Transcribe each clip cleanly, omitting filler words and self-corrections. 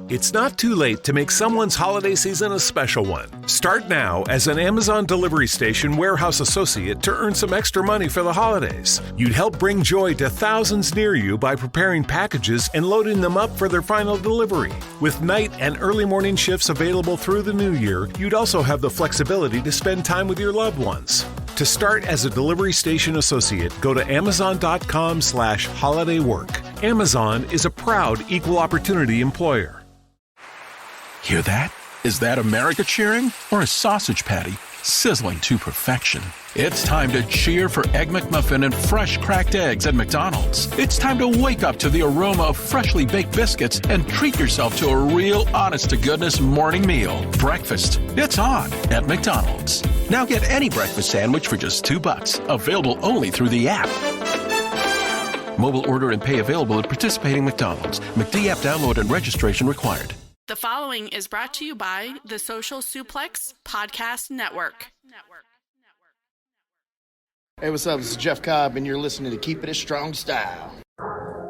It's not too late to make someone's holiday season a special one. Start now as an Amazon Delivery Station warehouse associate to earn some extra money for the holidays. You'd help bring joy to thousands near you by preparing packages and loading them up for their final delivery. With night and early morning shifts available through the new year, you'd also have the flexibility to spend time with your loved ones. To start as a delivery station associate, go to amazon.com/holidaywork. Amazon is a proud equal opportunity employer. Hear that? Is that America cheering or a sausage patty sizzling to perfection? It's time to cheer for Egg McMuffin and fresh cracked eggs at McDonald's. It's time to wake up to the aroma of freshly baked biscuits and treat yourself to a real honest-to-goodness morning meal. Breakfast. It's on at McDonald's. Now get any breakfast sandwich for just $2. Available only through the app. Mobile order and pay available at participating McDonald's. McD app download and registration required. The following is brought to you by the Social Suplex Podcast Network. Hey, what's up? This is Jeff Cobb, and you're listening to Keepin It Strong Style.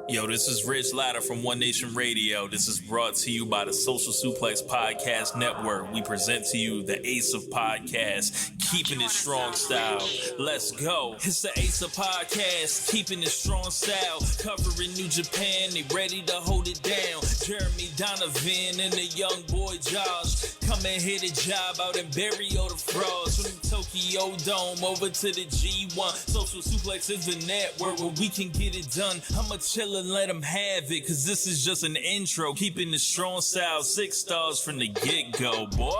Yo, this is Rich Latta from One Nation Radio. This is brought to you by the Social Suplex Podcast Network. We present to you the Ace of Podcasts, Keepin It Strong Style. Let's go. It's the Ace of Podcasts, Keepin It Strong Style. Covering New Japan, they ready to hold it down. Jeremy Donovan and the young boy Josh. Come and hit a job out and bury all the frauds. From the Tokyo Dome over to the G1. Social Suplex is the network where we can get it done. I'ma chill and let them have it, cause this is just an intro. Keeping the strong style, 6 stars from the get-go, boy.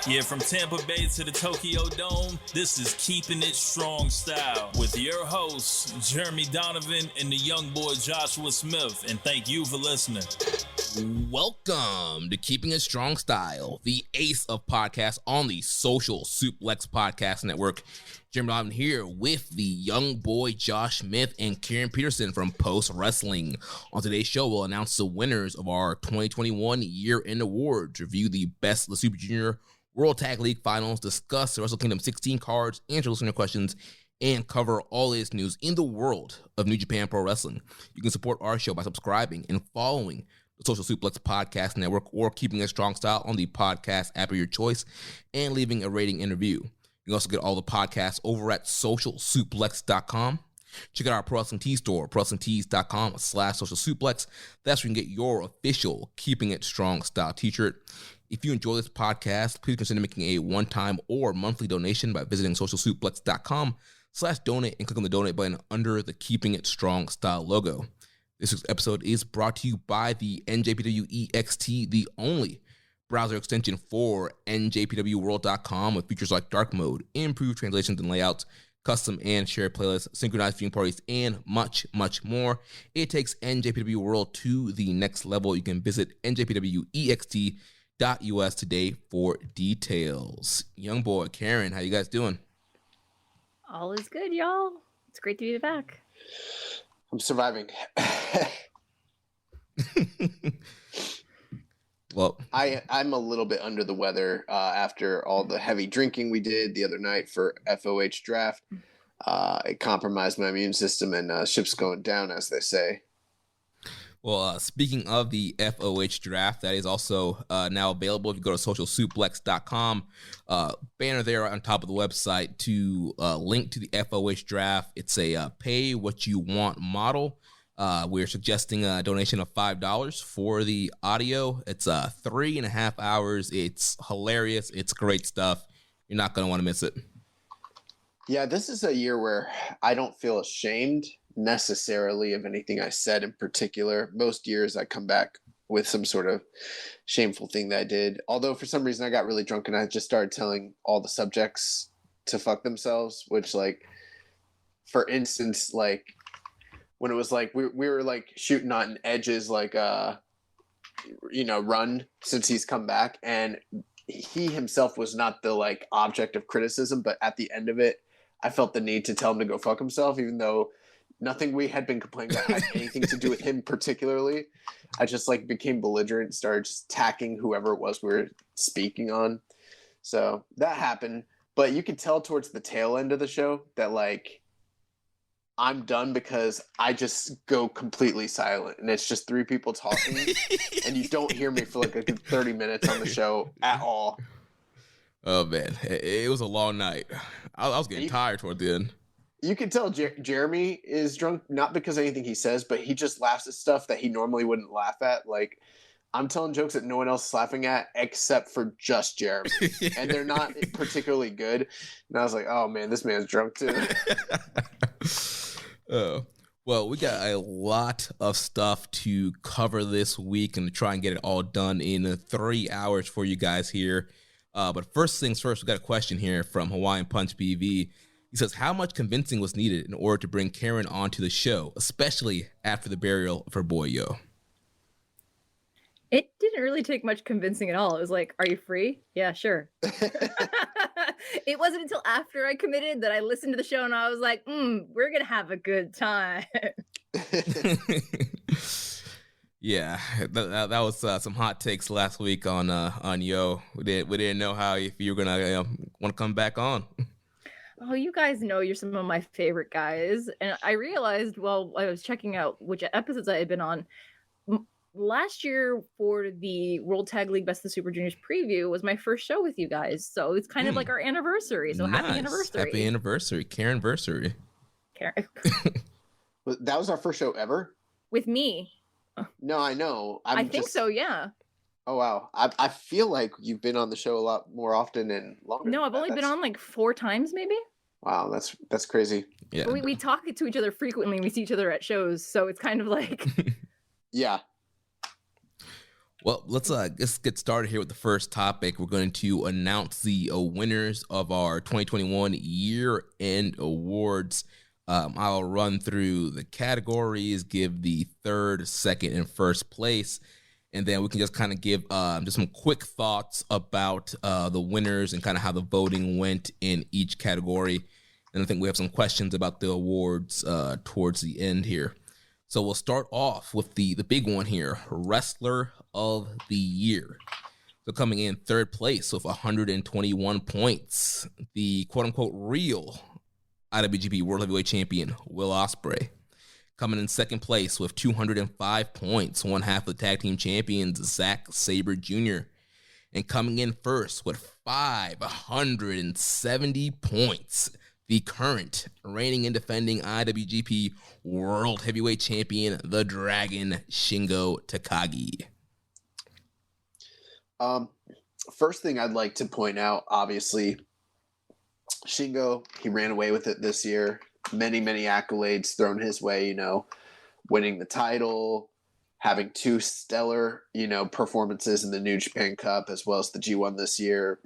Yeah, from Tampa Bay to the Tokyo Dome, this is Keeping It Strong Style with your hosts, Jeremy Donovan and the young boy Joshua Smith. And thank you for listening. Welcome to Keeping It Strong Style, the ace of podcasts on the Social Suplex Podcast Network. Jim Donovan here with the young boy Josh Smith and Karen Peterson from Post Wrestling. On today's show, we'll announce the winners of our 2021 year-end awards, review the Best of the Super Junior World Tag League Finals, discuss the Wrestle Kingdom 16 cards, answer listener questions, and cover all latest news in the world of New Japan Pro Wrestling. You can support our show by subscribing and following the Social Suplex Podcast Network or Keeping It Strong Style on the podcast app of your choice and leaving a rating and review. You can also get all the podcasts over at socialsuplex.com. Check out our Pro Wrestling Tees store, prowrestlingtees.com/socialsuplex. That's where you can get your official Keeping It Strong Style t-shirt. If you enjoy this podcast, please consider making a one-time or monthly donation by visiting socialsuplex.com/donate and click on the donate button under the Keeping It Strong Style logo. This week's episode is brought to you by the NJPW EXT, the only browser extension for NJPWworld.com with features like dark mode, improved translations and layouts, custom and shared playlists, synchronized viewing parties, and much, much more. It takes NJPW World to the next level. You can visit njpwext.us today for details. Young boy, Karen, how you guys doing? All is good, y'all. It's great to be back. I'm surviving. Well, I'm a little bit under the weather after all the heavy drinking we did the other night for FOH draft. It compromised my immune system, and ship's going down, as they say. Well, speaking of the FOH draft, that is also now available. If you go to socialsuplex.com, banner there on top of the website to link to the FOH draft. It's a pay what you want model. We're suggesting a donation of $5 for the audio. It's 3.5 hours. It's hilarious. It's great stuff. You're not going to want to miss it. Yeah, this is a year where I don't feel ashamed necessarily of anything I said in particular. Most years I come back with some sort of shameful thing that I did. Although for some reason I got really drunk and I just started telling all the subjects to fuck themselves, which, like, for instance, like when it was like we were like shooting on Edge's like run since he's come back, and he himself was not the like object of criticism, but at the end of it I felt the need to tell him to go fuck himself, even though nothing we had been complaining about had anything to do with him particularly. I just like became belligerent and started just attacking whoever it was we were speaking on. So that happened, but you could tell towards the tail end of the show that like I'm done because I just go completely silent and it's just three people talking and you don't hear me for like a good 30 minutes on the show at all. Oh man, it was a long night. I was getting tired toward the end. You can tell Jeremy is drunk, not because of anything he says, but he just laughs at stuff that he normally wouldn't laugh at. Like, I'm telling jokes that no one else is laughing at except for just Jeremy. And they're not particularly good. And I was like, oh man, this man's drunk too. Well, we got a lot of stuff to cover this week and to try and get it all done in 3 hours for you guys here. But first things first, we got a question here from Hawaiian Punch BV. He says, how much convincing was needed in order to bring Karen onto the show, especially after the burial of her boy Yo? It didn't really take much convincing at all. It was like, are you free? Yeah, sure. It wasn't until after I committed that I listened to the show and I was like, we're going to have a good time. Yeah, that was some hot takes last week on Yo. We didn't know if you were going to want to come back on. Oh, you guys know you're some of my favorite guys. And I realized while I was checking out which episodes I had been on, last year for the World Tag League Best of the Super Juniors preview was my first show with you guys. So it's kind of like our anniversary. So nice. Happy anniversary. Happy anniversary. Karenversary. Karen. That was our first show ever? With me. No, I know. I think so, yeah. Oh, wow. I feel like you've been on the show a lot more often and longer. No, I've only been on like 4 times maybe. Wow, that's crazy. Yeah. We talk to each other frequently and we see each other at shows. So it's kind of like... Yeah. Well, let's get started here with the first topic. We're going to announce the winners of our 2021 year-end awards. I'll run through the categories, give the third, second, and first place, and then we can just kind of give just some quick thoughts about the winners and kind of how the voting went in each category. And I think we have some questions about the awards towards the end here. So we'll start off with the big one here, Wrestler of the Year. So coming in third place with 121 points, the quote-unquote real IWGP World Heavyweight Champion, Will Ospreay. Coming in second place with 205 points, one half of the tag team champions, Zack Saber Jr. And coming in first with 570 points, the current reigning and defending IWGP World Heavyweight Champion, the Dragon, Shingo Takagi. First thing I'd like to point out, obviously, Shingo, he ran away with it this year. Many, many accolades thrown his way, winning the title, having 2 stellar, performances in the New Japan Cup, as well as the G1 this year,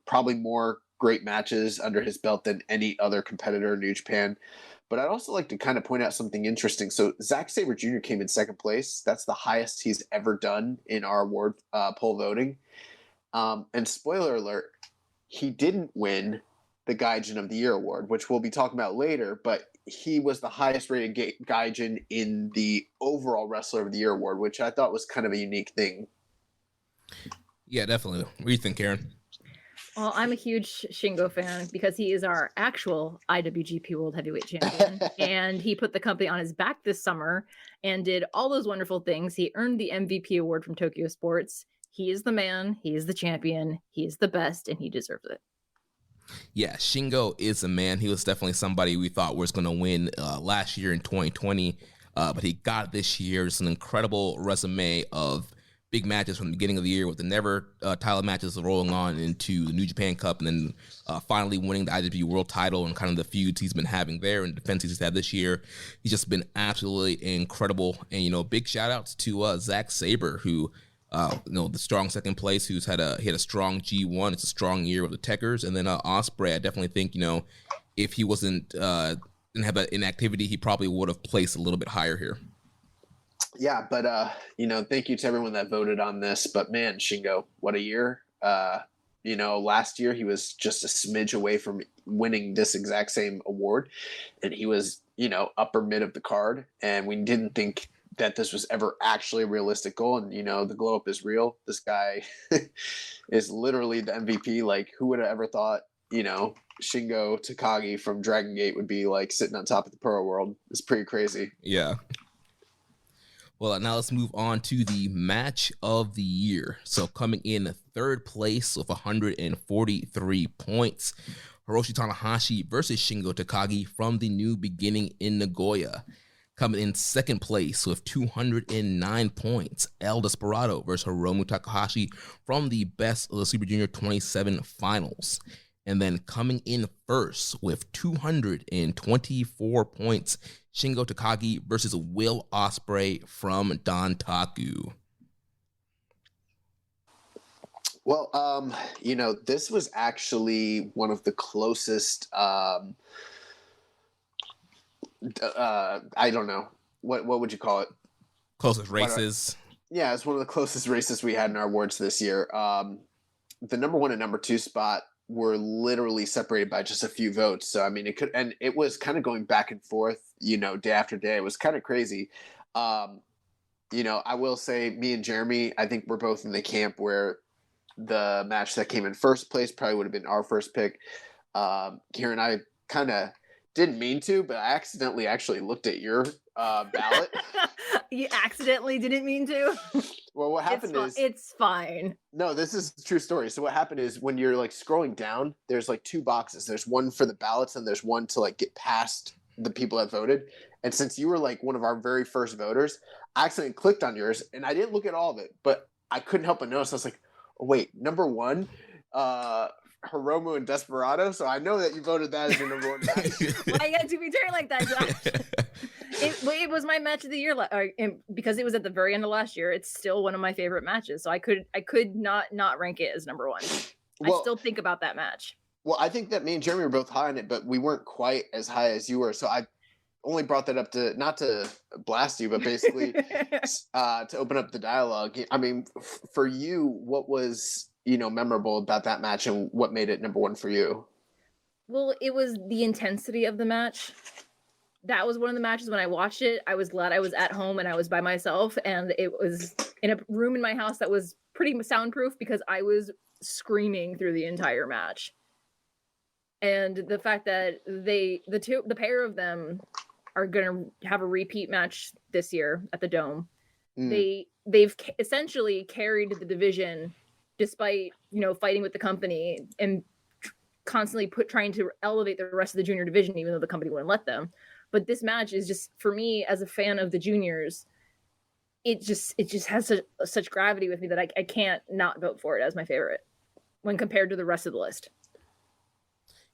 probably more great matches under his belt than any other competitor in New Japan. But I'd also like to kind of point out something interesting. So Zack Saber Jr. came in second place. That's the highest he's ever done in our award poll voting. And spoiler alert, he didn't win the Gaijin of the Year award, which we'll be talking about later, but he was the highest rated Gaijin in the overall Wrestler of the Year award, which I thought was kind of a unique thing. Yeah, definitely. What do you think, Karen? Well, I'm a huge Shingo fan because he is our actual IWGP World Heavyweight Champion. And he put the company on his back this summer and did all those wonderful things. He earned the MVP award from Tokyo Sports. He is the man. He is the champion. He is the best, and he deserves it. Yeah, Shingo is a man. He was definitely somebody we thought was going to win last year in 2020, but he got it this year. It's an incredible resume of big matches from the beginning of the year with the never title matches rolling on into the New Japan Cup and then finally winning the IWGP World title and kind of the feuds he's been having there and the defense he's had this year. He's just been absolutely incredible. And, big shout outs to Zack Saber, who, the strong second place, who's had a strong G1. It's a strong year with the Techers. And then Ospreay, I definitely think, if he wasn't, didn't have an inactivity, he probably would have placed a little bit higher here. Yeah, but, thank you to everyone that voted on this. But, man, Shingo, what a year. Last year he was just a smidge away from winning this exact same award. And he was, upper mid of the card. And we didn't think that this was ever actually a realistic goal. And, the glow up is real. This guy is literally the MVP. Like, who would have ever thought, Shingo Takagi from Dragon Gate would be like sitting on top of the Pearl World. It's pretty crazy. Yeah. Well, now let's move on to the match of the year. So coming in third place with 143 points, Hiroshi Tanahashi versus Shingo Takagi from the New Beginning in Nagoya. Coming in second place with 209 points, El Desperado versus Hiromu Takahashi from the Best of the Super Junior 27 Finals. And then coming in first with 224 points, Shingo Takagi versus Will Ospreay from Dantaku. Well, this was actually one of the closest, I don't know, what would you call it? Closest races. Yeah, it's one of the closest races we had in our awards this year. The number 1 and number 2 spot were literally separated by just a few votes. So, I mean, it was kind of going back and forth, day after day. It was kind of crazy. I will say me and Jeremy, I think we're both in the camp where the match that came in first place probably would have been our first pick. Kieran and I kind of didn't mean to, but I accidentally actually looked at your ballot. You accidentally didn't mean to? Well, what happened is... It's fine. No, this is a true story. So what happened is when you're like scrolling down, there's like 2 boxes. There's one for the ballots and there's one to like get past the people that voted. And since you were like one of our very first voters, I accidentally clicked on yours and I didn't look at all of it, but I couldn't help but notice. I was like, oh, wait, number 1, Hiromu and Desperado. So I know that you voted that as your number 1 match. Why you got to be turning like that, Josh? It was my match of the year, and because it was at the very end of last year. It's still one of my favorite matches, so I could not rank it as number 1. Well, I still think about that match. Well, I think that me and Jeremy were both high on it, but we weren't quite as high as you were. So I only brought that up to not to blast you, but basically to open up the dialogue. I mean, for you, what was memorable about that match, and what made it number 1 for you? Well, it was the intensity of the match. That was one of the matches when I watched it. I was glad I was at home and I was by myself, and it was in a room in my house that was pretty soundproof because I was screaming through the entire match. And the fact that the pair of them are going to have a repeat match this year at the Dome. They've essentially carried the division despite, fighting with the company and constantly trying to elevate the rest of the junior division, even though the company wouldn't let them. But this match is just, for me, as a fan of the juniors, it just has such gravity with me that I can't not vote for it as my favorite when compared to the rest of the list.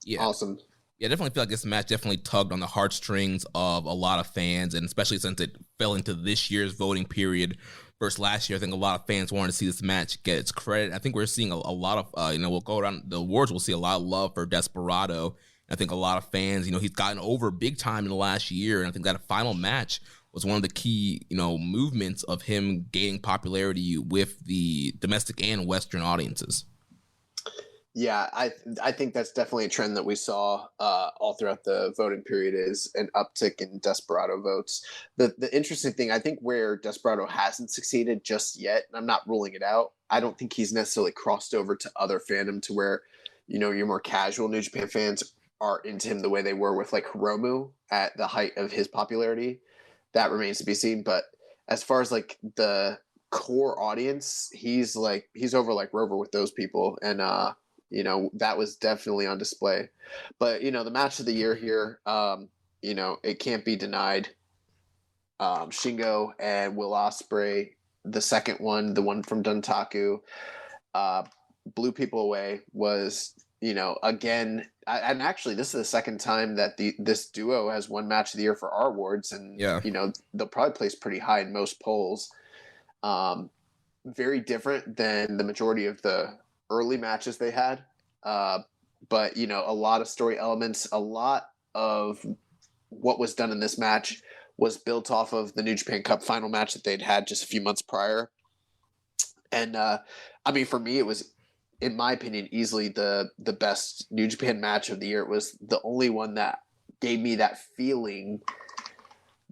Yeah. Awesome. Yeah, I definitely feel like this match definitely tugged on the heartstrings of a lot of fans, and especially since it fell into this year's voting period versus last year. I think a lot of fans wanted to see this match get its credit. I think we're seeing a lot of, we'll go around the awards, we'll see a lot of love for Desperado. I think a lot of fans, he's gotten over big time in the last year, and I think that final match was one of the key, movements of him gaining popularity with the domestic and Western audiences. Yeah, I think that's definitely a trend that we saw all throughout the voting period, is an uptick in Desperado votes. The interesting thing, I think where Desperado hasn't succeeded just yet, and I'm not ruling it out, I don't think he's necessarily crossed over to other fandom to where, your more casual New Japan fans are into him the way they were with like Hiromu at the height of his popularity. That remains to be seen. But as far as like the core audience, he's over like Rover with those people. And, that was definitely on display. But, the match of the year here, it can't be denied. Shingo and Will Ospreay, the second one, the one from Dantaku, blew people away, was, again, and actually this is the second time that this duo has won match of the year for our awards. And, they'll probably place pretty high in most polls. Very different than the majority of the early matches they had. But, a lot of story elements, a lot of what was done in this match was built off of the New Japan Cup final match that they'd had just a few months prior. And, for me, it was, in my opinion, easily the best New Japan match of the year. It was the only one that gave me that feeling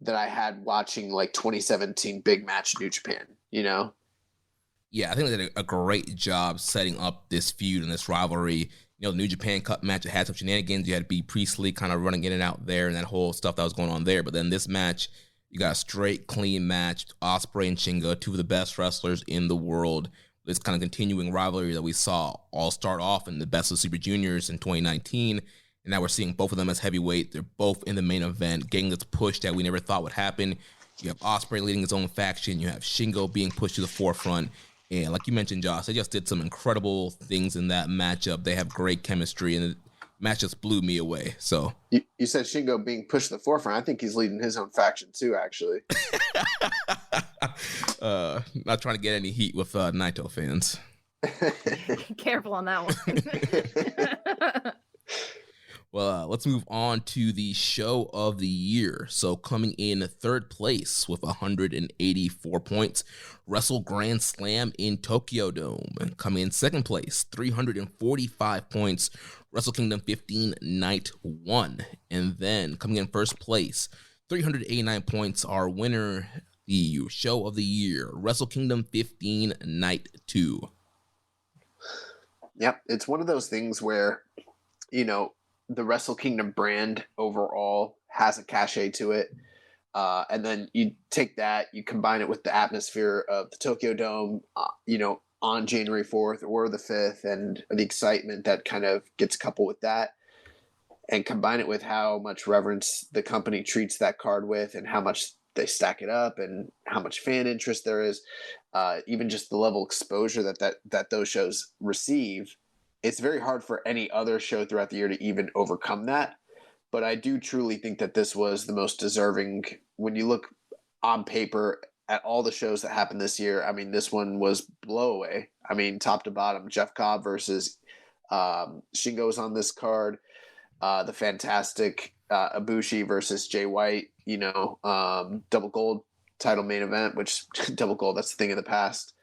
that I had watching like 2017 Big Match New Japan, Yeah, I think they did a great job setting up this feud and this rivalry. the New Japan Cup match, it had some shenanigans. You had B. Priestley kind of running in and out there and that whole stuff that was going on there. But then this match, you got a straight, clean match. Ospreay and Shingo, two of the best wrestlers in the world. This kind of continuing rivalry that we saw all start off in the Best of Super Juniors in 2019. And now we're seeing both of them as heavyweight. They're both in the main event, getting this push that we never thought would happen. You have Ospreay leading his own faction. You have Shingo being pushed to the forefront. And like you mentioned, Josh, they just did some incredible things in that matchup. They have great chemistry, and the match just blew me away. So you said Shingo being pushed to the forefront. I think he's leading his own faction too, actually. Not trying to get any heat with Naito fans. Careful on that one. Well, let's move on to the show of the year. So coming in third place with 184 points, Wrestle Grand Slam in Tokyo Dome. And coming in second place, 345 points, Wrestle Kingdom 15 Night 1. And then coming in first place, 389 points, our winner, the show of the year, Wrestle Kingdom 15 Night 2. Yep, it's one of those things where, the Wrestle Kingdom brand overall has a cachet to it. And then you take that, you combine it with the atmosphere of the Tokyo Dome, on January 4th or the 5th, and the excitement that kind of gets coupled with that, and combine it with how much reverence the company treats that card with, and how much they stack it up, and how much fan interest there is, even just the level of exposure that those shows receive. It's very hard for any other show throughout the year to even overcome that. But I do truly think that this was the most deserving. When you look on paper at all the shows that happened this year, I mean, this one was blow away. I mean, top to bottom, Jeff Cobb versus Shingo was on this card. The fantastic Ibushi versus Jay White, double gold title main event, which double gold, that's the thing of the past.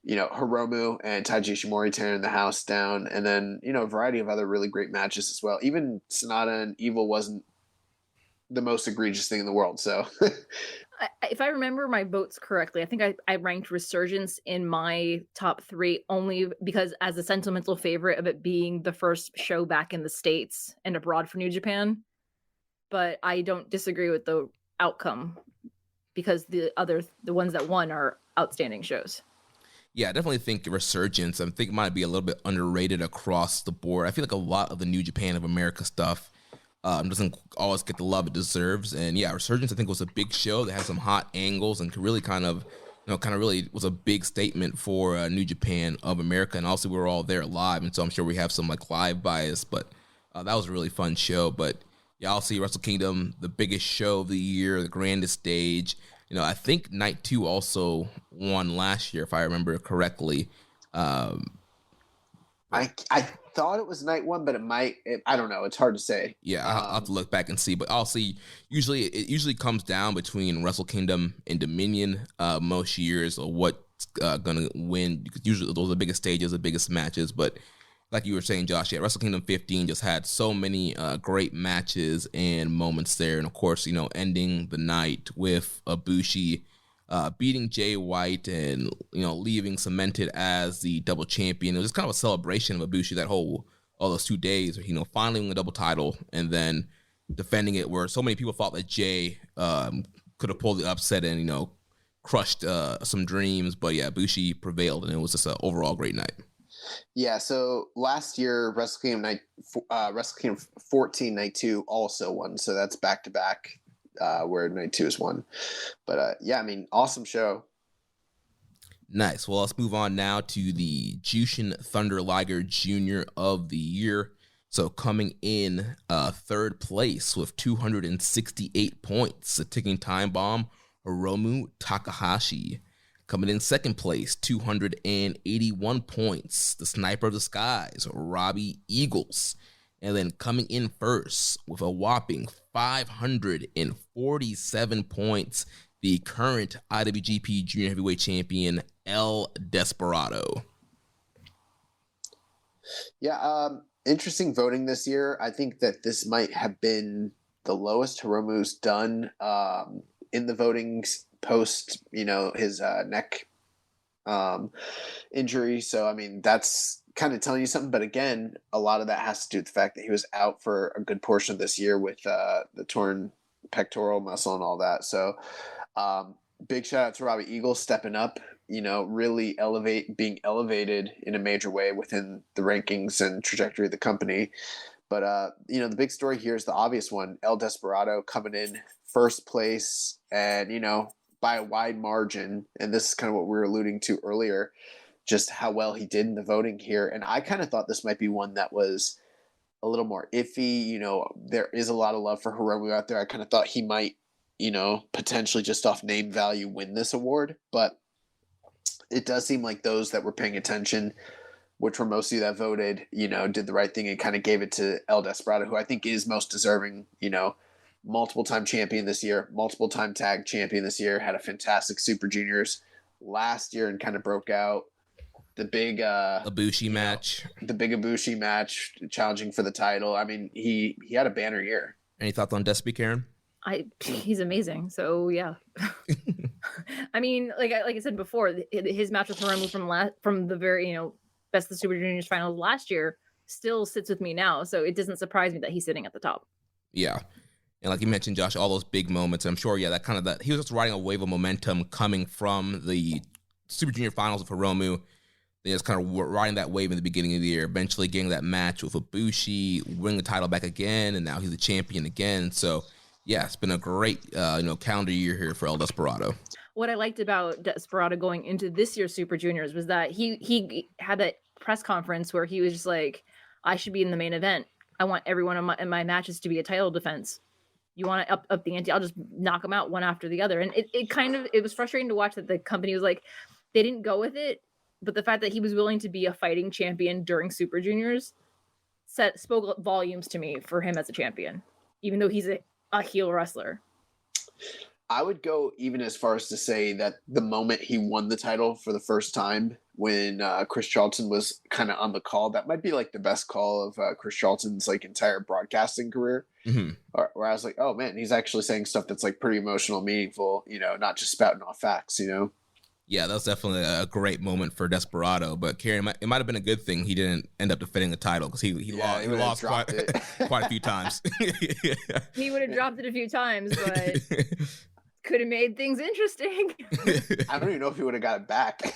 Hiromu and Taiji Ishimori tearing the house down, and then, a variety of other really great matches as well. Even Sonata and Evil wasn't the most egregious thing in the world. So if I remember my votes correctly, I think I ranked Resurgence in my top 3 only because as a sentimental favorite of it being the first show back in the States and abroad for New Japan. But I don't disagree with the outcome because the ones that won are outstanding shows. Yeah, I definitely think Resurgence, I think it might be a little bit underrated across the board. I feel like a lot of the New Japan of America stuff doesn't always get the love it deserves. And yeah, Resurgence, I think, was a big show that had some hot angles and really really was a big statement for New Japan of America. And also we were all there live, and so I'm sure we have some live bias, but that was a really fun show. But yeah, I'll see Wrestle Kingdom, the biggest show of the year, the grandest stage. I think Night 2 also won last year, if I remember correctly. I thought it was Night 1, but I don't know. It's hard to say. Yeah, I'll have to look back and see. But I'll see. It usually comes down between Wrestle Kingdom and Dominion most years, or what's going to win. Because usually those are the biggest stages, the biggest matches. But like you were saying, Josh, yeah, Wrestle Kingdom 15 just had so many great matches and moments there. And, of course, ending the night with Ibushi beating Jay White and, leaving cemented as the double champion. It was just kind of a celebration of Ibushi all those 2 days, finally winning a double title and then defending it, where so many people thought that Jay could have pulled the upset and, crushed some dreams. But, yeah, Ibushi prevailed, and it was just an overall great night. Yeah, so last year, Wrestle Kingdom 14 Night 2 also won. So that's back-to-back where Night 2 is won. But yeah, I mean, awesome show. Nice. Well, let's move on now to the Jushin Thunder Liger Jr. of the year. So coming in third place with 268 points, a ticking time bomb, Hiromu Takahashi. Coming in second place, 281 points, the Sniper of the Skies, Robbie Eagles. And then coming in first with a whopping 547 points, the current IWGP Junior Heavyweight Champion, El Desperado. Yeah, interesting voting this year. I think that this might have been the lowest Hiromu's done in the votings post, his neck injury. So, I mean, that's kind of telling you something. But again, a lot of that has to do with the fact that he was out for a good portion of this year with the torn pectoral muscle and all that. So big shout out to Robbie Eagle stepping up, really being elevated in a major way within the rankings and trajectory of the company. But, the big story here is the obvious one. El Desperado coming in first place and, by a wide margin. And this is kind of what we were alluding to earlier, just how well he did in the voting here. And I kind of thought this might be one that was a little more iffy. There is a lot of love for Hiromu out there. I kind of thought he might, potentially just off name value win this award. But it does seem like those that were paying attention, which were mostly that voted, did the right thing and kind of gave it to El Desperado, who I think is most deserving, multiple-time champion this year, multiple-time tag champion this year, had a fantastic Super Juniors last year and kind of broke out. The big Ibushi match. The big Ibushi match, challenging for the title. I mean, he had a banner year. Any thoughts on Despy, Karen? He's amazing. So yeah. I mean, like I said before, his match with Hiromu from the very, Best of the Super Juniors finals last year still sits with me now. So it doesn't surprise me that he's sitting at the top. Yeah. And like you mentioned, Josh, all those big moments, I'm sure, yeah, that he was just riding a wave of momentum coming from the Super Junior finals with Hiromu. Then just kind of riding that wave in the beginning of the year, eventually getting that match with Ibushi, winning the title back again, and now he's the champion again. So yeah, it's been a great calendar year here for El Desperado. What I liked about Desperado going into this year's Super Juniors was that he had that press conference where he was just like, I should be in the main event. I want every one of my matches to be a title defense. You want to up the ante? I'll just knock them out one after the other. And it was frustrating to watch that the company was like, they didn't go with it. But the fact that he was willing to be a fighting champion during Super Juniors spoke volumes to me for him as a champion, even though he's a heel wrestler. I would go even as far as to say that the moment he won the title for the first time, when Chris Charlton was kind of on the call, that might be like the best call of Chris Charlton's like entire broadcasting career. Mm-hmm. Where I was like, oh man, he's actually saying stuff that's like pretty emotional, meaningful, not just spouting off facts, Yeah, that was definitely a great moment for Desperado. But Karen, it might have been a good thing he didn't end up defending the title because he lost quite a few times. He would have dropped it a few times, but could have made things interesting. I don't even know if he would have got it back.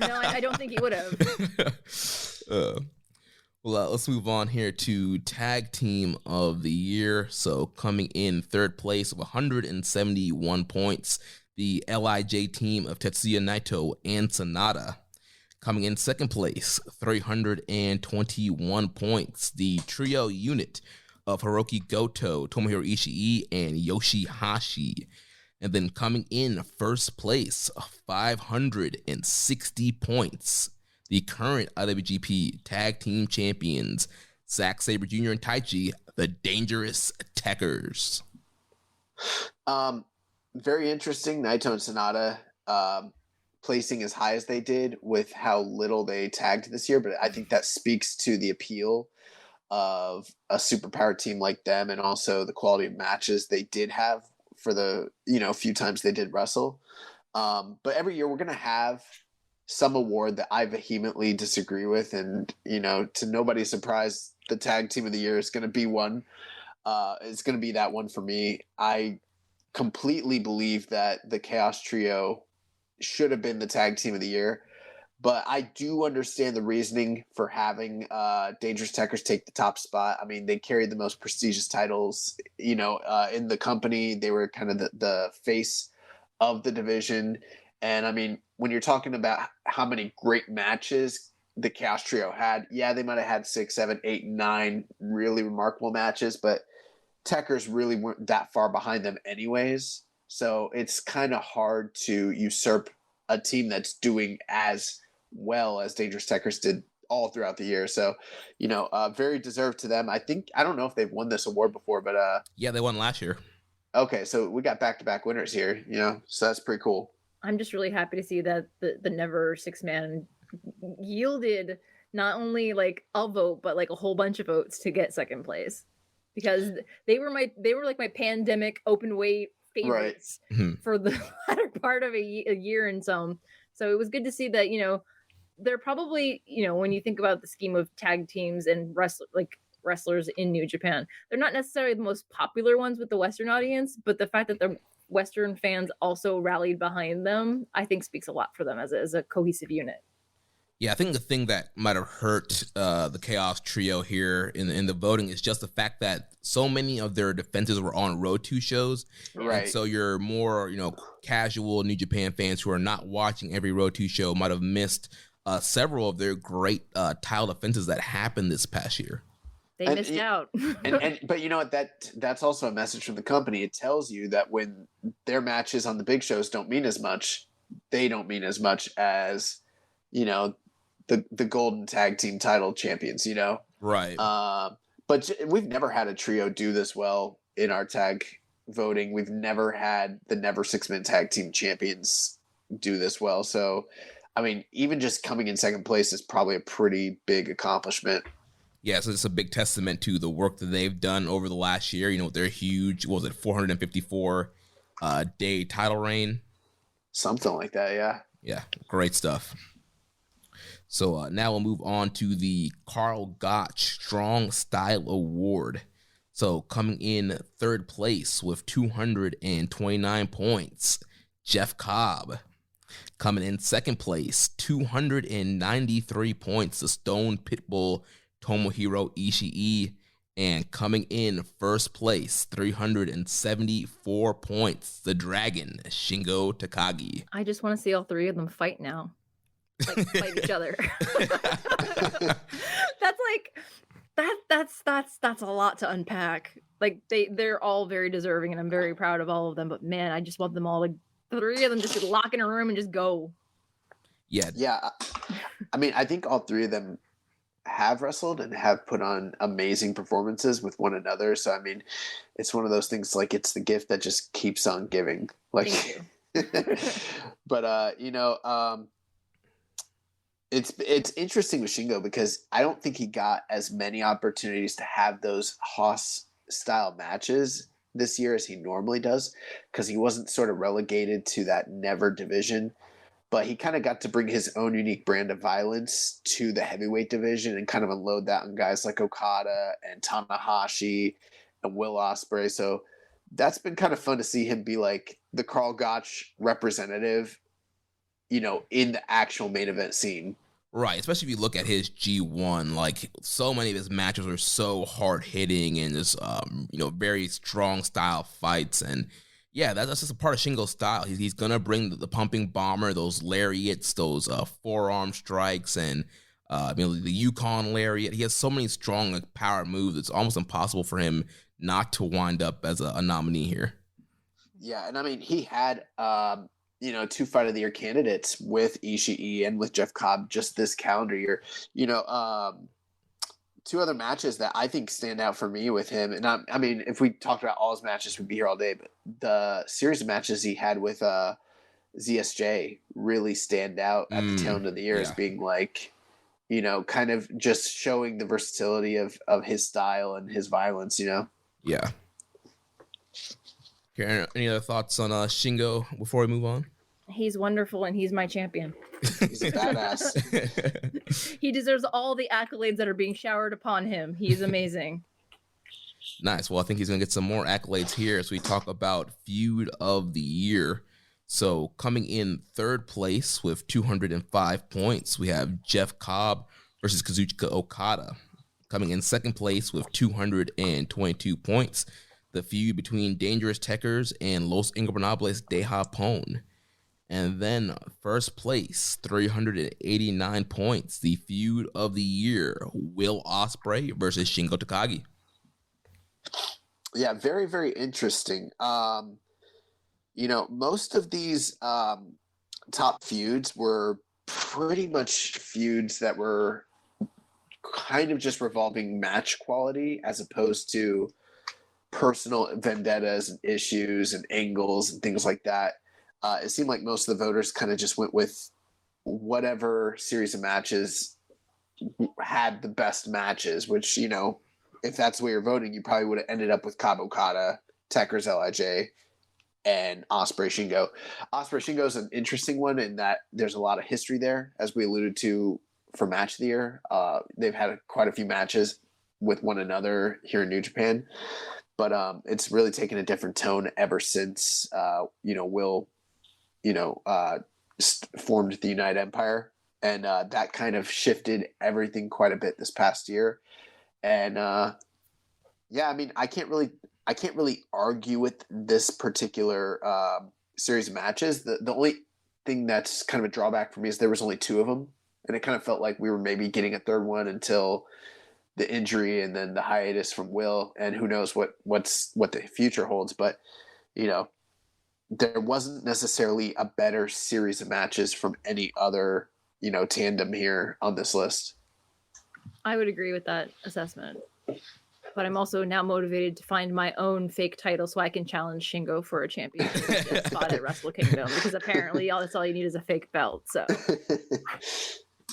No, I don't think he would have. Let's move on here to Tag Team of the Year. So coming in third place with 171 points, the LIJ team of Tetsuya Naito and Sonata. Coming in second place, 321 points, the trio unit of Hiroki Goto, Tomohiro Ishii, and Yoshihashi. And then coming in first place, 560 points, the current IWGP Tag Team Champions, Zack Saber Jr. and Taichi, the Dangerous Techers. Very interesting. Naito and Sonata placing as high as they did with how little they tagged this year. But I think that speaks to the appeal of a superpower team like them and also the quality of matches they did have for the few times they did wrestle. But every year we're going to have some award that I vehemently disagree with. And, to nobody's surprise, the Tag Team of the Year is going to be one. It's going to be that one for me. I completely believe that the Chaos Trio should have been the Tag Team of the Year, but I do understand the reasoning for having Dangerous Techers take the top spot. I mean, they carried the most prestigious titles, in the company. They were kind of the face of the division. And I mean, when you're talking about how many great matches the Chaos Trio had, yeah, they might have had 6, 7, 8, 9 really remarkable matches, but Techers really weren't that far behind them anyways. So it's kind of hard to usurp a team that's doing as well as Dangerous Techers did all throughout the year. So, very deserved to them. I don't know if they've won this award before, but yeah, they won last year. Okay, so we got back-to-back winners here, so that's pretty cool. I'm just really happy to see that the Never Six-Man yielded not only like a vote, but like a whole bunch of votes to get second place. Because they were like my pandemic open weight favorites for the latter part of a year and some. So it was good to see that, they're probably, when you think about the scheme of tag teams and wrestlers in New Japan, they're not necessarily the most popular ones with the Western audience, but the fact that the Western fans also rallied behind them, I think speaks a lot for them as a cohesive unit. Yeah, I think the thing that might have hurt the Chaos Trio here in the voting is just the fact that so many of their defenses were on Road 2 shows. Right. And so your more, casual New Japan fans who are not watching every Road 2 show might have missed several of their great title defenses that happened this past year. They missed out. But you know what? That's also a message from the company. It tells you that when their matches on the big shows don't mean as much, they don't mean as much as, the golden tag team title champions, Right. But we've never had a trio do this well in our tag voting. We've never had the Never 6-Man tag team champions do this well. So, I mean, even just coming in second place is probably a pretty big accomplishment. Yeah, so it's a big testament to the work that they've done over the last year. Their huge, 454 day title reign? Something like that, yeah. Yeah, great stuff. So now we'll move on to the Carl Gotch Strong Style Award. So coming in third place with 229 points, Jeff Cobb. Coming in second place, 293 points, the Stone Pitbull Tomohiro Ishii. And coming in first place, 374 points, the Dragon, Shingo Takagi. I just want to see all three of them fight now. Fight each other. That's a lot to unpack. They're all very deserving, and I'm very proud of all of them. But man, I just want them all, three of them, just to lock in a room and just go. Yeah. I mean, I think all three of them have wrestled and have put on amazing performances with one another. So I mean, it's one of those things, it's the gift that just keeps on giving. Thank you. But it's interesting with Shingo because I don't think he got as many opportunities to have those Haas style matches this year as he normally does, because he wasn't sort of relegated to that never division, but he kind of got to bring his own unique brand of violence to the heavyweight division and kind of unload that on guys like Okada and Tanahashi and Will Ospreay. So that's been kind of fun to see him be like the Carl Gotch representative, in the actual main event scene. Right, especially if you look at his G1, so many of his matches are so hard hitting and just very strong style fights. And yeah, that's just a part of Shingo's style. He's gonna bring the pumping bomber, those lariats, those forearm strikes, and the Yukon lariat. He has so many strong power moves. It's almost impossible for him not to wind up as a nominee here. Yeah, and I mean, he had 2 Fight of the Year candidates with Ishii and with Jeff Cobb just this calendar year. 2 other matches that I think stand out for me with him, and I mean, if we talked about all his matches, we'd be here all day, but the series of matches he had with ZSJ really stand out at the tail end of the year as being kind of just showing the versatility of his style and his violence, Yeah. Karen, any other thoughts on Shingo before we move on? He's wonderful, and he's my champion. He's a badass. He deserves all the accolades that are being showered upon him. He's amazing. Nice. Well, I think he's going to get some more accolades here as we talk about Feud of the Year. So coming in third place with 205 points, we have Jeff Cobb versus Kazuchika Okada. Coming in second place with 222 points, the feud between Dangerous Tekkers and Los Ingobernables de Japón. And then first place, 389 points, the Feud of the Year, Will Ospreay versus Shingo Takagi. Yeah, very, very interesting. Most of these top feuds were pretty much feuds that were kind of just revolving match quality as opposed to personal vendettas and issues and angles and things like that. It seemed like most of the voters kind of just went with whatever series of matches had the best matches, which, if that's the way you're voting, you probably would have ended up with Cobb Okada, Tekker's LIJ, and Ospreay Shingo. Ospreay Shingo is an interesting one in that there's a lot of history there, as we alluded to for Match of the Year. They've had quite a few matches with one another here in New Japan, but it's really taken a different tone ever since Will formed the United Empire, and that kind of shifted everything quite a bit this past year. And I mean, I can't really argue with this particular series of matches. The only thing that's kind of a drawback for me is there was only 2 of them, and it kind of felt like we were maybe getting a third one until the injury and then the hiatus from Will, and who knows what the future holds. But there wasn't necessarily a better series of matches from any other tandem here on this list. I would agree with that assessment. But I'm also now motivated to find my own fake title so I can challenge Shingo for a championship spot at Wrestle Kingdom, because apparently that's all you need is a fake belt. So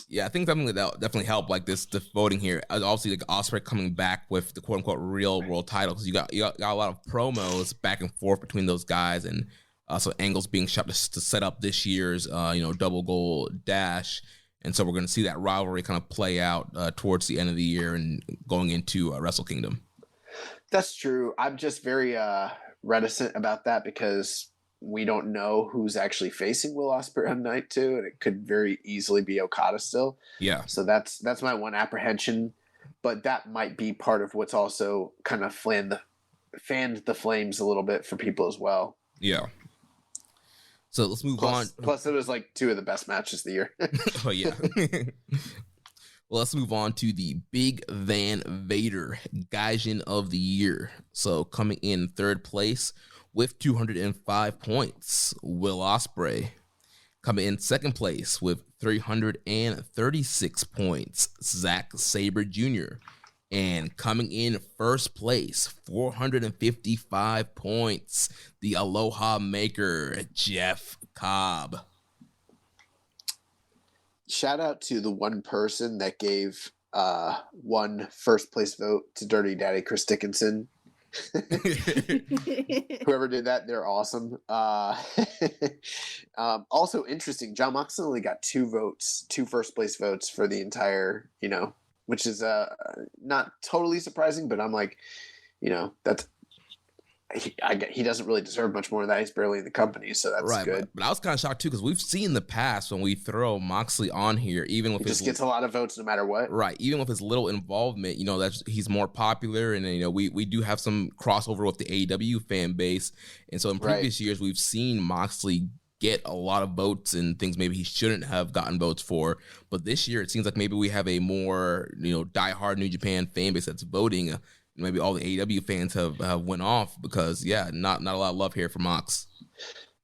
yeah, I think something that'll definitely help, like the voting here. Obviously, like Ospreay coming back with the quote unquote real world title, because you got a lot of promos back and forth between those guys, and also angles being shot to set up this year's double goal dash. And so we're going to see that rivalry kind of play out towards the end of the year and going into Wrestle Kingdom. That's true. I'm just very reticent about that because we don't know who's actually facing Will Ospreay on night 2, and it could very easily be Okada still. Yeah. So that's my one apprehension, but that might be part of what's also kind of fanned the flames a little bit for people as well. Yeah. So let's move on. Plus, it was like 2 of the best matches of the year. Oh, yeah. Well, let's move on to the Big Van Vader Gaijin of the Year. So coming in 3rd place with 205 points, Will Ospreay. Coming in 2nd place with 336 points, Zack Saber Jr. And coming in 1st place, 455 points, the Aloha Maker, Jeff Cobb. Shout out to the one person that gave one 1st place vote to Dirty Daddy Chris Dickinson. Whoever did that, they're awesome. Also interesting, John Moxley only got 2 votes, 2 1st place votes for the entire, which is not totally surprising, but I'm like, that's he doesn't really deserve much more than that. He's barely in the company, so that's right, good. But I was kind of shocked too, because we've seen in the past when we throw Moxley on here, even with he just gets a lot of votes no matter what. Right, even with his little involvement, that's he's more popular, and we do have some crossover with the AEW fan base, and so in previous years we've seen Moxley get a lot of votes and things maybe he shouldn't have gotten votes for. But this year, it seems like maybe we have a more, diehard New Japan fan base that's voting. Maybe all the AEW fans have went off because, not a lot of love here for Mox.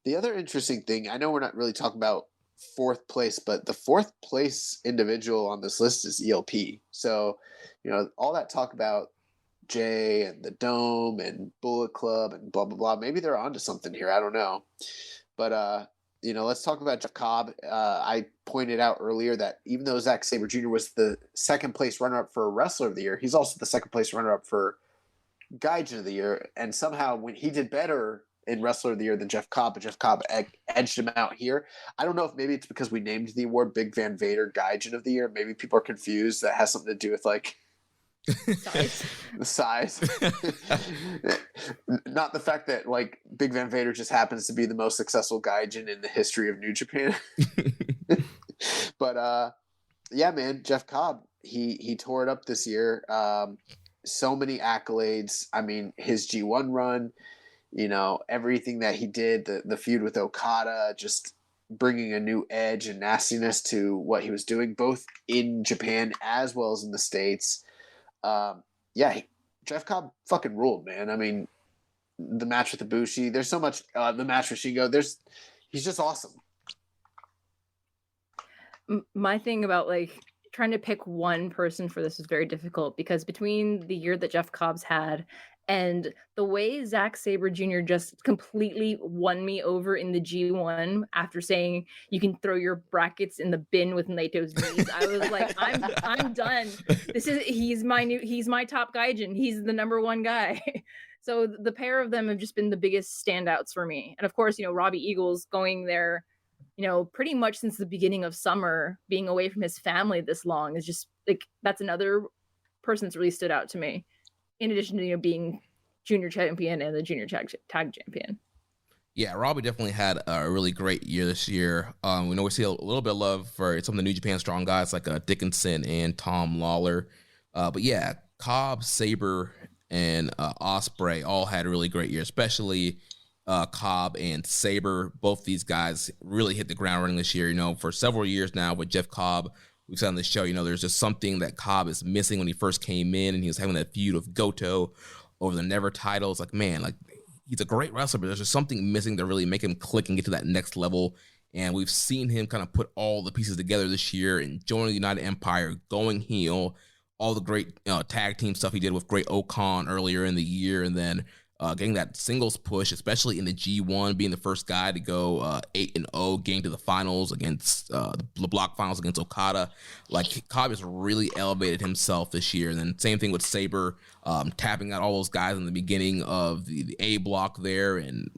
The other interesting thing, I know we're not really talking about 4th place, but the 4th place individual on this list is ELP. So, all that talk about Jay and the Dome and Bullet Club and blah, blah, blah. Maybe they're onto something here. I don't know. But, let's talk about Jeff Cobb. I pointed out earlier that even though Zack Saber Jr. was the 2nd place runner-up for Wrestler of the Year, he's also the 2nd place runner-up for Gaijin of the Year. And somehow when he did better in Wrestler of the Year than Jeff Cobb, but Jeff Cobb edged him out here. I don't know if maybe it's because we named the award Big Van Vader Gaijin of the Year. Maybe people are confused. That has something to do with like the size. Not the fact that like Big Van Vader just happens to be the most successful gaijin in the history of New Japan. But man, Jeff Cobb, he tore it up this year. So many accolades. I mean, his G1 run, everything that he did, the feud with Okada, just bringing a new edge and nastiness to what he was doing, both in Japan as well as in the States. Jeff Cobb fucking ruled, man. I mean, the match with Ibushi, there's so much, the match with Shingo, he's just awesome. My thing about like trying to pick one person for this is very difficult, because between the year that Jeff Cobb's had and the way Zack Saber Jr. just completely won me over in the G1 after saying you can throw your brackets in the bin with Nato's knees, I was like, I'm done. He's my top gaijin. He's the number 1 guy. So the pair of them have just been the biggest standouts for me. And of course, Robbie Eagles going there, pretty much since the beginning of summer, being away from his family this long is just like, that's another person that's really stood out to me. In addition to, being junior champion and the junior tag champion. Yeah, Robbie definitely had a really great year this year. We know we see a little bit of love for some of the New Japan Strong guys like Dickinson and Tom Lawler. But yeah, Cobb, Saber, and Ospreay all had a really great year, especially Cobb and Saber. Both these guys really hit the ground running this year. For several years now with Jeff Cobb, we've said on the show, there's just something that Cobb is missing when he first came in, and he was having that feud with Goto over the Never titles. Like, man, like, he's a great wrestler, but there's just something missing to really make him click and get to that next level. And we've seen him kind of put all the pieces together this year and joining the United Empire, going heel, all the great tag team stuff he did with Great Okan earlier in the year, and then getting that singles push, especially in the G1, being the first guy to go 8-0, getting to the finals against the block finals against Okada. Like, Cobb has really elevated himself this year. And then same thing with Saber, tapping out all those guys in the beginning of the A block there, and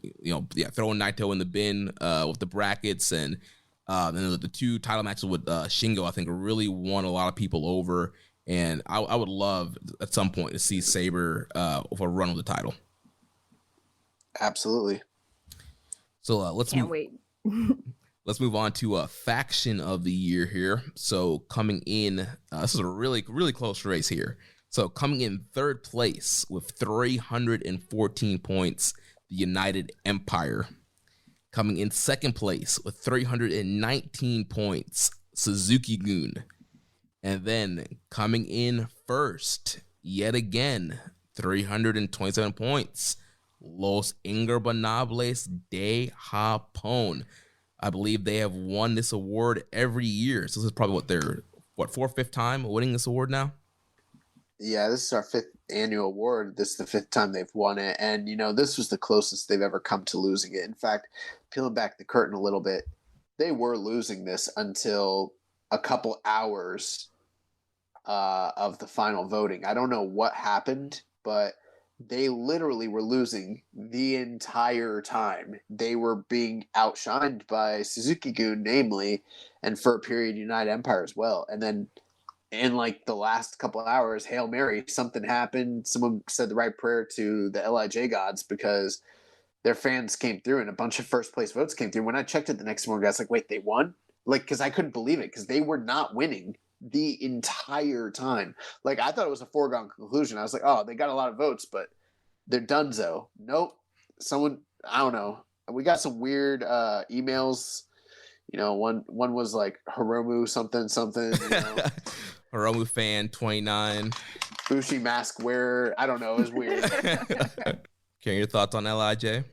throwing Naito in the bin with the brackets, and then the two title matches with Shingo, I think, really won a lot of people over. And I would love at some point to see Saber with a run with the title. Absolutely. So Can't wait. let's move on to a faction of the year here. So coming in, this is a really, really close race here. So coming in third place with 314 points, the United Empire. Coming in second place with 319 points, Suzuki-gun. And then coming in first, yet again, 327 points, Los Ingobernables de Japón. I believe they have won this award every year. So this is probably their fourth, fifth time winning this award now? Yeah, this is our fifth annual award. This is the fifth time they've won it. And, this was the closest they've ever come to losing it. In fact, peeling back the curtain a little bit, they were losing this until a couple hours of the final voting. I don't know what happened, but they literally were losing the entire time. They were being outshined by Suzuki-gun, namely, and for a period, United Empire as well. And then in the last couple of hours, Hail Mary, something happened. Someone said the right prayer to the LIJ gods because their fans came through and a bunch of first place votes came through. When I checked it the next morning, I was like, wait, they won? Because I couldn't believe it because they were not winning the entire time. I thought it was a foregone conclusion. I was like, oh, they got a lot of votes, but they're donezo. Nope. Someone, I don't know. We got some weird emails. One was like Hiromu something. Hiromu fan 29. Bushi mask wearer. I don't know. It was weird. Karen, your thoughts on LIJ?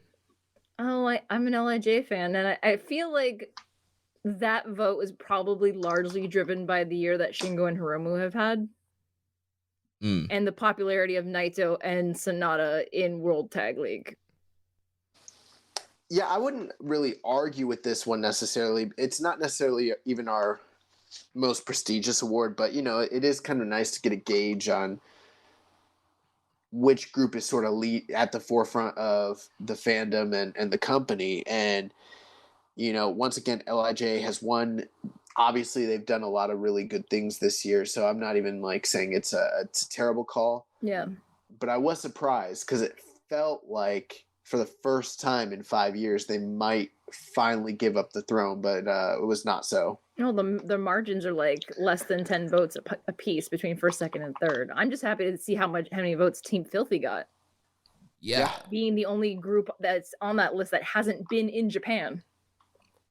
Oh, I'm an LIJ fan, and I feel like that vote was probably largely driven by the year that Shingo and Hiromu have had. And the popularity of Naito and Sonata in World Tag League. Yeah, I wouldn't really argue with this one necessarily. It's not necessarily even our most prestigious award, but, it is kind of nice to get a gauge on which group is sort of lead at the forefront of the fandom and the company. And, once again, LIJ has won. Obviously, they've done a lot of really good things this year, so I'm not even saying it's a terrible call. Yeah. But I was surprised because it felt like for the first time in 5 years they might finally give up the throne, but it was not so. The margins are less than 10 votes a piece between first, second, and third. I'm just happy to see how many votes Team Filthy got. Yeah. Being the only group that's on that list that hasn't been in Japan.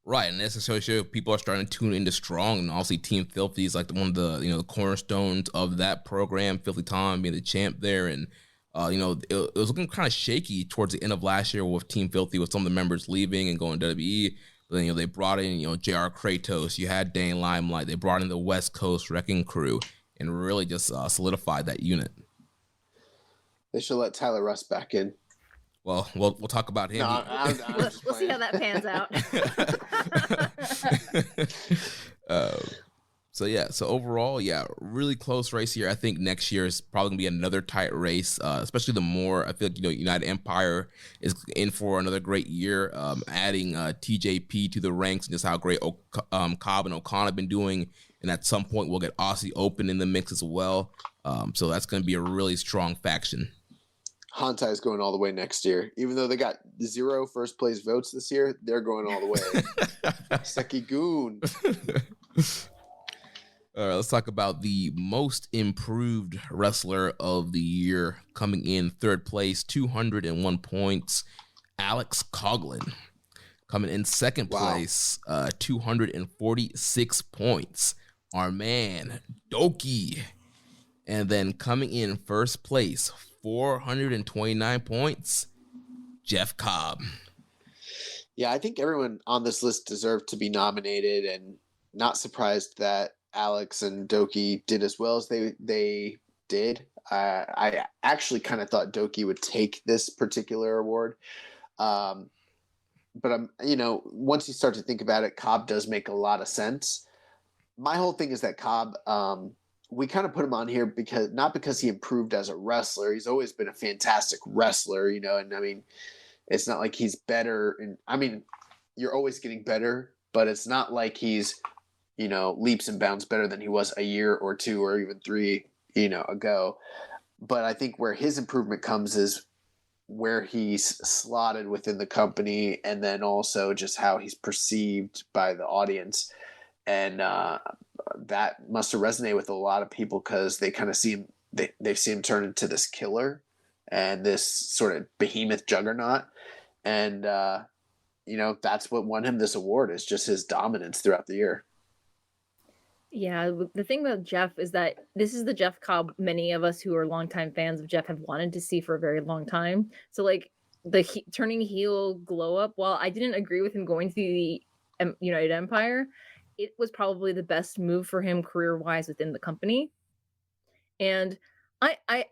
Right, and that's necessarily people are starting to tune into Strong, and obviously Team Filthy is one of the the cornerstones of that program. Filthy Tom being the champ there, and it was looking kind of shaky towards the end of last year with Team Filthy, with some of the members leaving and going to WWE. But then they brought in J.R. Kratos, you had Dane Limelight, they brought in the West Coast Wrecking Crew, and really just solidified that unit. They should let Tyler Russ back in. Well, we'll talk about him. No, we'll see how that pans out. So overall, really close race here. I think next year is probably gonna be another tight race, especially the more I feel like United Empire is in for another great year. Adding TJP to the ranks and just how great Cobb and O'Connor have been doing, and at some point we'll get Aussie Open in the mix as well. So that's gonna be a really strong faction. Hantai is going all the way next year. Even though they got 0 first place votes this year, they're going all the way. Sekigun. All right, let's talk about the most improved wrestler of the year. Coming in third place, 201 points, Alex Coughlin. Coming in second place, 246 points, our man, Doki. And then coming in first place, 429 points, Jeff Cobb. Yeah, I think everyone on this list deserved to be nominated, and not surprised that Alex and Doki did as well as they did. I actually kind of thought Doki would take this particular award. But I'm, once you start to think about it, Cobb does make a lot of sense. My whole thing is that Cobb, we kind of put him on here not because he improved as a wrestler. He's always been a fantastic wrestler, and I mean, it's not like he's better. You're always getting better, but it's not like he's, leaps and bounds better than he was a year or 2 or even 3, ago. But I think where his improvement comes is where he's slotted within the company, and then also just how he's perceived by the audience. And that must have resonated with a lot of people because they kind of see him, they've seen him turn into this killer and this sort of behemoth juggernaut. And, that's what won him this award, is just his dominance throughout the year. Yeah, the thing about Jeff is that this is the Jeff Cobb many of us who are longtime fans of Jeff have wanted to see for a very long time. So, like, the turning heel glow up, while I didn't agree with him going to the United Empire, it was probably the best move for him career-wise within the company. And I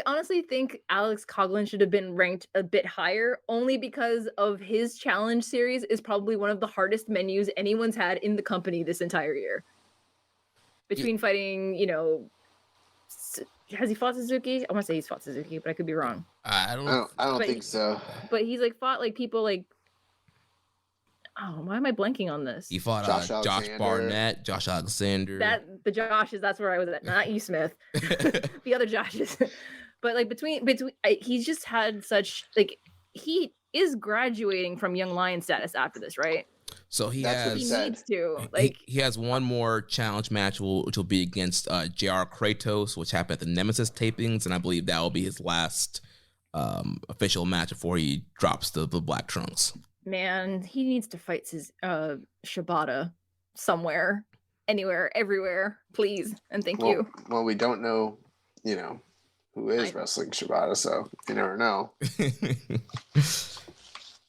honestly think Alex Coughlin should have been ranked a bit higher, only because of his challenge series is probably one of the hardest menus anyone's had in the company this entire year. Between fighting, has he fought Suzuki? I want to say he's fought Suzuki, but I could be wrong. I don't think so. But he's fought people oh, why am I blanking on this? He fought Josh Barnett, Josh Alexander. The Joshes, that's where I was at. Not you, Smith. The other Joshes. But between he's just had such he is graduating from Young Lion status after this, right? So he needs to he has one more challenge match which will be against JR Kratos, which happened at the Nemesis tapings, and I believe that will be his last official match before he drops the black trunks. Man, he needs to fight his Shabada somewhere, anywhere, everywhere, please, and thank you. Well, we don't know, who is wrestling Shabada, so you never know.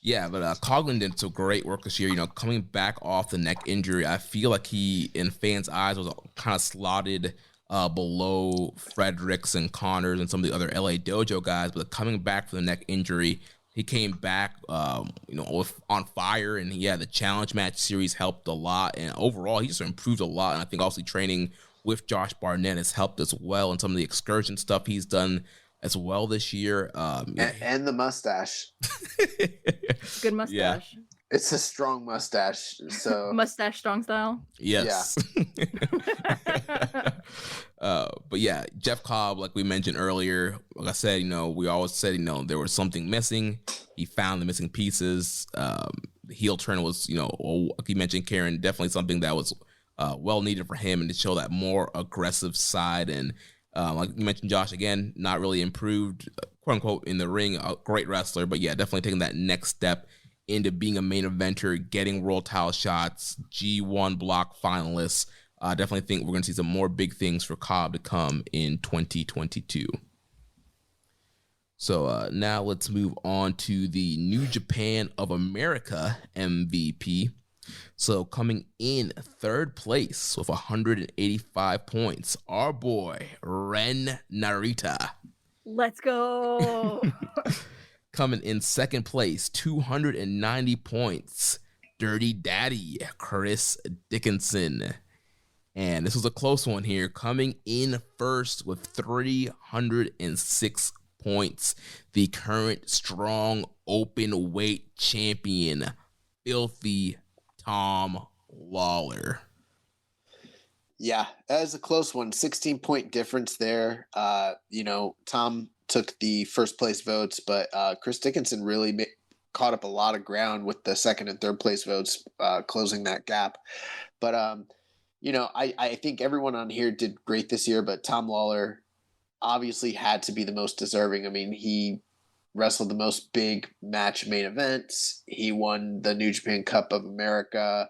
Yeah, but Coughlin did some great work this year. Coming back off the neck injury, I feel like he, in fans' eyes, was kind of slotted below Fredericks and Connors and some of the other LA Dojo guys. But coming back from the neck injury, he came back, on fire. And the challenge match series helped a lot. And overall, he just improved a lot. And I think also training with Josh Barnett has helped as well. And some of the excursion stuff he's done as well this year. And the mustache. Good mustache. Yeah. It's a strong mustache. So mustache strong style. Yes. Yeah. But yeah, Jeff Cobb, like we mentioned earlier, like I said, we always said, there was something missing. He found the missing pieces. The heel turn was, like you mentioned, Karen, definitely something that was well needed for him, and to show that more aggressive side. And like you mentioned, Josh, again, not really improved, quote unquote, in the ring, a great wrestler, but yeah, definitely taking that next step into being a main eventer, getting world title shots, G1 block finalists. Definitely think we're going to see some more big things for Cobb to come in 2022. So now let's move on to the New Japan of America MVP. So coming in third place with 185 points, our boy, Ren Narita. Let's go. Coming in second place, 290 points, Dirty Daddy, Chris Dickinson. And this was a close one here. Coming in first with 306 points, the current strong open weight champion, Filthy Tom Lawler. Yeah, that is a close one. 16-point difference there. Tom took the first place votes, but Chris Dickinson really caught up a lot of ground with the second and third place votes, closing that gap. But, I think everyone on here did great this year, but Tom Lawler obviously had to be the most deserving. I mean, he wrestled the most big match main events. He won the New Japan Cup of America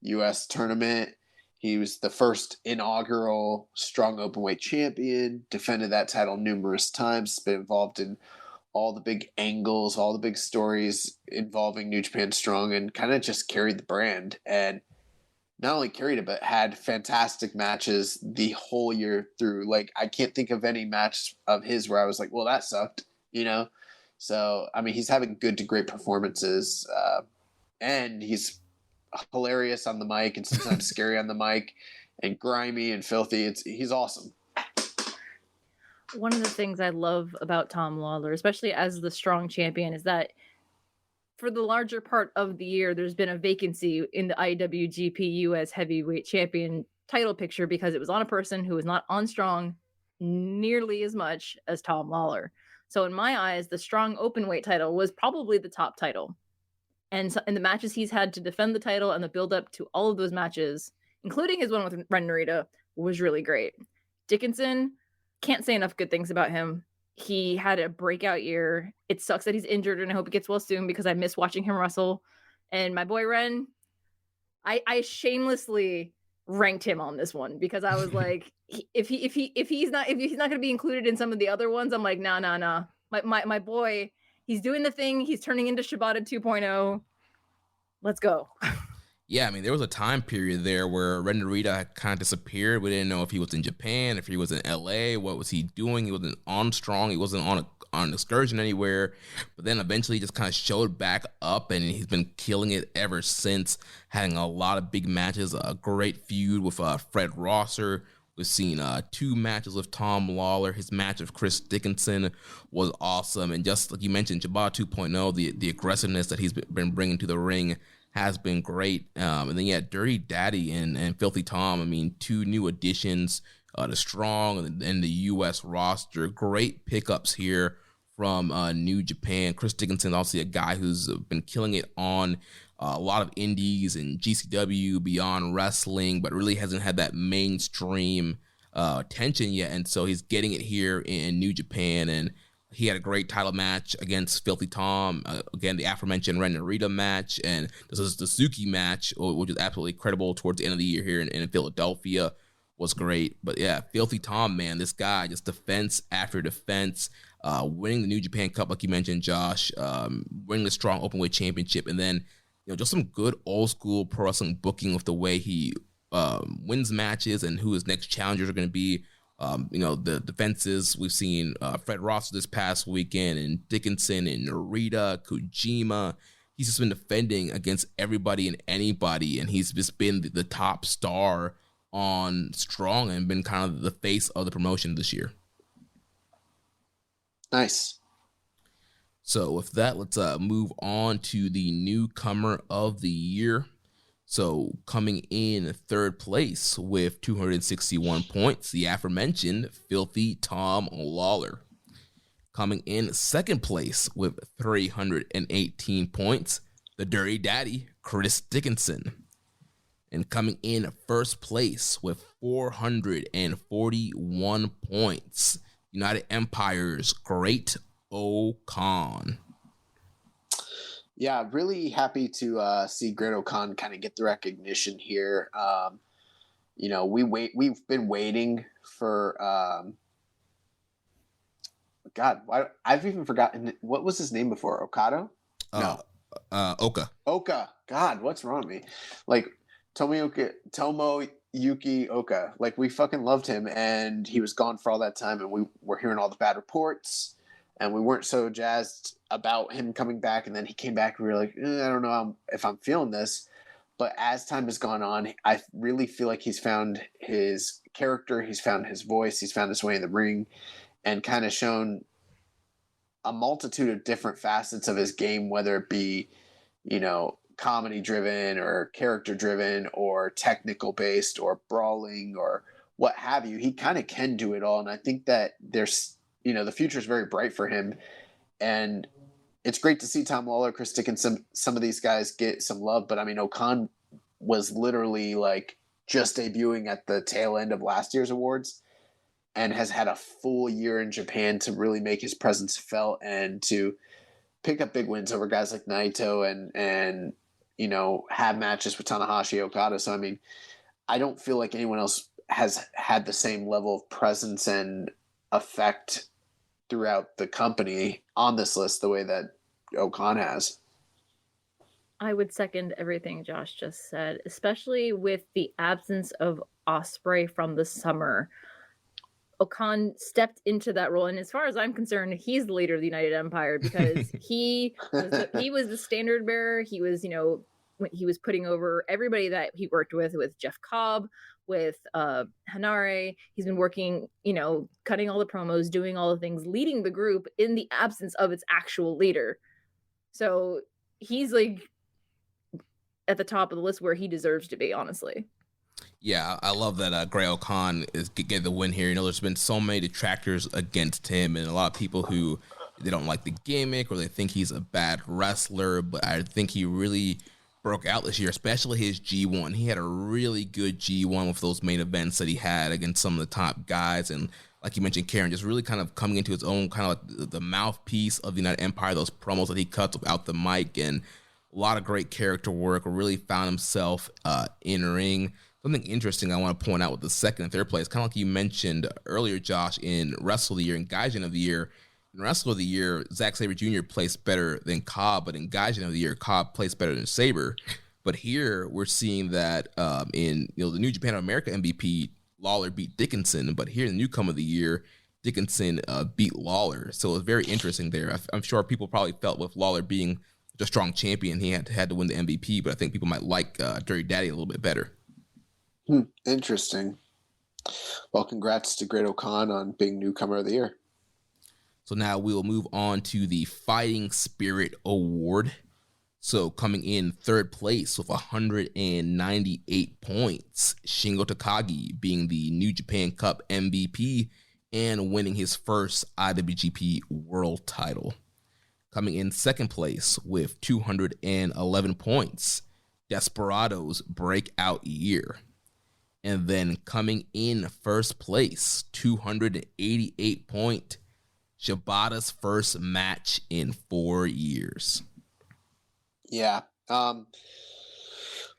U.S. tournament. He was the first inaugural strong openweight champion, defended that title numerous times, been involved in all the big angles, all the big stories involving New Japan Strong, and kind of just carried the brand. And not only carried it, but had fantastic matches the whole year through. Like, I can't think of any match of his where I was like, well, that sucked, So, I mean, he's having good to great performances, and he's hilarious on the mic and sometimes scary on the mic and grimy and filthy. He's awesome. One of the things I love about Tom Lawler, especially as the strong champion, is that for the larger part of the year, there's been a vacancy in the IWGP US heavyweight champion title picture because it was on a person who was not on strong nearly as much as Tom Lawler. So in my eyes, the strong openweight title was probably the top title. And so, in the matches he's had to defend the title and the build up to all of those matches, including his one with Ren Narita, was really great. Dickinson, can't say enough good things about him. He had a breakout year. It sucks that he's injured, and I hope he gets well soon because I miss watching him wrestle. And my boy Ren, I shamelessly ranked him on this one because I was like, if he's not going to be included in some of the other ones, I'm like, nah. My boy, he's doing the thing. He's turning into Shabata 2.0. Let's go. Yeah, I mean, there was a time period there where Ren Narita kind of disappeared. We didn't know if he was in Japan, if he was in LA, what was he doing? He wasn't on strong. He wasn't on an excursion anywhere. But then eventually he just kind of showed back up, and he's been killing it ever since, having a lot of big matches, a great feud with Fred Rosser. We've seen 2 matches with Tom Lawler. His match with Chris Dickinson was awesome. And just like you mentioned, Shabada 2.0, the aggressiveness that he's been bringing to the ring has been great. And then, Dirty Daddy and Filthy Tom, I mean, 2 new additions to Strong and the U.S. roster. Great pickups here from New Japan. Chris Dickinson, obviously a guy who's been killing it on a lot of indies and GCW, Beyond Wrestling, but really hasn't had that mainstream attention yet. And so he's getting it here in New Japan, and he had a great title match against Filthy Tom. Again, the aforementioned Ren Narita match, and this is the Suzuki match, which is absolutely credible towards the end of the year here in Philadelphia, was great. But yeah, Filthy Tom, man, this guy, just defense after defense, winning the New Japan Cup, like you mentioned, Josh, winning the Strong Openweight Championship, and then just some good old school pro wrestling booking with the way he wins matches and who his next challengers are going to be. The defenses, we've seen Fred Ross this past weekend, and Dickinson and Narita, Kojima. He's just been defending against everybody and anybody, and he's just been the top star on Strong and been kind of the face of the promotion this year. Nice. So with that, let's move on to the newcomer of the year. So coming in third place with 261 points, the aforementioned Filthy Tom Lawler. Coming in second place with 318 points, the Dirty Daddy, Chris Dickinson. And coming in first place with 441 points, United Empire's Great O'Khan. Yeah, really happy to see Great O'Khan kind of get the recognition here. We've been waiting for I've even forgotten, what was his name before? Okada? No. Oka. Oka. God, what's wrong with me? Like Tomoyuki Oka. Like, we fucking loved him, and he was gone for all that time, and we were hearing all the bad reports, and we weren't so jazzed about him coming back. And then he came back, and we were like, I don't know if I'm feeling this. But as time has gone on, I really feel like he's found his character, he's found his voice, he's found his way in the ring, and kind of shown a multitude of different facets of his game, whether it be, comedy driven or character driven or technical based or brawling or what have you. He kind of can do it all. And I think that there's, the future is very bright for him. And it's great to see Tom Lawler, Chris Dickinson, some of these guys get some love. But I mean, Okan was literally like just debuting at the tail end of last year's awards and has had a full year in Japan to really make his presence felt and to pick up big wins over guys like Naito and have matches with Tanahashi, Okada. So, I mean, I don't feel like anyone else has had the same level of presence and effect throughout the company on this list the way that Okan has. I would second everything Josh just said, especially with the absence of Ospreay from the summer. Okan stepped into that role, and as far as I'm concerned, he's the leader of the United Empire because he was the standard bearer. He was, he was putting over everybody that he worked with Jeff Cobb, with Hanare. He's been working, cutting all the promos, doing all the things, leading the group in the absence of its actual leader. So he's like at the top of the list where he deserves to be, honestly. Yeah, I love that Gray Okan is getting the win here. There's been so many detractors against him and a lot of people who they don't like the gimmick or they think he's a bad wrestler, but I think he really broke out this year, especially his G1. He had a really good G1 with those main events that he had against some of the top guys. And like you mentioned, Karen, just really kind of coming into his own, kind of like the mouthpiece of the United Empire, those promos that he cuts without the mic, and a lot of great character work. Really found himself in ring. Something interesting I want to point out with the second and third place, kind of like you mentioned earlier, Josh, in Wrestle of the Year and Gaijin of the Year. In Wrestle of the Year, Zack Saber Jr. placed better than Cobb, but in Gaijin of the Year, Cobb placed better than Saber. But here we're seeing that in the New Japan America MVP, Lawler beat Dickinson, but here in the Newcomer of the Year, Dickinson beat Lawler. So it's very interesting there. I'm sure people probably felt with Lawler being a strong champion, he had to win the MVP, but I think people might like Dirty Daddy a little bit better. Interesting. Well, congrats to Great Okan on being Newcomer of the Year. So now we will move on to the Fighting Spirit Award. So coming in third place with 198 points, Shingo Takagi being the New Japan Cup MVP and winning his first IWGP World title. Coming in second place with 211 points, Desperado's breakout year. And then coming in first place, 288 point, Shabata's first match in 4 years. Yeah. A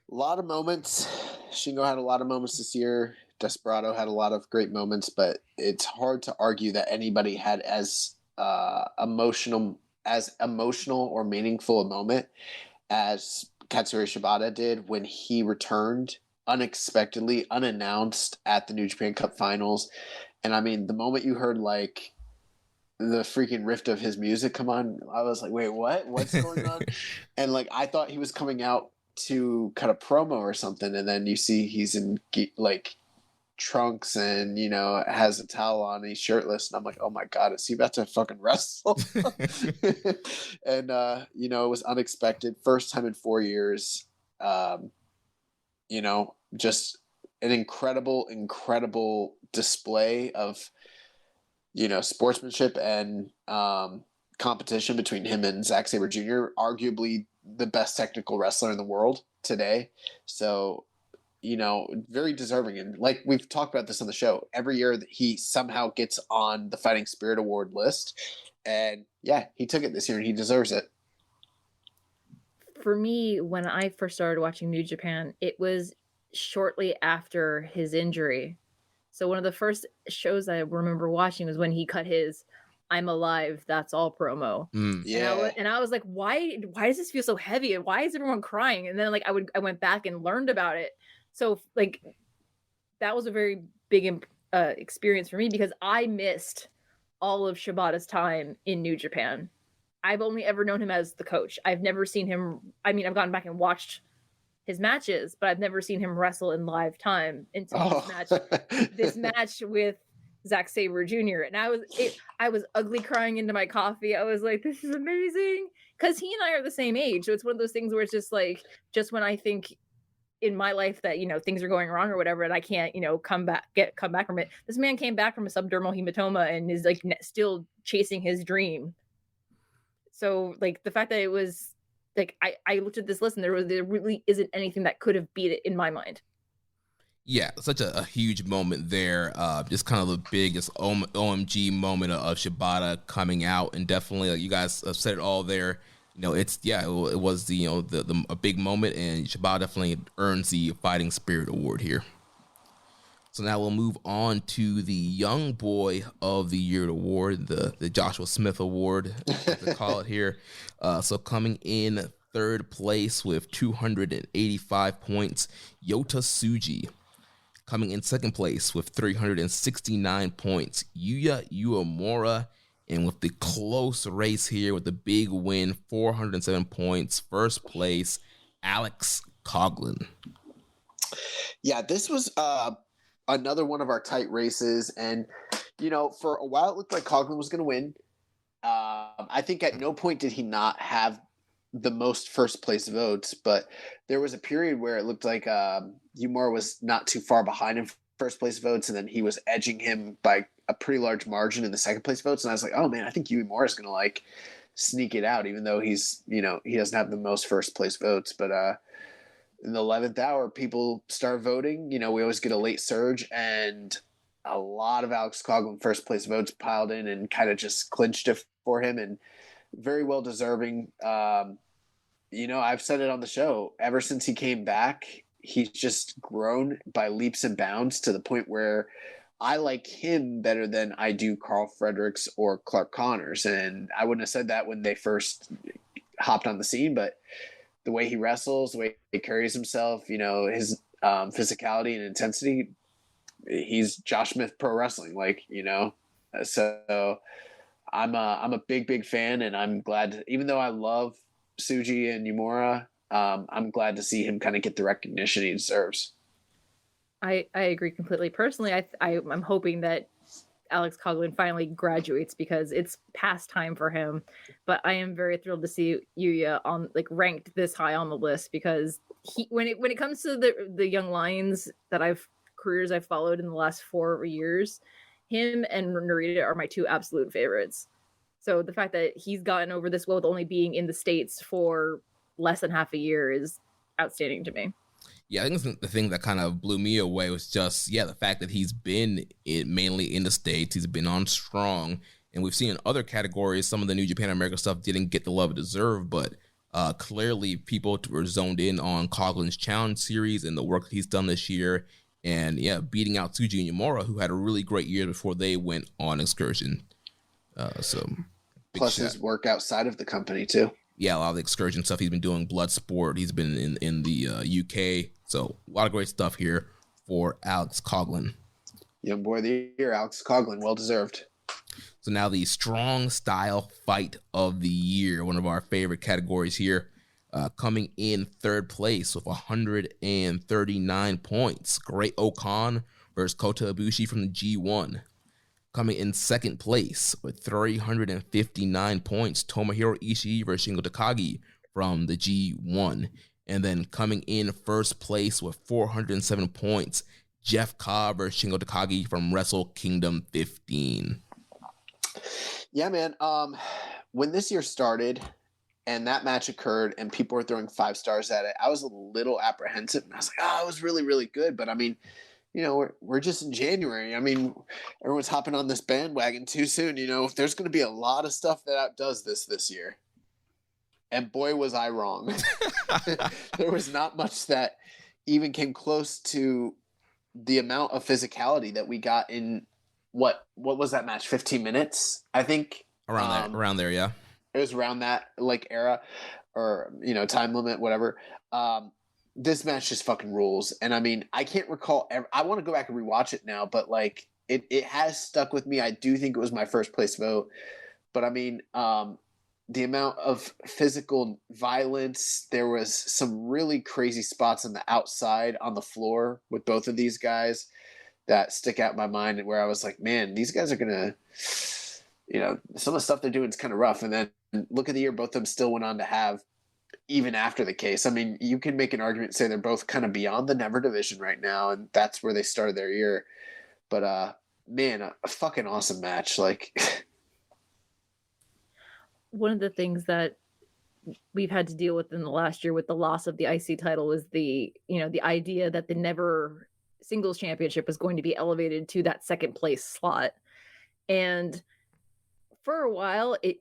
lot of moments. Shingo had a lot of moments this year. Desperado had a lot of great moments, but it's hard to argue that anybody had as emotional or meaningful a moment as Katsuyori Shibata did when he returned unexpectedly, unannounced at the New Japan Cup Finals. And I mean, the moment you heard like the freaking riff of his music come on, I was like, wait, what? What's going on? And like, I thought he was coming out to cut a promo or something. And then you see he's in like trunks and, has a towel on and he's shirtless. And I'm like, oh my God, is he about to fucking wrestle? And, it was unexpected. First time in 4 years. Just an incredible display of, sportsmanship and competition between him and Zack Saber Jr., arguably the best technical wrestler in the world today. So, very deserving. And like we've talked about this on the show, every year that he somehow gets on the Fighting Spirit Award list. And yeah, he took it this year and he deserves it. For me, when I first started watching New Japan, it was shortly after his injury. So one of the first shows I remember watching was when he cut his "I'm Alive, That's All" promo. Yeah. And I was like, why does this feel so heavy? And why is everyone crying? And then like I went back and learned about it. So like that was a very big experience for me because I missed all of Shibata's time in New Japan. I've only ever known him as the coach. I've never seen him. I mean, I've gone back and watched his matches, but I've never seen him wrestle in live time until this match with Zack Saber Jr. And I was ugly crying into my coffee. I was like, this is amazing. Because he and I are the same age. So it's one of those things where it's just like, just when I think in my life that, things are going wrong or whatever, and I can't, come back from it. This man came back from a subdermal hematoma and is like still chasing his dream. So like the fact that it was like, I looked at this list and there really isn't anything that could have beat it in my mind. Yeah, such a huge moment there. Just kind of the biggest OMG moment of Shabada coming out, and definitely, like you guys have said it all there. It was a big moment, and Shabada definitely earns the Fighting Spirit Award here. So now we'll move on to the Young Boy of the Year award, the Joshua Smith Award, as they call it here. So coming in third place with 285 points, Yota Tsuji. Coming in second place with 369 points, Yuya Uemura. And with the close race here with the big win, 407 points, first place, Alex Coughlin. Yeah, this was another one of our tight races. And, for a while it looked like Coughlin was going to win. I think at no point did he not have the most first place votes, but there was a period where it looked like Uemura was not too far behind in first place votes, and then he was edging him by a pretty large margin in the second place votes. And I was like, oh man, I think Uemura is going to like sneak it out, even though he's, he doesn't have the most first place votes. But in the 11th hour, people start voting. We always get a late surge, and a lot of Alex Coughlin first place votes piled in and kind of just clinched it for him, and very well deserving. I've said it on the show, ever since he came back, he's just grown by leaps and bounds to the point where I like him better than I do Carl Fredericks or Clark Connors. And I wouldn't have said that when they first hopped on the scene, but the way he wrestles, the way he carries himself, his physicality and intensity, he's Josh Smith Pro Wrestling, so I'm a big fan, and I'm glad even though I love Tsuji and Uemura, I'm glad to see him kind of get the recognition he deserves. I agree completely. Personally, I'm hoping that Alex Coughlin finally graduates because it's past time for him. But I am very thrilled to see Yuya on ranked this high on the list, because when it comes to the young lions that I've followed in the last 4 years, him and Narita are my two absolute favorites. So the fact that he's gotten over this well with only being in the States for less than half a year is outstanding to me. Yeah, I think the thing that kind of blew me away was just, the fact that he's been mainly in the States. He's been on Strong, and we've seen in other categories, some of the New Japan America stuff didn't get the love it deserved, but clearly people were zoned in on Coughlin's Challenge Series and the work that he's done this year, and beating out Tsuji and Uemura, who had a really great year before they went on excursion. Plus his work outside of the company too. Yeah, a lot of the excursion stuff he's been doing, Bloodsport. He's been in the UK. So a lot of great stuff here for Alex Coughlin. Young Boy of the Year, Alex Coughlin, well deserved. So now the Strong Style Fight of the Year, one of our favorite categories here, coming in third place with 139 points. Great Okan versus Kota Ibushi from the G1. Coming in second place with 359 points, Tomohiro Ishii versus Shingo Takagi from the G1. And then coming in first place with 407 points, Jeff Cobb versus Shingo Takagi from Wrestle Kingdom 15. Yeah, man. When this year started and that match occurred and people were throwing 5 stars at it, I was a little apprehensive. And I was like, it was really, really good. But I mean, we're just in January. I mean, everyone's hopping on this bandwagon too soon. There's going to be a lot of stuff that outdoes this year. And boy, was I wrong. There was not much that even came close to the amount of physicality that we got in what was that match? 15 minutes, I think. Around there, yeah. It was around that era or, time limit, whatever. This match just fucking rules. And I mean, I can't recall I want to go back and rewatch it now, but it has stuck with me. I do think it was my first place vote, but I mean, the amount of physical violence. There was some really crazy spots on the outside on the floor with both of these guys that stick out in my mind, where I was like, man, these guys are gonna, some of the stuff they're doing is kind of rough. And then look at the year both of them still went on to have, even after the case. I mean, you can make an argument, say they're both kind of beyond the never division right now, and that's where they started their year. But man, a fucking awesome match. Like, one of the things that we've had to deal with in the last year with the loss of the IC title was the idea that the never singles championship was going to be elevated to that second place slot. And for a while it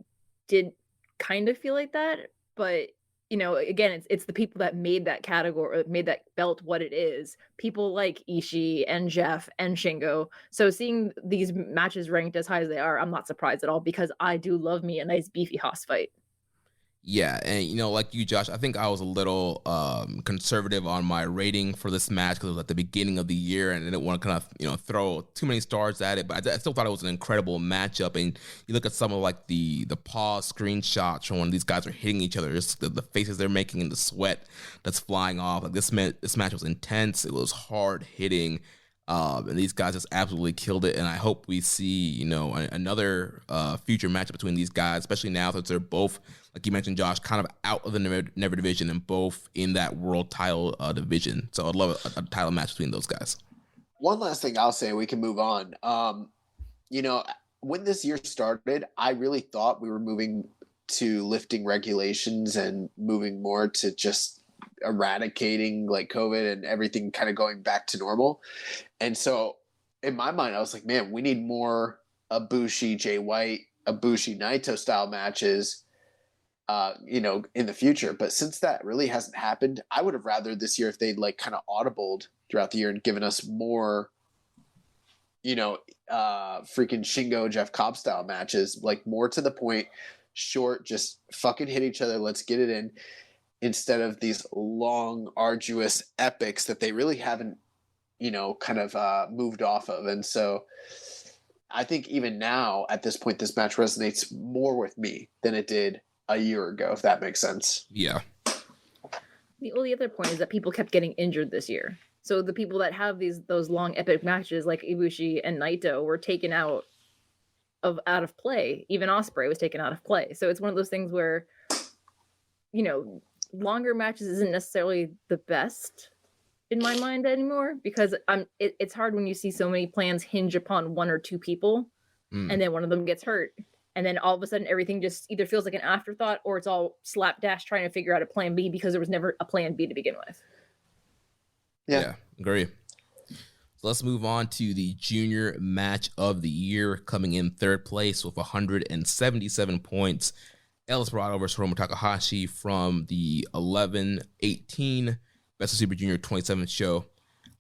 did kind of feel like that, but again, it's the people that made that category, made that belt what it is. People like Ishii and Jeff and Shingo. So seeing these matches ranked as high as they are, I'm not surprised at all, because I do love me a nice beefy Haas fight. Yeah, and like you, Josh, I think I was a little conservative on my rating for this match because it was at the beginning of the year, and I didn't want to kind of throw too many stars at it. But I still thought it was an incredible matchup. And you look at some of like the pause screenshots from when these guys are hitting each other, just the faces they're making and the sweat that's flying off. Like this match was intense. It was hard hitting. And these guys just absolutely killed it, and I hope we see another future matchup between these guys, especially now that they're both, like you mentioned, Josh, kind of out of the never division and both in that world title division. So I'd love a title match between those guys. One last thing I'll say, we can move on. When this year started, I really thought we were moving to lifting regulations and moving more to just eradicating like COVID and everything kind of going back to normal. And so in my mind, I was like, man, we need more Ibushi, Jay White, Ibushi, Naito style matches, in the future. But since that really hasn't happened, I would have rather this year if they'd like kind of audibled throughout the year and given us more, freaking Shingo, Jeff Cobb style matches, like more to the point, short, just fucking hit each other. Let's get it in. Instead of these long, arduous epics that they really haven't, moved off of. And so I think even now at this point, this match resonates more with me than it did a year ago, if that makes sense. Yeah. The only other point is that people kept getting injured this year. So the people that have those long epic matches like Ibushi and Naito were taken out of play. Even Ospreay was taken out of play. So it's one of those things where, longer matches isn't necessarily the best in my mind anymore, because it's hard when you see so many plans hinge upon one or two people and then one of them gets hurt. And then all of a sudden everything just either feels like an afterthought or it's all slapdash trying to figure out a plan B because there was never a plan B to begin with. Yeah, agree. So let's move on to the junior match of the year. Coming in third place with 177 points, El Desperado versus Hiromu Takahashi from the 11-18 Best of Super Junior 27th show.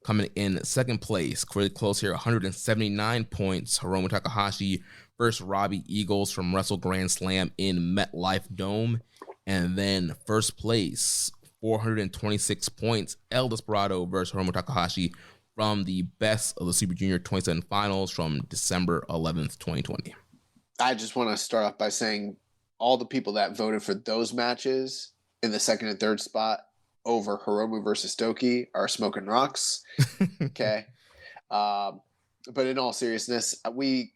Coming in second place, really close here, 179 points, Hiromu Takahashi versus Robbie Eagles from Wrestle Grand Slam in MetLife Dome. And then first place, 426 points, El Desperado versus Hiromu Takahashi from the Best of the Super Junior 27 Finals from December 11th, 2020. I just want to start off by saying all the people that voted for those matches in the second and third spot over Hiromu versus Doki are smoking rocks. Okay. But in all seriousness, we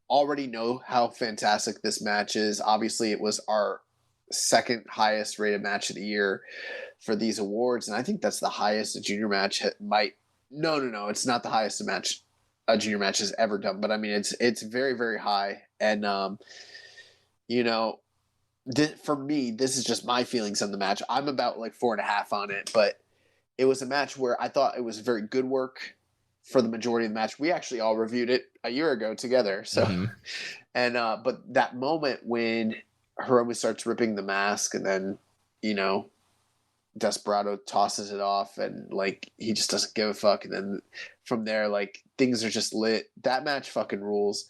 already know how fantastic this match is. Obviously, it was our second highest rated match of the year for these awards. And I think that's the highest a junior match might. No. It's not the highest a junior match has ever done. But I mean, it's very, very high. And, for me, this is just my feelings on the match. I'm about like 4.5 on it, but it was a match where I thought it was very good work for the majority of the match. We actually all reviewed it a year ago together. So, and, but that moment when Hiromu starts ripping the mask and then, Desperado tosses it off and like, he just doesn't give a fuck. And then from there, like things are just lit. That match fucking rules.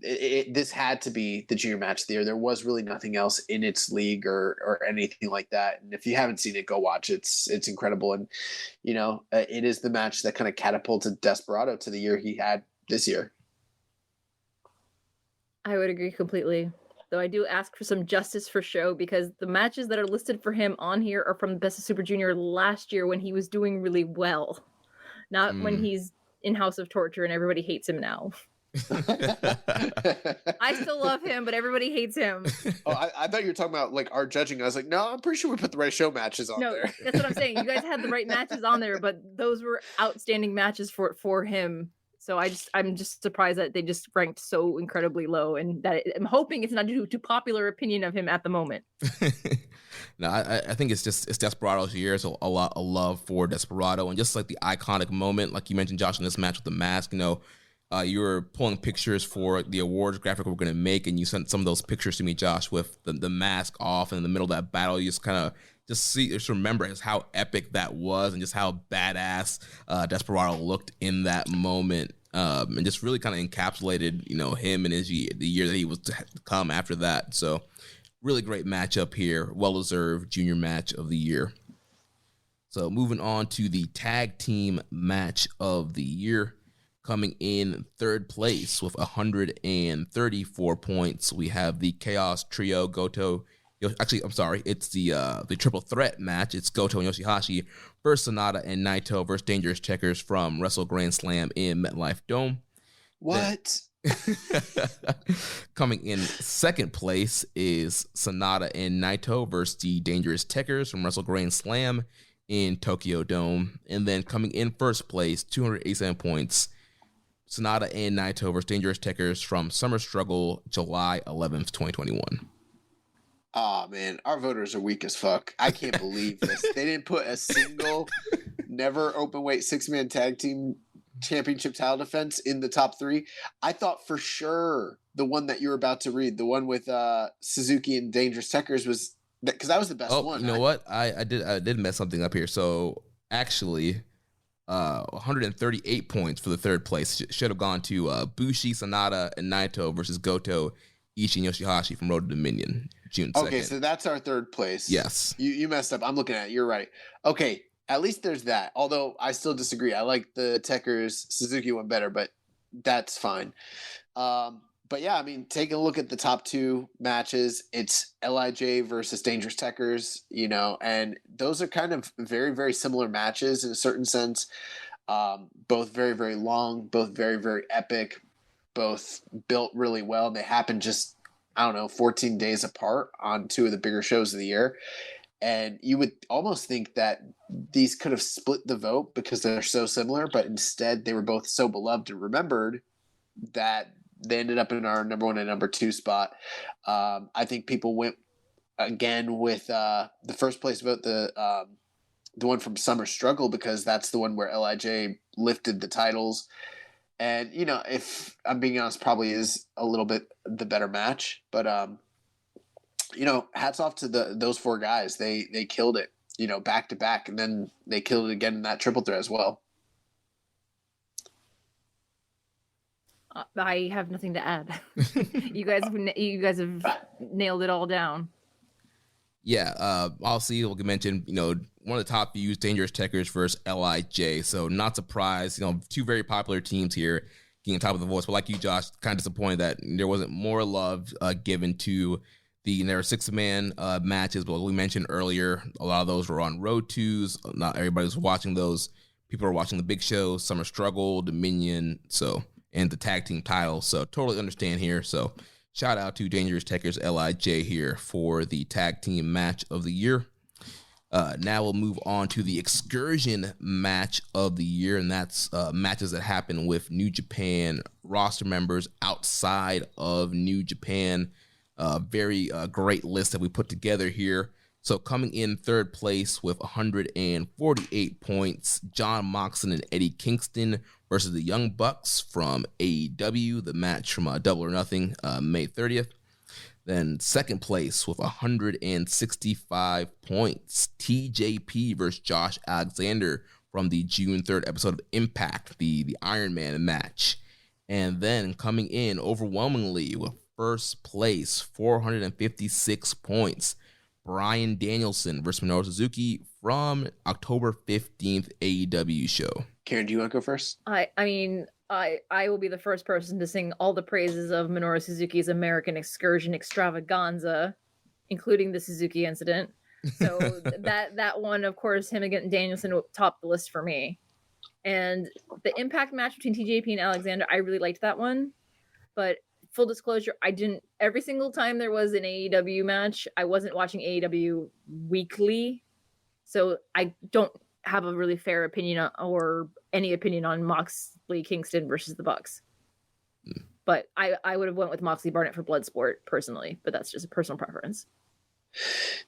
This had to be the junior match of the year. There was really nothing else in its league or anything like that. And if you haven't seen it, go watch it. It's incredible. And, it is the match that kind of catapulted Desperado to the year he had this year. I would agree completely. though I do ask for some justice for Show, because the matches that are listed for him on here are from Best of Super Junior last year when he was doing really well, not when he's in House of Torture and everybody hates him now. I still love him, but everybody hates him. Oh, I thought you were talking about like our judging. I was like, no, I'm pretty sure we put the right show matches on there. That's what I'm saying. You guys had the right matches on there, but those were outstanding matches for him. So I'm just surprised that they just ranked so incredibly low, and that I'm hoping it's not due to popular opinion of him at the moment. No, I think it's Desperado's year. So a lot of love for Desperado, and just like the iconic moment, like you mentioned, Josh, in this match with the mask. You know, you were pulling pictures for the awards graphic we're going to make, and you sent some of those pictures to me, Josh, with the mask off, and in the middle of that battle, you just kind of just remember just how epic that was, and just how badass Desperado looked in that moment, and just really kind of encapsulated, you know, him and the year that he was to come after that. So really great matchup here, well-deserved junior match of the year. So moving on to the tag team match of the year. Coming in third place with 134 points, we have the Chaos Trio, Goto. Actually, I'm sorry, it's the triple threat match. It's Goto and Yoshihashi versus Sanada and Naito versus Dangerous Tekkers from Wrestle Grand Slam in MetLife Dome. What? Coming in second place is Sanada and Naito versus the Dangerous Tekkers from Wrestle Grand Slam in Tokyo Dome. And then coming in first place, 287 points, Sanada and Naito versus Dangerous Tekkers from Summer Struggle, July 11th, 2021. Oh, man, our voters are weak as fuck. I can't believe this. They didn't put a single never open weight 6-man tag team championship title defense in the top 3. I thought for sure the one that you were about to read, the one with Suzuki and Dangerous Tekkers, was because that was the best one. You know what? I did mess something up here. So actually, 138 points for the third place should have gone to Bushi, Sanada, and Naito versus Goto, Ishii, and Yoshihashi from Road to Dominion, June 2nd. Okay, so that's our third place. Yes. You messed up. I'm looking at it. You're right. Okay, at least there's that. Although I still disagree. I like the Tekkers Suzuki one better, but that's fine. But yeah, I mean, taking a look at the top 2 matches, it's LIJ versus Dangerous Tekkers, you know, and those are kind of very, very similar matches in a certain sense. Both very, very long, both very, very epic, both built really well. And they happen just, 14 days apart on 2 of the bigger shows of the year. And you would almost think that these could have split the vote because they're so similar, but instead they were both so beloved and remembered that they ended up in our number 1 and number 2 spot. I think people went again with the first place vote, the one from Summer Struggle, because that's the one where LIJ lifted the titles. And, you know, if I'm being honest, probably is a little bit the better match. But, you know, hats off to those 4 guys. They killed it, you know, back to back. And then they killed it again in that triple threat as well. I have nothing to add. You guys have nailed it all down. Yeah, also we mentioned, you know, one of the top views, Dangerous Tekkers versus LIJ. So not surprised, you know, 2 very popular teams here getting top of the voice. But like you, Josh, kind of disappointed that there wasn't more love given to their 6-man matches. But we mentioned earlier, a lot of those were on Road 2s. Not everybody was watching those. People are watching the big shows, Summer Struggle, Dominion, and the tag team title. So totally understand here. So shout out to Dangerous Tekkers LIJ here for the tag team match of the year. Now we'll move on to the excursion match of the year, and that's matches that happen with New Japan roster members outside of New Japan. Very great list that we put together here. So coming in third place with 148 points, John Moxley and Eddie Kingston versus the Young Bucks from AEW, the match from Double or Nothing, May 30th. Then second place with 165 points, TJP versus Josh Alexander from the June 3rd episode of Impact, the Iron Man match. And then coming in overwhelmingly with first place, 456 points, Bryan Danielson versus Minoru Suzuki from October 15th AEW show. Karen, do you want to go first? I mean, I will be the first person to sing all the praises of Minoru Suzuki's American Excursion Extravaganza, including the Suzuki incident. So that one, of course, him against Danielson topped the list for me. And the Impact match between TJP and Alexander, I really liked that one. But full disclosure, I didn't. Every single time there was an AEW match, I wasn't watching AEW weekly, so I don't have a really fair opinion or any opinion on Moxley Kingston versus the Bucks. But I would have went with Moxley Barnett for Bloodsport personally, but that's just a personal preference.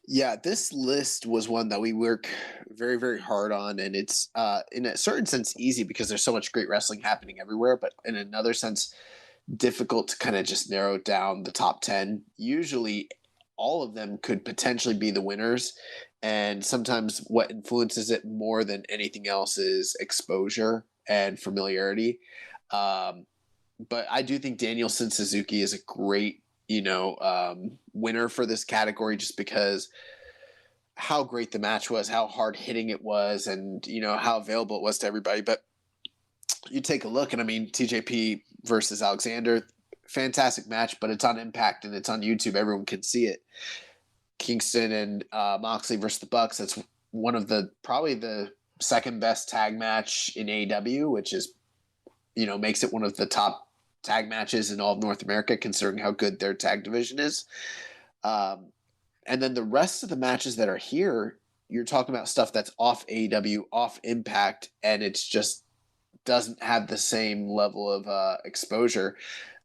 Yeah, this list was one that we work very, very hard on, and it's in a certain sense easy because there's so much great wrestling happening everywhere, but in another sense difficult to kind of just narrow down the top 10. Usually all of them could potentially be the winners, and sometimes what influences it more than anything else is exposure and familiarity. But I do think Danielson Suzuki is a great winner for this category, just because how great the match was, how hard hitting it was, and how available it was to everybody. But you take a look, and I mean, TJP versus Alexander, fantastic match, but it's on Impact and it's on YouTube. Everyone can see it. Kingston and Moxley versus the Bucks. That's one of probably the second best tag match in AEW, which is, makes it one of the top tag matches in all of North America, considering how good their tag division is. And then the rest of the matches that are here, you're talking about stuff that's off AEW, off Impact, and it's just doesn't have the same level of exposure.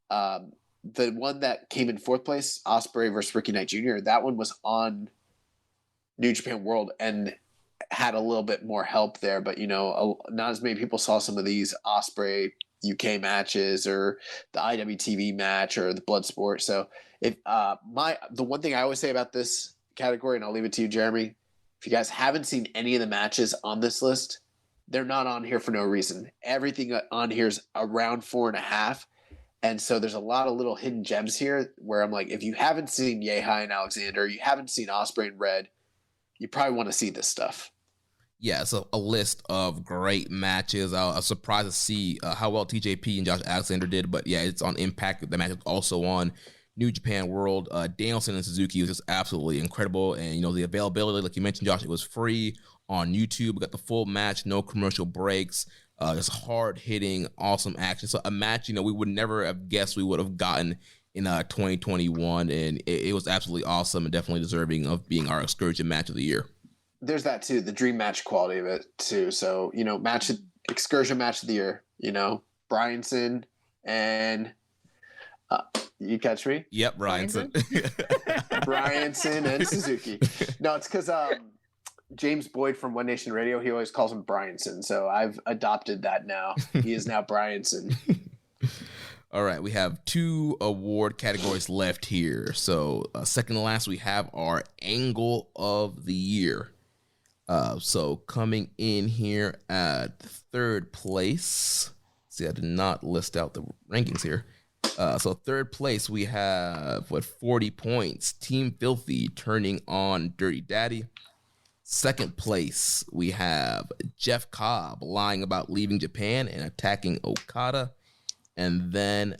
The one that came in fourth place, Ospreay versus Ricky Knight Jr., that one was on New Japan World and had a little bit more help there, but not as many people saw some of these Ospreay UK matches or the IWTV match or the Bloodsport. So if the one thing I always say about this category, and I'll leave it to you, Jeremy, if you guys haven't seen any of the matches on this list, they're not on here for no reason. Everything on here is around 4.5. And so there's a lot of little hidden gems here where I'm like, if you haven't seen Yehai and Alexander, you haven't seen Ospreay and Red, you probably want to see this stuff. Yeah, so a list of great matches. I was surprised to see how well TJP and Josh Alexander did, but yeah, it's on Impact. The match is also on New Japan World. Danielson and Suzuki was just absolutely incredible. And, the availability, like you mentioned, Josh, it was free on YouTube. We got the full match, no commercial breaks. Just hard-hitting, awesome action. So a match, we would never have guessed we would have gotten in 2021, and it was absolutely awesome and definitely deserving of being our excursion match of the year. There's that too, the dream match quality of it too. So, excursion match of the year, Bryanson and you catch me? Yep, Bryanson. Bryanson and Suzuki. No, it's because James Boyd from One Nation Radio, he always calls him Bryanson. So I've adopted that now. He is now Bryanson. All right, we have 2 award categories left here. So second to last, we have our Angle of the Year. So coming in here at third place. See, I did not list out the rankings here. So third place, we have 40 points. Team Filthy turning on Dirty Daddy. Second place, we have Jeff Cobb lying about leaving Japan and attacking Okada. And then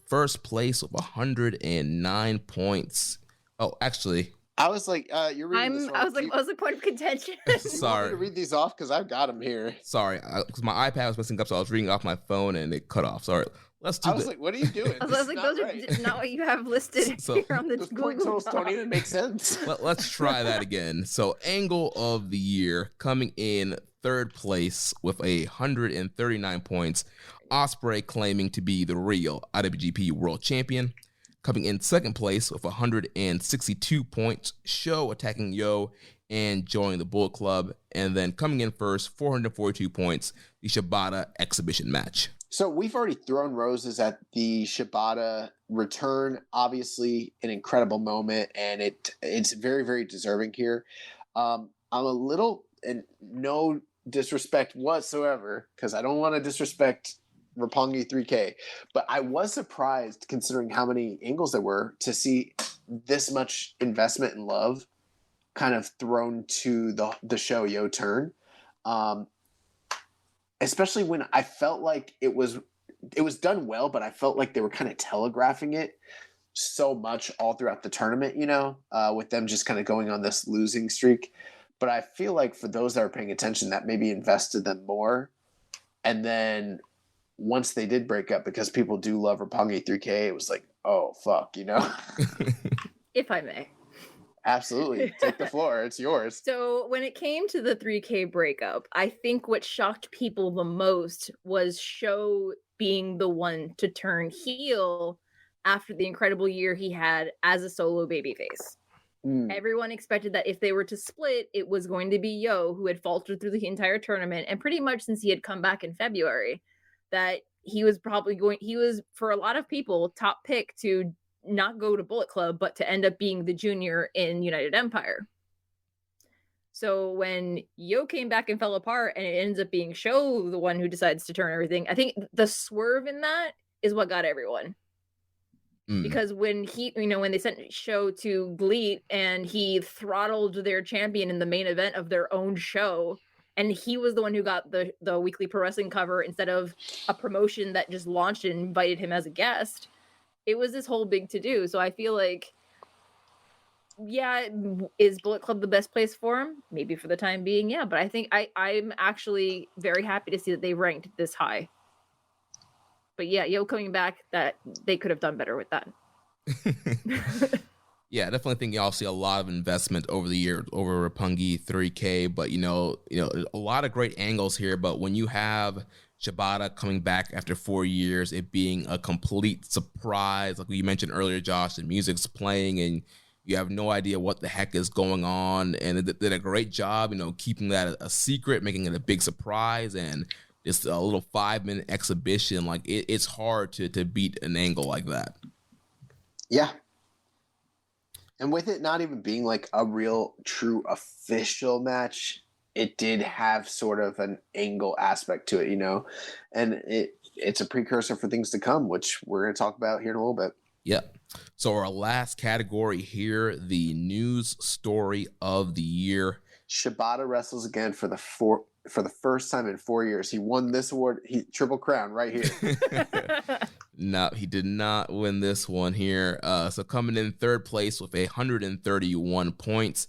first place with 109 points. Oh, actually, I was like, you're reading this wrong. I was like, point of contention. Sorry. You want me to read these off because I've got them here. Sorry, because my iPad was messing up, so I was reading off my phone and it cut off. Sorry. Let's do I was like, what are you doing? I was like, those are not what you have listed here on the those Google point totals Doc. don't even make sense. Let's try that again. So Angle of the Year coming in third place with 139 points. Ospreay claiming to be the real IWGP World Champion. Coming in second place with 162 points. Show attacking Yo and joining the Bullet Club. And then coming in first, 442 points, the Shabada exhibition match. So we've already thrown roses at the Shabada return. Obviously, an incredible moment, and it's very, very deserving here. I'm a little, and no disrespect whatsoever, because I don't want to disrespect Roppongi 3K, but I was surprised, considering how many angles there were, to see this much investment and love kind of thrown to the show Yo turn. Especially when I felt like it was it was done well, but I felt like they were kind of telegraphing it so much all throughout the tournament, with them just kind of going on this losing streak. But I feel like for those that are paying attention, that maybe invested them more. And then once they did break up, because people do love Roppongi 3K, it was like, oh, fuck, If I may. Absolutely. Take the floor. It's yours. So when it came to the 3K breakup, I think what shocked people the most was Sho being the one to turn heel after the incredible year he had as a solo babyface. Everyone expected that if they were to split, it was going to be Yo, who had faltered through the entire tournament, and pretty much since he had come back in February, that he was for a lot of people, top pick to not go to Bullet Club, but to end up being the junior in United Empire. So when Yo came back and fell apart, and it ends up being Sho, the one who decides to turn everything, I think the swerve in that is what got everyone. Because when when they sent Sho to GLEAT and he throttled their champion in the main event of their own show, and he was the one who got the Weekly Pro Wrestling cover instead of a promotion that just launched and invited him as a guest, it was this whole big to-do. So I feel like, yeah, is Bullet Club the best place for him? Maybe for the time being, yeah. But I think I'm actually very happy to see that they ranked this high. But yeah, Yo coming back, that they could have done better with that. Yeah, I definitely think y'all see a lot of investment over the year over Roppongi 3K, but a lot of great angles here. But when you have Shabada coming back after 4 years, it being a complete surprise, like you mentioned earlier, Josh, the music's playing and you have no idea what the heck is going on, and it did a great job, keeping that a secret, making it a big surprise, and just a little 5-minute exhibition. Like it's hard to beat an angle like that. Yeah. And with it not even being like a real true official match, it did have sort of an angle aspect to it, and it's a precursor for things to come, which we're going to talk about here in a little bit. Yep. So our last category here, the news story of the year. Shabada wrestles again for the first time in 4 years. He won this award. He Triple Crown right here. No, he did not win this one here. So coming in third place with 131 points.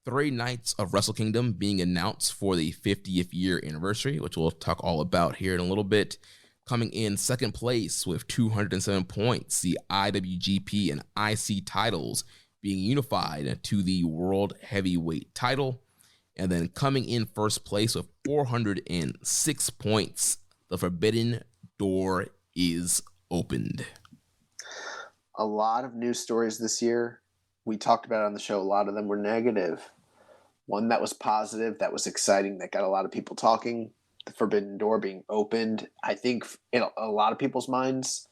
3 nights of Wrestle Kingdom being announced for the 50th year anniversary, which we'll talk all about here in a little bit. Coming in second place with 207 points, the IWGP and IC titles being unified to the World Heavyweight title. And then coming in first place with 406 points, the Forbidden Door is opened. A lot of news stories this year. We talked about it on the show. A lot of them were negative. One that was positive, that was exciting, that got a lot of people talking. The Forbidden Door being opened. I think in a lot of people's minds,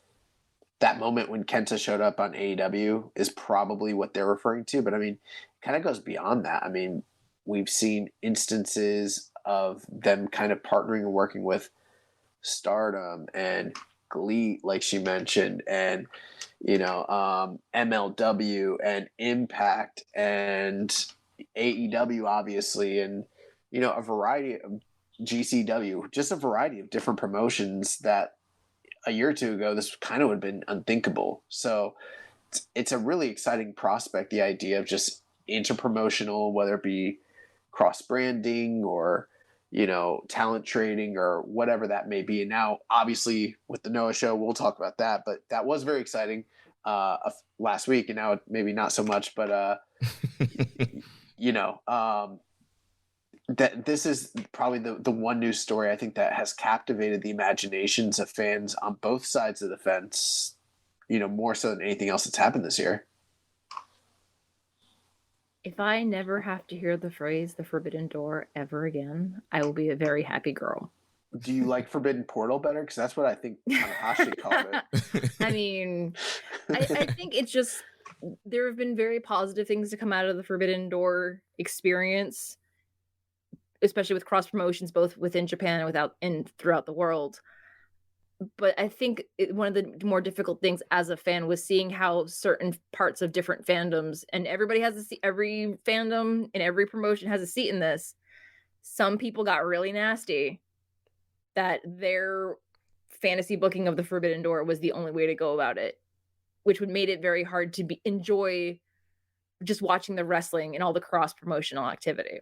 that moment when Kenta showed up on AEW is probably what they're referring to. But I mean, it kind of goes beyond that. I mean, we've seen instances of them kind of partnering and working with Stardom and GLEAT, like she mentioned, and MLW and Impact and AEW, obviously, and a variety of GCW, just a variety of different promotions that a year or two ago this kind of would have been unthinkable. So it's a really exciting prospect, the idea of just interpromotional, whether it be cross branding or talent trading or whatever that may be. And now obviously with the Noah show, we'll talk about that, but that was very exciting last week, and now maybe not so much, but that this is probably the one news story I think that has captivated the imaginations of fans on both sides of the fence, more so than anything else that's happened this year. If I never have to hear the phrase "the Forbidden Door" ever again, I will be a very happy girl. Do you like Forbidden Portal better? Because that's what I think Tanahashi called it. I mean, I think it's just, there have been very positive things to come out of the Forbidden Door experience, especially with cross promotions, both within Japan and throughout the world. But I think one of the more difficult things as a fan was seeing how certain parts of different fandoms, and everybody has a seat, every fandom and every promotion has a seat in this. Some people got really nasty that their fantasy booking of the Forbidden Door was the only way to go about it, which would made it very hard to enjoy just watching the wrestling and all the cross promotional activity.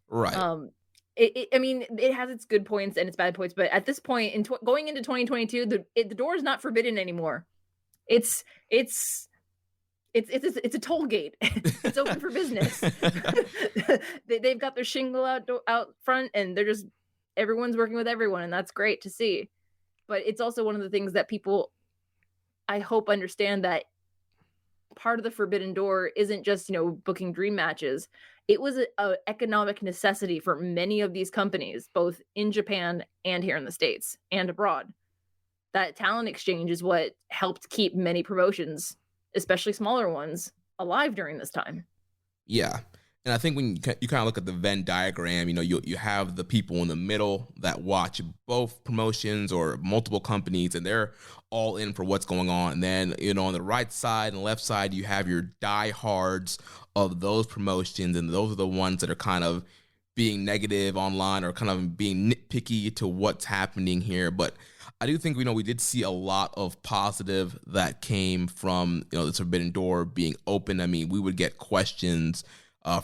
Right. I mean, it has its good points and its bad points, but at this point, going into 2022, the door is not forbidden anymore. It's a toll gate. It's open for business. They've got their shingle out front, and everyone's working with everyone, and that's great to see. But it's also one of the things that people, I hope, understand that part of the Forbidden Door isn't just, booking dream matches. It was an economic necessity for many of these companies, both in Japan and here in the States and abroad. That talent exchange is what helped keep many promotions, especially smaller ones, alive during this time. Yeah. And I think when you kind of look at the Venn diagram, you have the people in the middle that watch both promotions or multiple companies, and they're all in for what's going on. And then, on the right side and left side, you have your diehards of those promotions, and those are the ones that are kind of being negative online or kind of being nitpicky to what's happening here. But I do think, we did see a lot of positive that came from, the Forbidden Door being open. I mean, we would get questions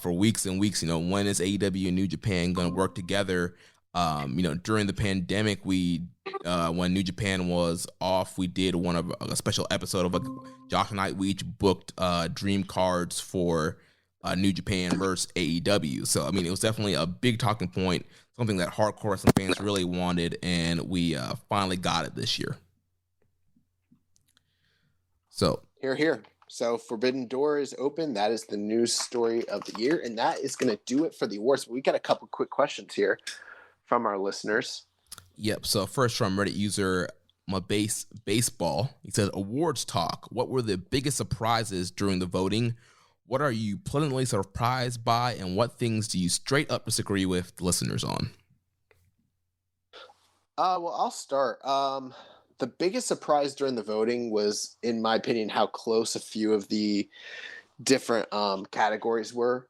for weeks and weeks, when is AEW and New Japan going to work together? During the pandemic, when New Japan was off, we did a special episode of Josh and I, we each booked dream cards for New Japan versus AEW. So, I mean, it was definitely a big talking point, something that hardcore wrestling fans really wanted, and we finally got it this year. So, Here. So Forbidden Door is open. That is the news story of the year, and that is going to do it for the awards. But we got a couple quick questions here from our listeners. Yep. So first from Reddit user Baseball, he says, awards talk. What were the biggest surprises during the voting? What are you pleasantly surprised by, and what things do you straight up disagree with the listeners on? Well, I'll start. The biggest surprise during the voting was, in my opinion, how close a few of the different categories were.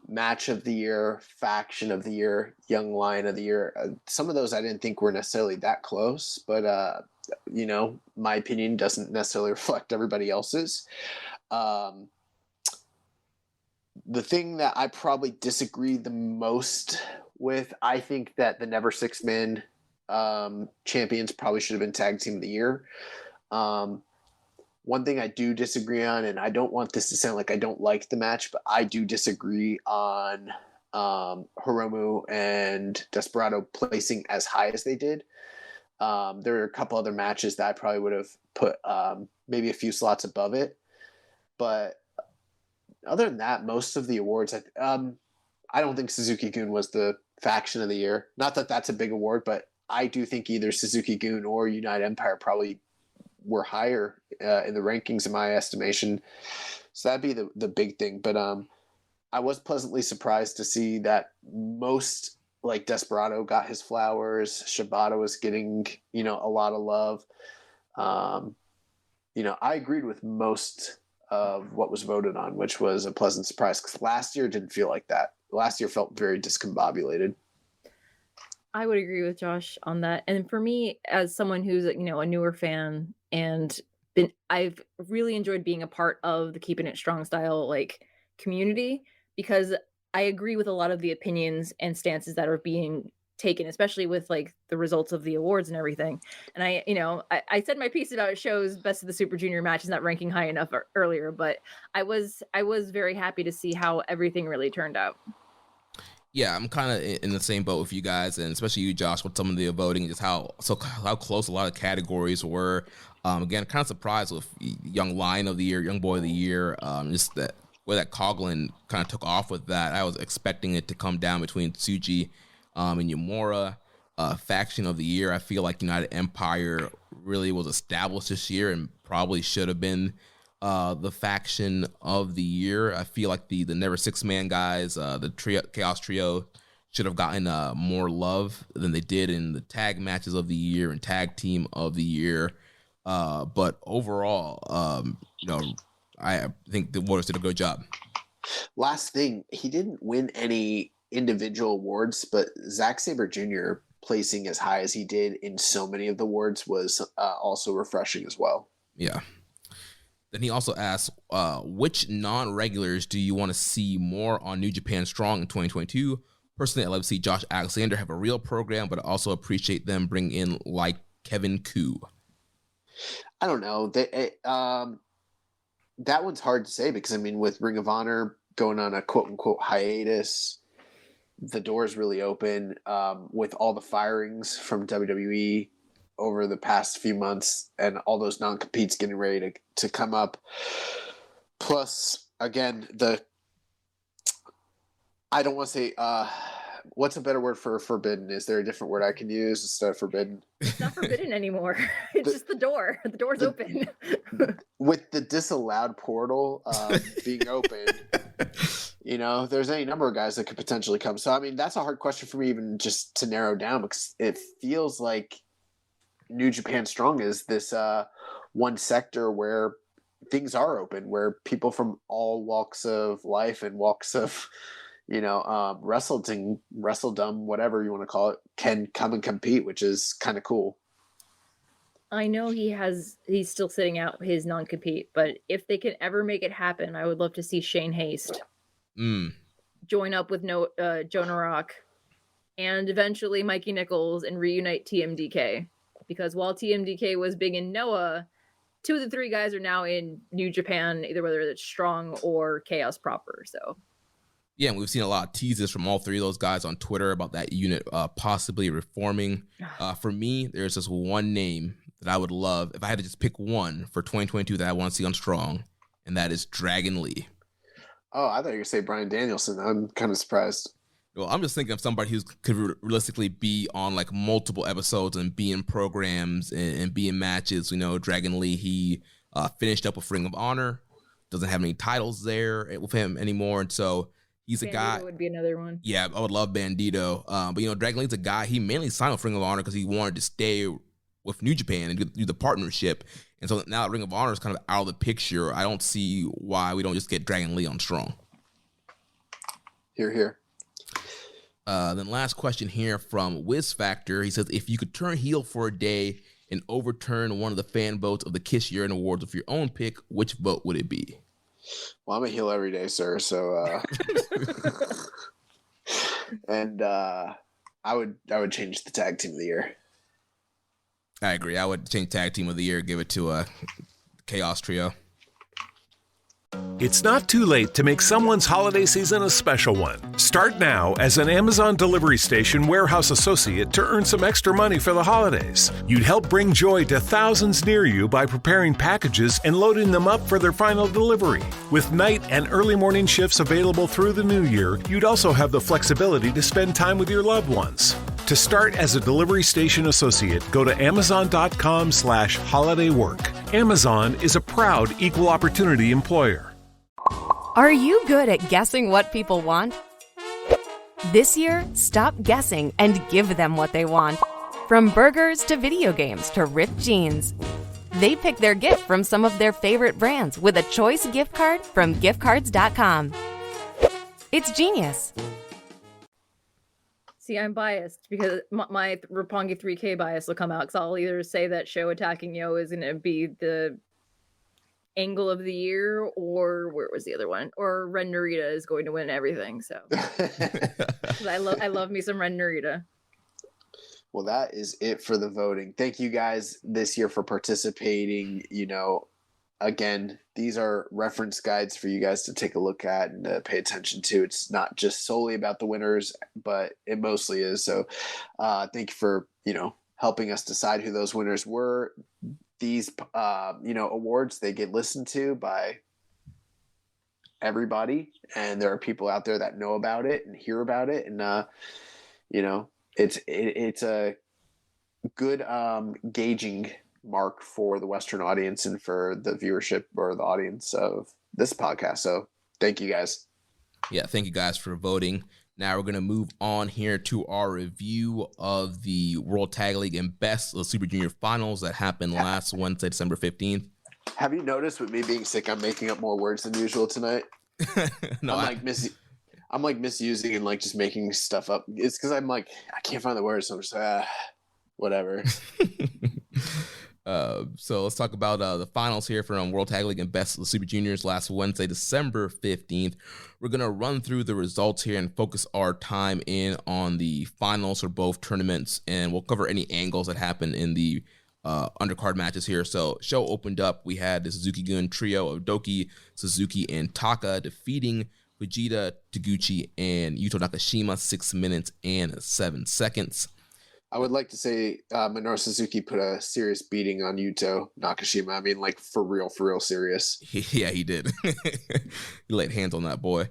Match of the year, faction of the year, young lion of the year. Some of those I didn't think were necessarily that close, but my opinion doesn't necessarily reflect everybody else's. The thing that I probably disagree the most with, I think that the Never Six Men champions probably should have been tag team of the year. One thing I do disagree on, and I don't want this to sound like I don't like the match, but I do disagree on Hiromu and Desperado placing as high as they did. There are a couple other matches that I probably would have put maybe a few slots above it. But other than that, most of the awards, I don't think Suzuki-gun was the faction of the year. Not that that's a big award, but I do think either Suzuki-gun or United Empire probably were higher in the rankings in my estimation. So that'd be the big thing. But I was pleasantly surprised to see that most, like, Desperado got his flowers. Shabada was getting, a lot of love. I agreed with most of what was voted on, which was a pleasant surprise, because last year didn't feel like that. Last year felt very discombobulated. I would agree with Josh on that. And for me, as someone who's, a newer fan, and I've really enjoyed being a part of the Keepin It Strong Style community, because I agree with a lot of the opinions and stances that are being taken, especially with the results of the awards and everything. And I said my piece about shows Best of the Super Junior match is not ranking high enough earlier, but I was very happy to see how everything really turned out. Yeah, I'm kind of in the same boat with you guys, and especially you, Josh, with some of the voting, just how close a lot of categories were. Again, kind of surprised with Young Lion of the Year, Young Boy of the Year, just that way that Coughlin kind of took off with that. I was expecting it to come down between Tsuji and Yamura. Faction of the Year, I feel like United Empire really was established this year and probably should have been the faction of the year. I feel like the Never Six Man guys, the Chaos Trio, should have gotten more love than they did in the tag matches of the year and tag team of the year. But overall, I think the Warriors did a good job. Last thing, he didn't win any individual awards, but Zack Saber Jr. placing as high as he did in so many of the awards was also refreshing as well. Yeah. Then he also asked, which non-regulars do you want to see more on New Japan Strong in 2022? Personally, I love to see Josh Alexander have a real program, but I also appreciate them bring in like Kevin Koo. I don't know. That one's hard to say because, I mean, with Ring of Honor going on a quote-unquote hiatus, the door's really open with all the firings from WWE over the past few months and all those non-competes getting ready to come up. Plus, again, I don't want to say what's a better word for forbidden? Is there a different word I can use instead of forbidden? It's not forbidden anymore. It's just the door. The door's open. With the disallowed portal being open, there's any number of guys that could potentially come. So, I mean, that's a hard question for me even just to narrow down because it feels like New Japan Strong is this one sector where things are open, where people from all walks of life and walks of wrestledom, whatever you want to call it, can come and compete, which is kind of cool. I know he's still sitting out his non-compete, but if they can ever make it happen, I would love to see Shane Haste join up with Jonah Rock and eventually Mikey Nichols and reunite TMDK. Because while TMDK was big in Noah, 2 of the 3 guys are now in New Japan, either whether it's Strong or Chaos proper. So. Yeah, and we've seen a lot of teases from all 3 of those guys on Twitter about that unit possibly reforming. For me, there's just one name that I would love, if I had to just pick one for 2022 that I want to see on Strong, and that is Dragon Lee. Oh, I thought you were going to say Bryan Danielson. I'm kind of surprised. Well, I'm just thinking of somebody who could realistically be on like multiple episodes and be in programs and be in matches. Dragon Lee, he finished up with Ring of Honor, doesn't have any titles there with him anymore, and so he's a guy. Would be another one. Yeah, I would love Bandito. But Dragon Lee's a guy. He mainly signed with Ring of Honor because he wanted to stay with New Japan and do the partnership. And so now that Ring of Honor is kind of out of the picture, I don't see why we don't just get Dragon Lee on Strong. Hear, hear. Then last question here from Wiz Factor. He says, if you could turn heel for a day and overturn one of the fan votes of the Kiss Year-End Awards with your own pick, which vote would it be? Well, I'm a heel every day, sir. So, and I would change the tag team of the year. I agree. I would change tag team of the year, give it to a Chaos Trio. It's not too late to make someone's holiday season a special one. Start now as an Amazon Delivery Station warehouse associate to earn some extra money for the holidays. You'd help bring joy to thousands near you by preparing packages and loading them up for their final delivery. With night and early morning shifts available through the new year, you'd also have the flexibility to spend time with your loved ones. To start as a delivery station associate, go to amazon.com/holidaywork. Amazon is a proud equal opportunity employer. Are you good at guessing what people want? This year, stop guessing and give them what they want. From burgers to video games to ripped jeans. They pick their gift from some of their favorite brands with a choice gift card from giftcards.com. It's genius. See, I'm biased because my Roppongi 3K bias will come out because I'll either say that Show attacking Yo is going to be the angle of the year, or where was the other one? Or Ren Narita is going to win everything. So I love me some Ren Narita. Well, that is it for the voting. Thank you guys this year for participating. Again, these are reference guides for you guys to take a look at and pay attention to. It's not just solely about the winners, but it mostly is. So thank you for, helping us decide who those winners were. These, awards, they get listened to by everybody. And there are people out there that know about it and hear about it. And, it's a good gauging mark for the Western audience and for the viewership or the audience of this podcast. So thank you guys. Yeah, thank you guys for voting. Now we're going to move on here to our review of the World Tag League and Best of Super Junior Finals that happened last Wednesday, December 15th. Have you noticed with me being sick, I'm making up more words than usual tonight? No, I'm like misusing and like just making stuff up. It's because I'm like, I can't find the words. So I'm just whatever. So let's talk about the finals here from World Tag League and Best of the Super Juniors last Wednesday, December 15th. We're going to run through the results here and focus our time in on the finals for both tournaments, and we'll cover any angles that happen in the undercard matches here. So show opened up. We had the Suzuki-Gun trio of Doki, Suzuki, and Taka defeating Fujita, Taguchi, and Yuto Nakashima 6 minutes and 7 seconds. I would like to say Minoru Suzuki put a serious beating on Yuto Nakashima. I mean, like, for real serious. Yeah, he did. He laid hands on that boy.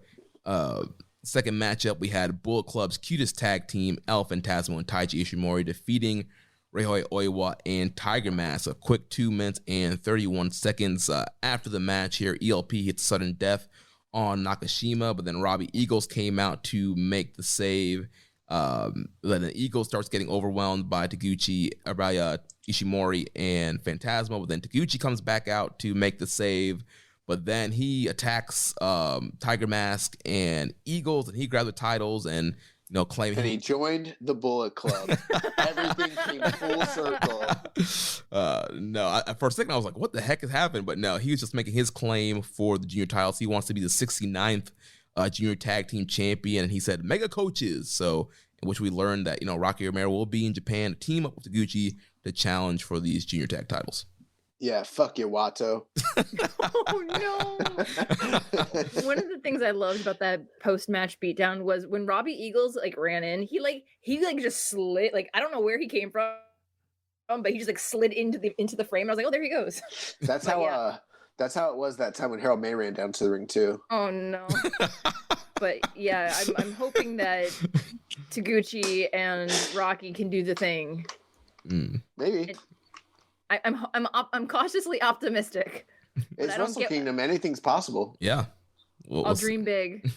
Second matchup, we had Bullet Club's cutest tag team, El Phantasmo and Taiji Ishimori, defeating Ryohei Oiwa and Tiger Mask. A quick 2 minutes and 31 seconds. After the match here, ELP hits sudden death on Nakashima, but then Robbie Eagles came out to make the save. Then the Eagle starts getting overwhelmed by Taguchi, by Ishimori and Phantasmo, but then Taguchi comes back out to make the save, but then he attacks Tiger Mask and Eagles, and he grabs the titles and claiming. And he joined the Bullet Club. Everything came full circle. For a second I was like, what the heck has happened? But no, he was just making his claim for the junior titles. He wants to be the 69th junior tag team champion, and he said mega coaches. So, in which we learned that Rocky Romero will be in Japan to team up with Taguchi to challenge for these junior tag titles. Yeah, fuck you, Wato. Oh no! One of the things I loved about that post-match beatdown was when Robbie Eagles ran in. He just slid. I don't know where he came from, but he just slid into the frame. And I was like, oh, there he goes. That's how. That's how it was that time when Harold May ran down to the ring too. Oh no! But yeah, I'm hoping that Taguchi and Rocky can do the thing. Maybe. I'm cautiously optimistic. It's Wrestle Kingdom. Anything's possible. Yeah. I'll dream big.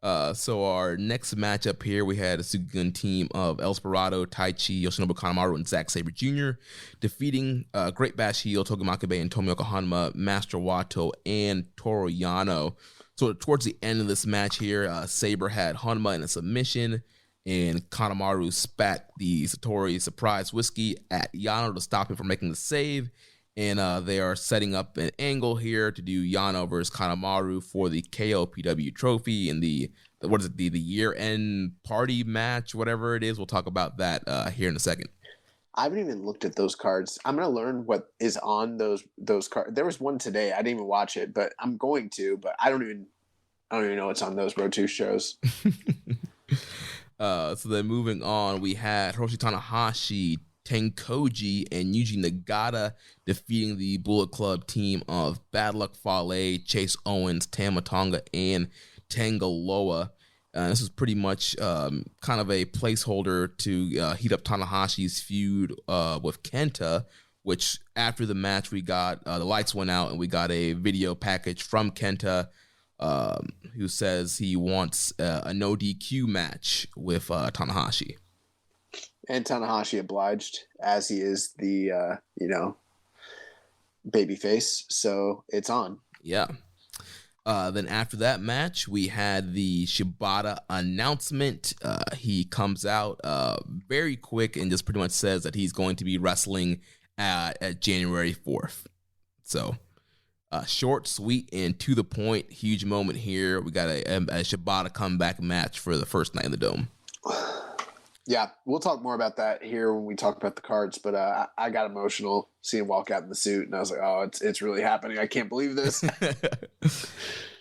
So our next matchup here, we had a Suzuki team of El Sporado, Taichi, Yoshinobu Kanemaru, and Zack Saber Jr. defeating Great Bash Heel, Togi Makabe, and Tomioka Hanma, Master Wato, and Toru Yano. So towards the end of this match here, Saber had Hanma in a submission, and Kanemaru spat the Satori Surprise Whiskey at Yano to stop him from making the save. And they are setting up an angle here to do Yano versus Kanemaru for the KOPW trophy in the year-end party match, whatever it is. We'll talk about that here in a second. I haven't even looked at those cards. I'm going to learn what is on those cards. There was one today. I didn't even watch it, but I'm going to. But I don't even know what's on those Road 2 shows. So then moving on, we had Hiroshi Tanahashi, Tenkoji, and Yuji Nagata defeating the Bullet Club team of Bad Luck Fale, Chase Owens, Tama Tonga, and Tangaloa. This is pretty much kind of a placeholder to heat up Tanahashi's feud with Kenta, which after the match we got, the lights went out and we got a video package from Kenta who says he wants a no DQ match with Tanahashi. And Tanahashi obliged, as he is the, babyface. So it's on. Yeah. Then after that match, we had the Shibata announcement. He comes out very quick and just pretty much says that he's going to be wrestling at January 4th. So short, sweet, and to the point. Huge moment here. We got a Shibata comeback match for the first night in the Dome. Yeah, we'll talk more about that here when we talk about the cards, but I got emotional seeing him walk out in the suit, and I was like, oh, it's really happening. I can't believe this.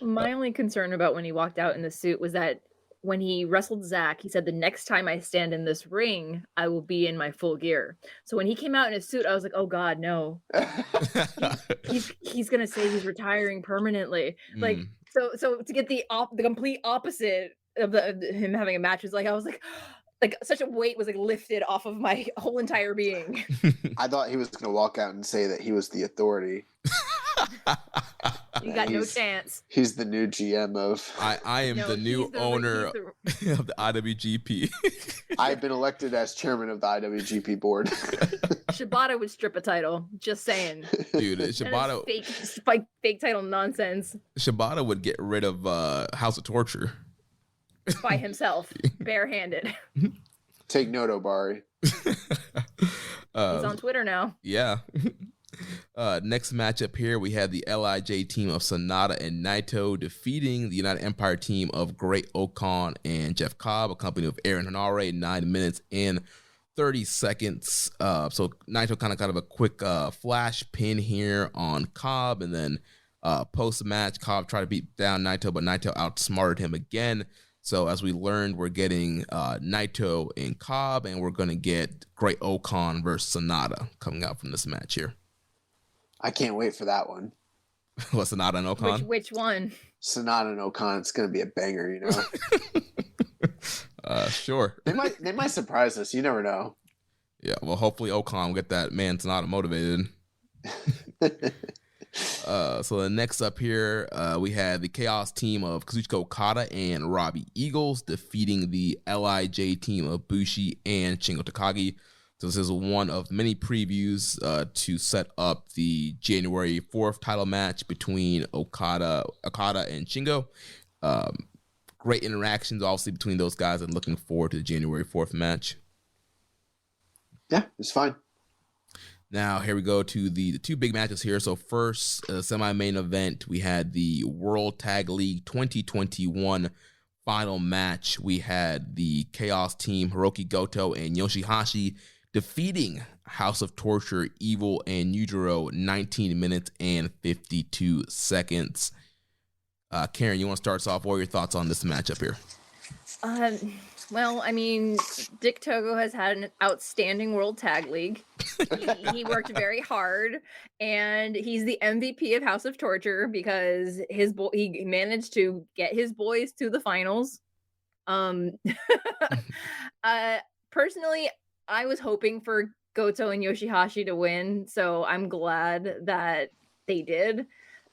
My only concern about when he walked out in the suit was that when he wrestled Zack, he said, the next time I stand in this ring, I will be in my full gear. So when he came out in his suit, I was like, oh, God, no. he's going to say he's retiring permanently. So to get the complete opposite of him having a match was I was like such a weight was lifted off of my whole entire being. I thought he was going to walk out and say that he was the authority. You got no chance. He's the new GM of. I am the new owner of the IWGP. I've been elected as chairman of the IWGP board. Shibata would strip a title. Just saying. Dude, Shabada fake title nonsense. Shibata would get rid of House of Torture by himself, barehanded. Take note, Obari. He's on Twitter now. Yeah. Next matchup here, we had the LIJ team of Sonata and Naito defeating the United Empire team of Great Okan and Jeff Cobb, accompanied with Aaron Hanare, 9 minutes and 30 seconds. So Naito kind of a quick flash pin here on Cobb, and then post-match, Cobb tried to beat down Naito, but Naito outsmarted him again. So as we learned, we're getting Naito and Cobb, and we're going to get Great Okan versus Sonata coming out from this match here. I can't wait for that one. What, Sonata and Okan? Which one? Sonata and Okan. It's going to be a banger, you know? Sure. They might surprise us. You never know. Yeah, well, hopefully Okan will get that man Sonata motivated. So the next up here, we had the Chaos team of Kazuchika Okada and Robbie Eagles defeating the LIJ team of Bushi and Shingo Takagi. So this is one of many previews to set up the January 4th title match between Okada and Shingo. Great interactions, obviously, between those guys, and looking forward to the January 4th match. Yeah, it's fine. Now, here we go to the two big matches here. So first, semi-main event, we had the World Tag League 2021 final match. We had the Chaos team, Hiroki Goto and Yoshihashi, defeating House of Torture, Evil, and Yujiro, 19 minutes and 52 seconds. Karen, you want to start us off? What are your thoughts on this matchup here? Well, I mean, Dick Togo has had an outstanding World Tag League. He worked very hard, and he's the MVP of House of Torture because he managed to get his boys to the finals. Personally, I was hoping for Goto and Yoshihashi to win, so I'm glad that they did,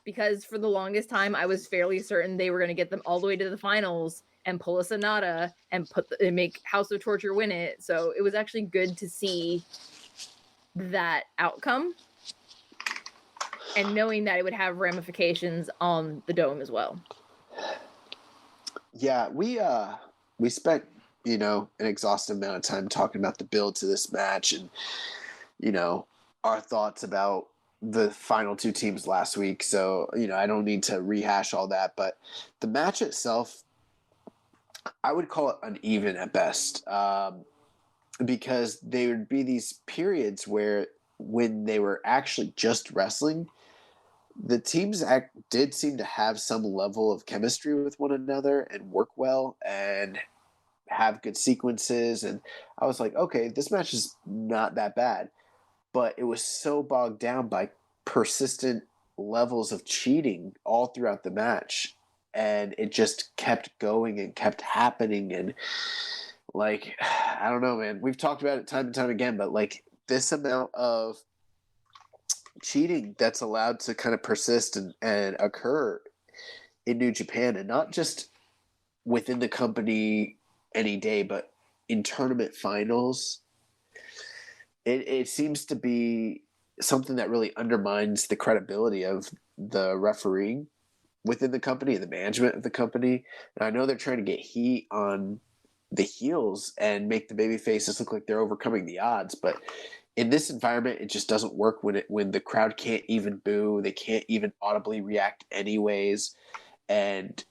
because for the longest time, I was fairly certain they were going to get them all the way to the finals and pull a Sonata and make House of Torture win it. So it was actually good to see that outcome, and knowing that it would have ramifications on the Dome as well. Yeah, we spent, an exhaustive amount of time talking about the build to this match and, our thoughts about the final two teams last week. So, I don't need to rehash all that, but the match itself, I would call it uneven at best, because there would be these periods where when they were actually just wrestling, the teams did seem to have some level of chemistry with one another and work well and have good sequences. And I was like, okay, this match is not that bad. But it was so bogged down by persistent levels of cheating all throughout the match. And it just kept going and kept happening. And I don't know, man. We've talked about it time and time again, but this amount of cheating that's allowed to kind of persist and occur in New Japan, and not just within the company any day, but in tournament finals, it seems to be something that really undermines the credibility of the refereeing within the company and the management of the company. And I know they're trying to get heat on the heels and make the baby faces look like they're overcoming the odds, but in this environment, it just doesn't work when the crowd can't even boo, they can't even audibly react anyways, and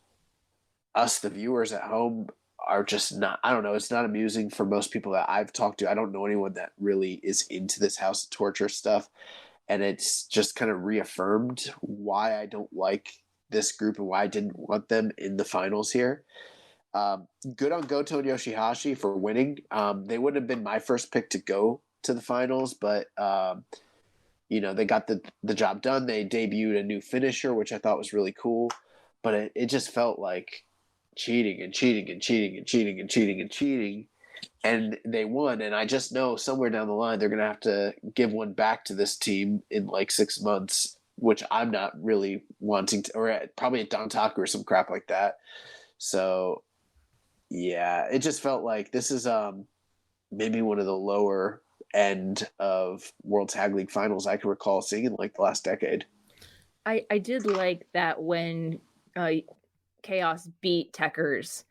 us, the viewers at home, are just not. I don't know. It's not amusing for most people that I've talked to. I don't know anyone that really is into this House of Torture stuff, and it's just kind of reaffirmed why I don't like this group and why I didn't want them in the finals here. Good on Goto and Yoshihashi for winning. They wouldn't have been my first pick to go to the finals, but they got the job done. They debuted a new finisher, which I thought was really cool, but it just felt like cheating and cheating and cheating and cheating and cheating and cheating, and they won. And I just know somewhere down the line they're gonna have to give one back to this team in 6 months which I'm not really wanting to, or probably at Dontaku or some crap like that. So yeah, it just felt like this is maybe one of the lower end of World Tag League Finals I can recall seeing in like the last decade. I did like that when Chaos beat Tekkers,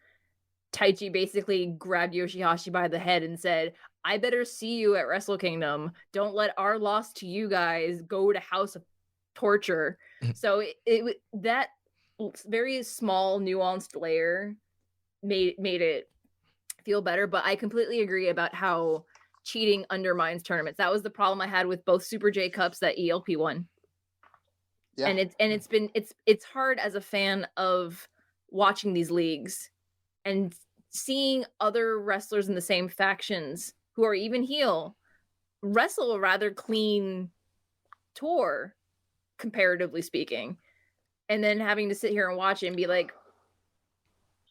Taichi basically grabbed Yoshihashi by the head and said, I better see you at Wrestle Kingdom. Don't let our loss to you guys go to House of Torture. So it that very small nuanced layer made it feel better. But I completely agree about how cheating undermines tournaments. That was the problem I had with both Super J Cups that ELP won. Yeah. And it's hard as a fan of watching these leagues and seeing other wrestlers in the same factions who are even heel wrestle a rather clean tour, comparatively speaking, and then having to sit here and watch it and be like,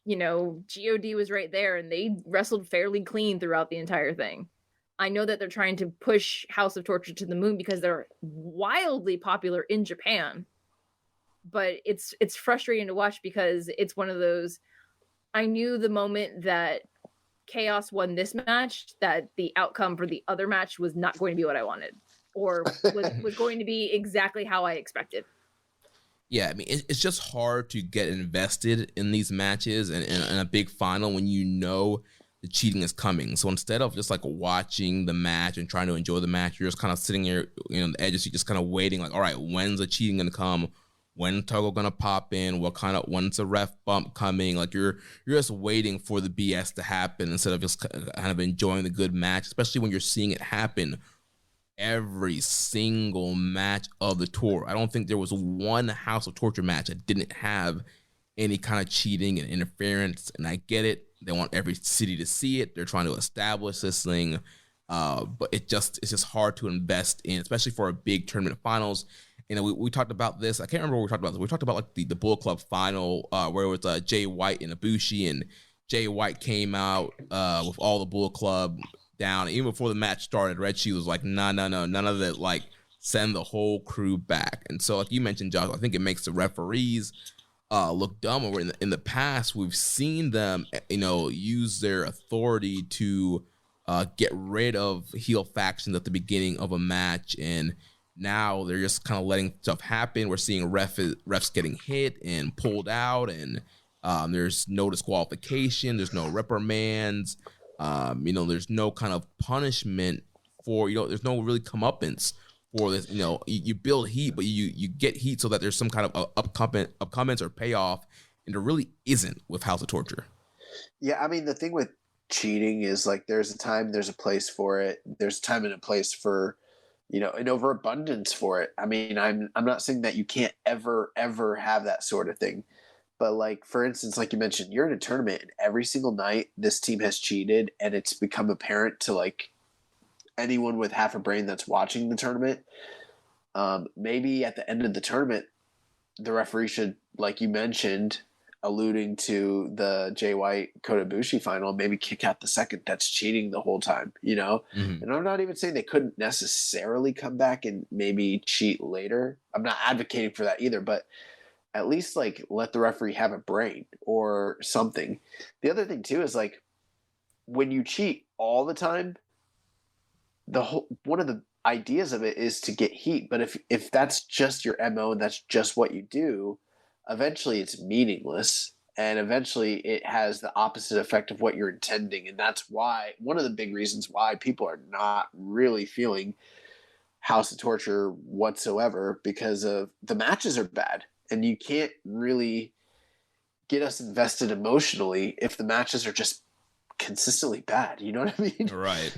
you know, GOD was right there and they wrestled fairly clean throughout the entire thing. I know that they're trying to push House of Torture to the moon because they're wildly popular in Japan, but it's frustrating to watch because it's one of those, I knew the moment that Chaos won this match that the outcome for the other match was not going to be what I wanted, or was going to be exactly how I expected. Yeah, I mean, it's just hard to get invested in these matches and in a big final when you know the cheating is coming. So instead of just like watching the match and trying to enjoy the match, you're just kind of sitting here, you know, on the edge of the seat, just kind of waiting like, all right, when's the cheating going to come? When Togo gonna pop in? When's a ref bump coming? Like you're just waiting for the BS to happen instead of just kind of enjoying the good match, especially when you're seeing it happen every single match of the tour. I don't think there was one House of Torture match that didn't have any kind of cheating and interference. And I get it. They want every city to see it. They're trying to establish this thing. But it's just hard to invest in, especially for a big tournament finals. You know, we talked about this. I can't remember what we talked about. We talked about like the Bullet Club final where it was Jay White and Ibushi, and Jay White came out with all the Bullet Club down. Even before the match started, Red Shoe was like, no, none of that. Like, send the whole crew back. And so, like you mentioned, Josh, I think it makes the referees look dumb. Where in the past, we've seen them, you know, use their authority to get rid of heel factions at the beginning of a match, and now they're just kind of letting stuff happen. We're seeing refs getting hit and pulled out, and there's no disqualification. There's no reprimands. You know, there's no kind of punishment for, you know, there's no really comeuppance for this. You know, you build heat, but you get heat so that there's some kind of upcomings or payoff, and there really isn't with House of Torture. Yeah, I mean, the thing with cheating is like there's a time, there's a place for it. There's a time and a place for, you know, an overabundance for it. I mean, I'm not saying that you can't ever have that sort of thing, but like, for instance, like you mentioned, you're in a tournament and every single night this team has cheated, and it's become apparent to like anyone with half a brain that's watching the tournament. Maybe at the end of the tournament, the referee should, like you mentioned, alluding to the Jay White Kota Ibushi final, maybe kick out the second that's cheating the whole time, you know? Mm-hmm. And I'm not even saying they couldn't necessarily come back and maybe cheat later. I'm not advocating for that either, but at least like let the referee have a brain or something. The other thing too is like when you cheat all the time, one of the ideas of it is to get heat. But if that's just your MO and that's just what you do, eventually it's meaningless, and eventually it has the opposite effect of what you're intending. And that's why one of the big reasons why people are not really feeling House of Torture whatsoever, because of the matches are bad, and you can't really get us invested emotionally if the matches are just consistently bad. You know what I mean? Right.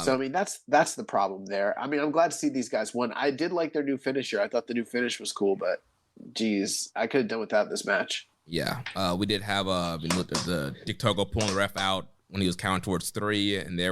So, I mean, that's the problem there. I mean, I'm glad to see these guys win. I did like their new finisher. I thought the new finish was cool, but geez, I could have done without this match. Yeah, we did have the Dick Togo pulling the ref out when he was counting towards 3, and they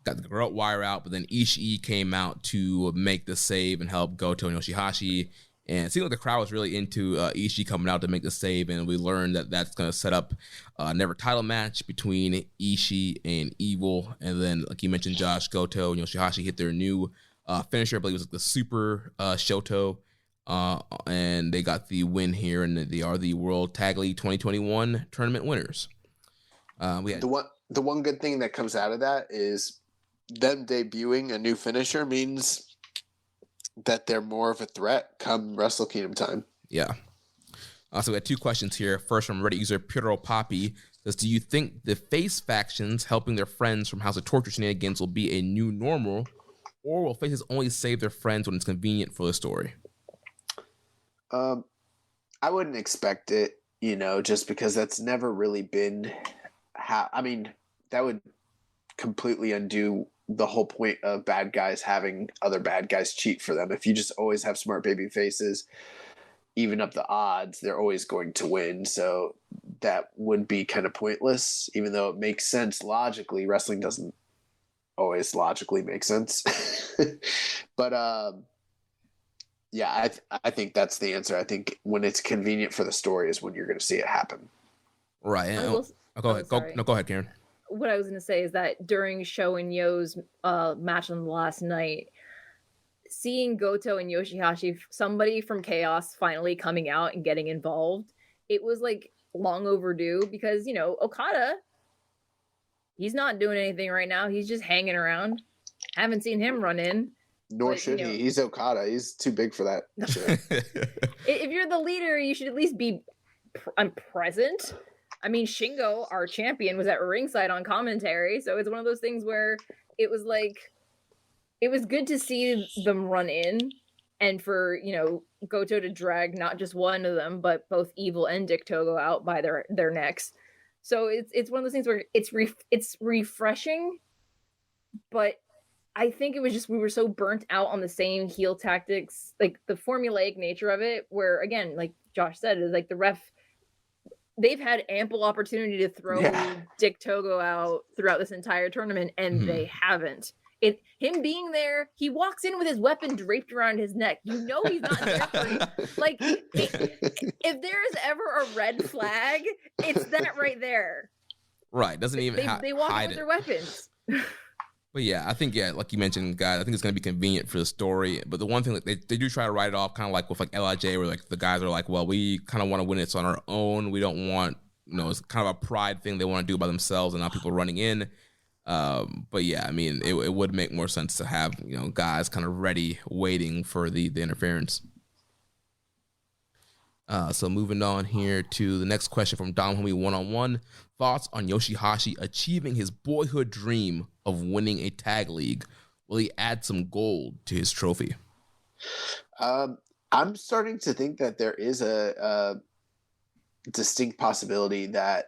got the garrote wire out, but then Ishii came out to make the save and help Goto and Yoshihashi. And it seemed like the crowd was really into Ishii coming out to make the save, and we learned that that's going to set up a never title match between Ishii and Evil. And then, like you mentioned, Josh, Goto and Yoshihashi hit their new finisher. I believe it was the Super Shoto. And they got the win here, and they are the World Tag League 2021 tournament winners. We had the one good thing that comes out of that is them debuting a new finisher means that they're more of a threat come Wrestle Kingdom time. Yeah. So we had 2 questions here. First from Reddit user Piero Poppy says, do you think the face factions helping their friends from House of Torture shenanigans will be a new normal, or will faces only save their friends when it's convenient for the story? I wouldn't expect it, just because that's never really been how. I mean, that would completely undo the whole point of bad guys having other bad guys cheat for them. If you just always have smart baby faces, even up the odds, they're always going to win. So that would be kind of pointless, even though it makes sense logically. Wrestling doesn't always logically make sense. But yeah, I think that's the answer. I think when it's convenient for the story is when you're going to see it happen. Right. Go ahead. Go ahead, Karen. What I was going to say is that during Sho and Yo's match on the last night, seeing Goto and Yoshihashi, somebody from Chaos finally coming out and getting involved, it was like long overdue because, Okada, he's not doing anything right now. He's just hanging around. Haven't seen him run in. Nor should he. He's Okada. He's too big for that shit. If you're the leader, you should at least be present. I mean, Shingo, our champion, was at ringside on commentary, so it's one of those things where it was like, it was good to see them run in, and for, Goto to drag not just one of them, but both Evil and Dick Togo out by their necks. So it's one of those things where it's refreshing, but I think it was just, we were so burnt out on the same heel tactics, like the formulaic nature of it, where again, like Josh said, is like the ref, they've had ample opportunity to throw Dick Togo out throughout this entire tournament, and they haven't. Him being there, he walks in with his weapon draped around his neck. He's not there for you. Like, if there's ever a red flag, it's that right there. Right. Doesn't even they walk in with their weapons. But yeah, I think, like you mentioned, guys, I think it's going to be convenient for the story. But the one thing, they do try to write it off kind of like with like LIJ, where like the guys are like, well, we kind of want to win it on our own. We don't want, it's kind of a pride thing they want to do by themselves and not people running in. But yeah, I mean, it would make more sense to have, guys kind of ready, waiting for the interference. So moving on here to the next question from Dom Homie 1-on-1. Thoughts on Yoshihashi achieving his boyhood dream of winning a tag league? Will he add some gold to his trophy? I'm starting to think that there is a distinct possibility that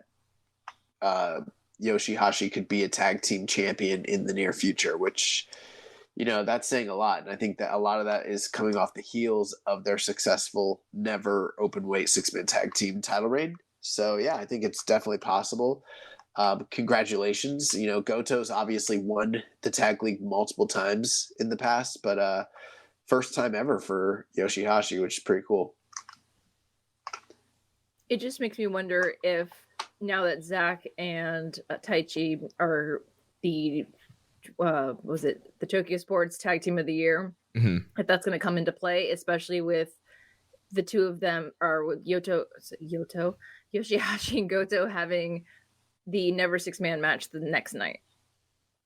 Yoshihashi could be a tag team champion in the near future, which, that's saying a lot. And I think that a lot of that is coming off the heels of their successful never open weight 6-man tag team title reign. So yeah, I think it's definitely possible. Congratulations. Goto's obviously won the tag league multiple times in the past, but first time ever for Yoshihashi, which is pretty cool. It just makes me wonder if now that Zack and Taichi are the the Tokyo Sports Tag Team of the Year, if that's going to come into play, especially with the two of them, or with Yoshihashi and Goto having the never 6-man match the next night.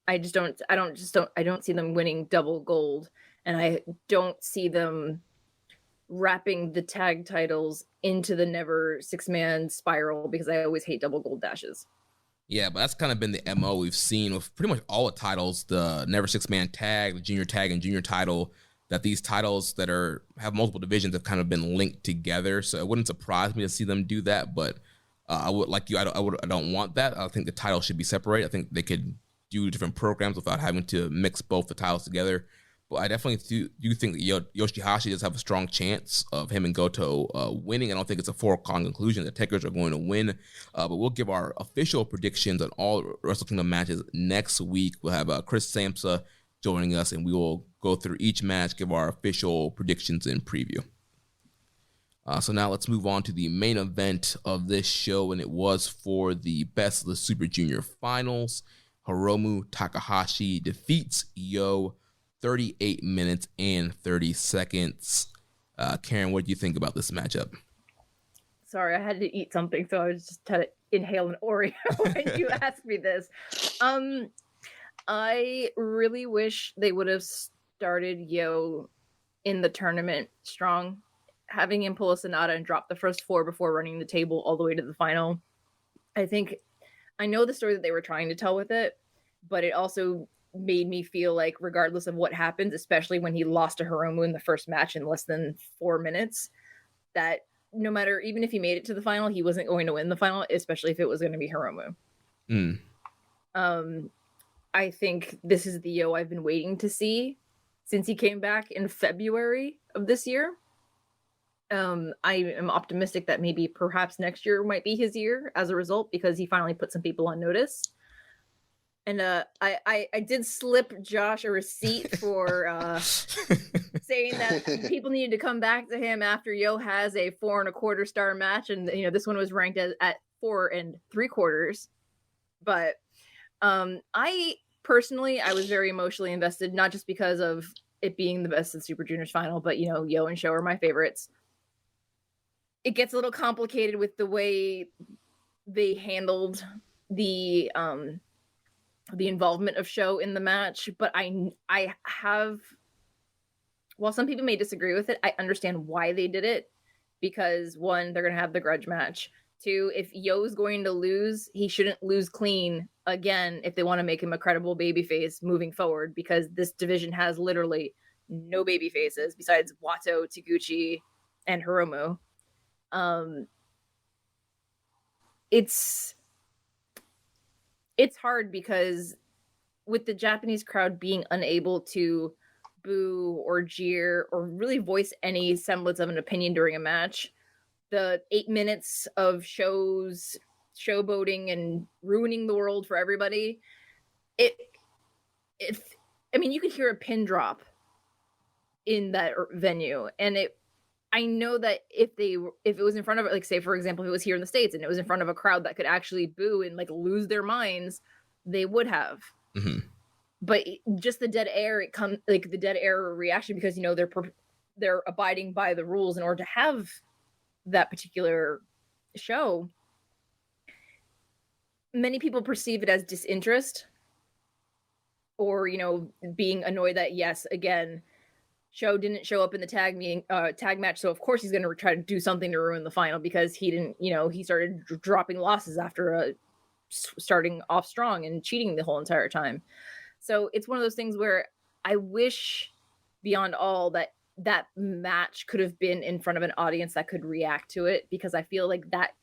I don't see them winning double gold, and I don't see them wrapping the tag titles into the never 6-man spiral, because I always hate double gold dashes. Yeah, but that's kind of been the MO we've seen with pretty much all the titles, the never 6-man tag, the junior tag and junior title, that these titles that have multiple divisions have kind of been linked together. So it wouldn't surprise me to see them do that, but I would, like you, I don't want that. I think the title should be separated. I think they could do different programs without having to mix both the titles together. But I definitely do think that Yoshihashi does have a strong chance of him and Goto winning. I don't think it's a foregone conclusion that Takers are going to win. But we'll give our official predictions on all Wrestle Kingdom matches next week. We'll have Chris Samsa joining us, and we will go through each match, give our official predictions and preview. So now let's move on to the main event of this show, and it was for the Best of the Super Junior Finals. Hiromu Takahashi defeats Yo 38 minutes and 30 seconds. Karen, what do you think about this matchup? Sorry, I had to eat something, so I was just trying to inhale an Oreo when you asked me this. I really wish they would have started Yo in the tournament strong, having him pull a Sonata and drop the first 4 before running the table all the way to the final. I know the story that they were trying to tell with it, but it also made me feel like regardless of what happens, especially when he lost to Hiromu in the first match in less than 4 minutes, that no matter, even if he made it to the final, he wasn't going to win the final, especially if it was going to be Hiromu. I think this is the Yo I've been waiting to see since he came back in February of this year. I am optimistic that maybe perhaps next year might be his year as a result, because he finally put some people on notice. And I did slip Josh a receipt for saying that people needed to come back to him after Yo has a 4 1/4 star match, and this one was ranked at 4 3/4. But I personally, I was very emotionally invested, not just because of it being the best of the Super Juniors final, but Yo and Sho are my favorites. It gets a little complicated with the way they handled the involvement of Sho in the match, but I have, while some people may disagree with it, I understand why they did it, because 1, they're going to have the grudge match. 2, if Yo's going to lose, he shouldn't lose clean again if they want to make him a credible babyface moving forward, because this division has literally no baby faces besides Wato, Taguchi, and Hiromu. It's hard because with the Japanese crowd being unable to boo or jeer or really voice any semblance of an opinion during a match, the 8 minutes of showboating and ruining the world for everybody, you could hear a pin drop in that venue. And I know that if it was in front of, like, say, for example, if it was here in the States and it was in front of a crowd that could actually boo and like lose their minds, they would have. Mm-hmm. But just the dead air, the dead air reaction, because they're abiding by the rules in order to have that particular show. Many people perceive it as disinterest, or being annoyed that, yes, again, Sho didn't show up in the tag match, so of course he's going to try to do something to ruin the final, because he didn't, he started dropping losses after starting off strong and cheating the whole entire time. So it's one of those things where I wish beyond all that match could have been in front of an audience that could react to it, because I feel like that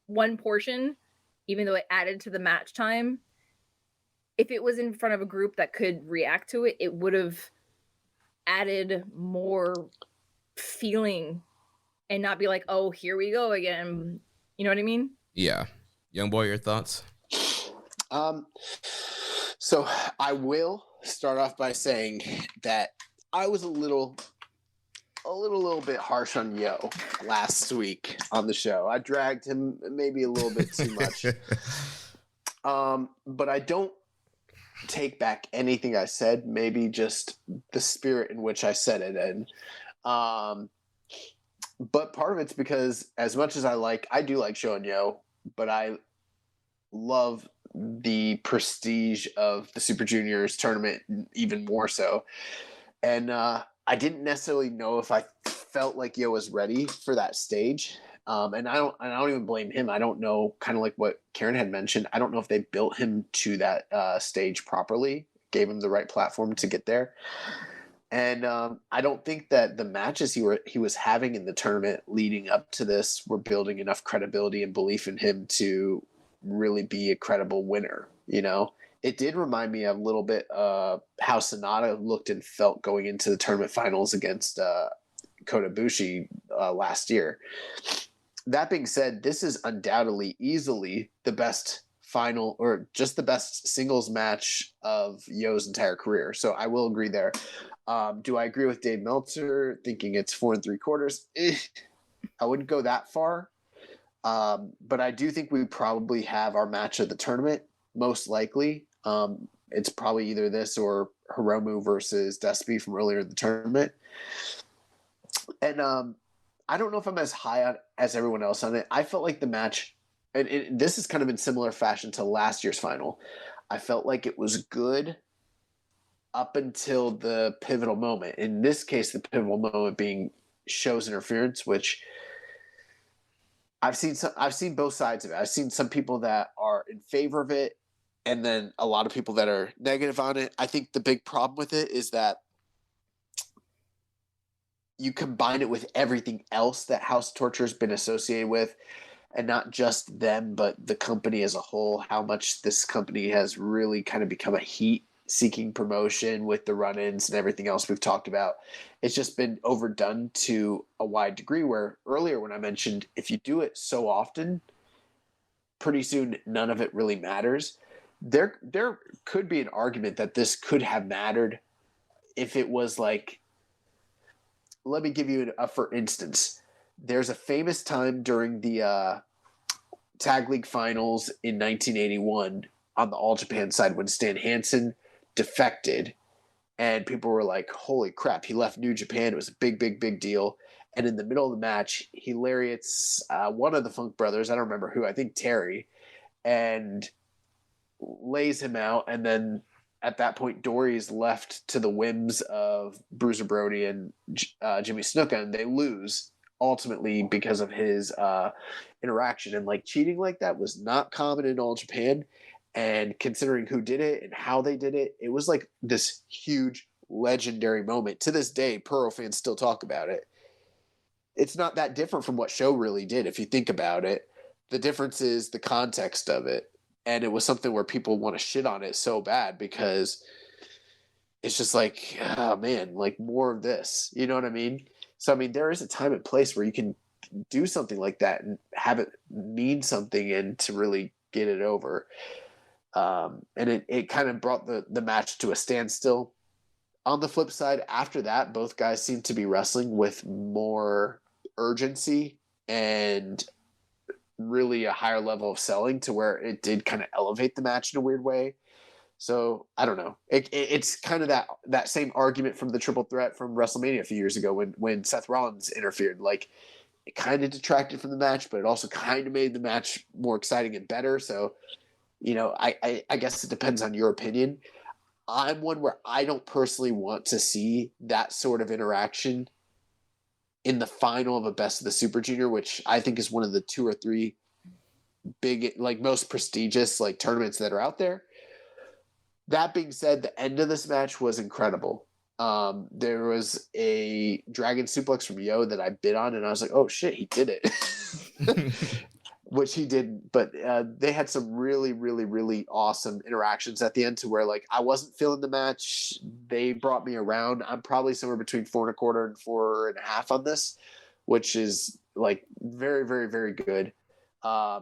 one portion, even though it added to the match time, if it was in front of a group that could react to it, it would have added more feeling and not be like, oh, here we go again. You know what I mean? Yeah. Young boy, your thoughts? So I will start off by saying that I was a little bit harsh on Yo last week on the show. I dragged him maybe a little bit too much. But I don't take back anything I said, maybe just the spirit in which I said it. And but part of it's because as much as I do like Sho and Yo, but I love the prestige of the Super Juniors tournament even more so. And I didn't necessarily know if I felt like Yo was ready for that stage. And I don't even blame him. I don't know, kind of like what Karen had mentioned, I don't know if they built him to that stage properly, gave him the right platform to get there. And I don't think that the matches he was having in the tournament leading up to this were building enough credibility and belief in him to really be a credible winner. It did remind me a little bit how Sonata looked and felt going into the tournament finals against Kota Ibushi last year. That being said, this is undoubtedly easily the best final, or just the best singles match of Yo's entire career. So I will agree there. Do I agree with Dave Meltzer thinking it's 4 3/4? I wouldn't go that far. But I do think we probably have our match of the tournament, most likely. It's probably either this or Hiromu versus Despy from earlier in the tournament. And I don't know if I'm as high on as everyone else on it. I felt like the match, and this is kind of in similar fashion to last year's final. I felt like it was good up until the pivotal moment. In this case, the pivotal moment being Show's interference, which I've seen both sides of it. I've seen some people that are in favor of it, and then a lot of people that are negative on it. I think the big problem with it is that you combine it with everything else that House Torture has been associated with, and not just them, but the company as a whole, how much this company has really kind of become a heat-seeking promotion with the run-ins and everything else we've talked about. It's just been overdone to a wide degree, where earlier when I mentioned if you do it so often, pretty soon none of it really matters. There could be an argument that this could have mattered if it was like, let me give you for instance. There's a famous time during the Tag League Finals in 1981 on the All Japan side when Stan Hansen defected, and people were like, holy crap, he left New Japan. It was a big, big, big deal. And in the middle of the match, he lariats one of the Funk brothers, I don't remember who, I think Terry, and lays him out. And then at that point, Dory's left to the whims of Bruiser Brody and Jimmy Snuka, and they lose ultimately because of his interaction. And like cheating like that was not common in All Japan. And considering who did it and how they did it, it was like this huge legendary moment. To this day, Pearl fans still talk about it. It's not that different from what Show really did, if you think about it. The difference is the context of it. And it was something where people want to shit on it so bad because it's just like, oh man, like more of this. You know what I mean? So, I mean, there is a time and place where you can do something like that and have it mean something and to really get it over. And it kind of brought the match to a standstill. On the flip side, after that, both guys seemed to be wrestling with more urgency and really a higher level of selling to where it did kind of elevate the match in a weird way. So I don't know. It's kind of that same argument from the triple threat from WrestleMania a few years ago when Seth Rollins interfered. Like, it kind of detracted from the match, but it also kind of made the match more exciting and better. So, you know, I guess it depends on your opinion. I'm one where I don't personally want to see that sort of interaction in the final of a Best of the Super Junior, which I think is one of the 2 or 3 big, like most prestigious like tournaments that are out there. That being said, the end of this match was incredible. There was a dragon suplex from Yo that I bid on, and I was like, oh shit, he did it. Which he didn't, but they had some really, really, really awesome interactions at the end to where like I wasn't feeling the match. They brought me around. I'm probably somewhere between 4.25 and 4.5 on this, which is like very, very, very good. I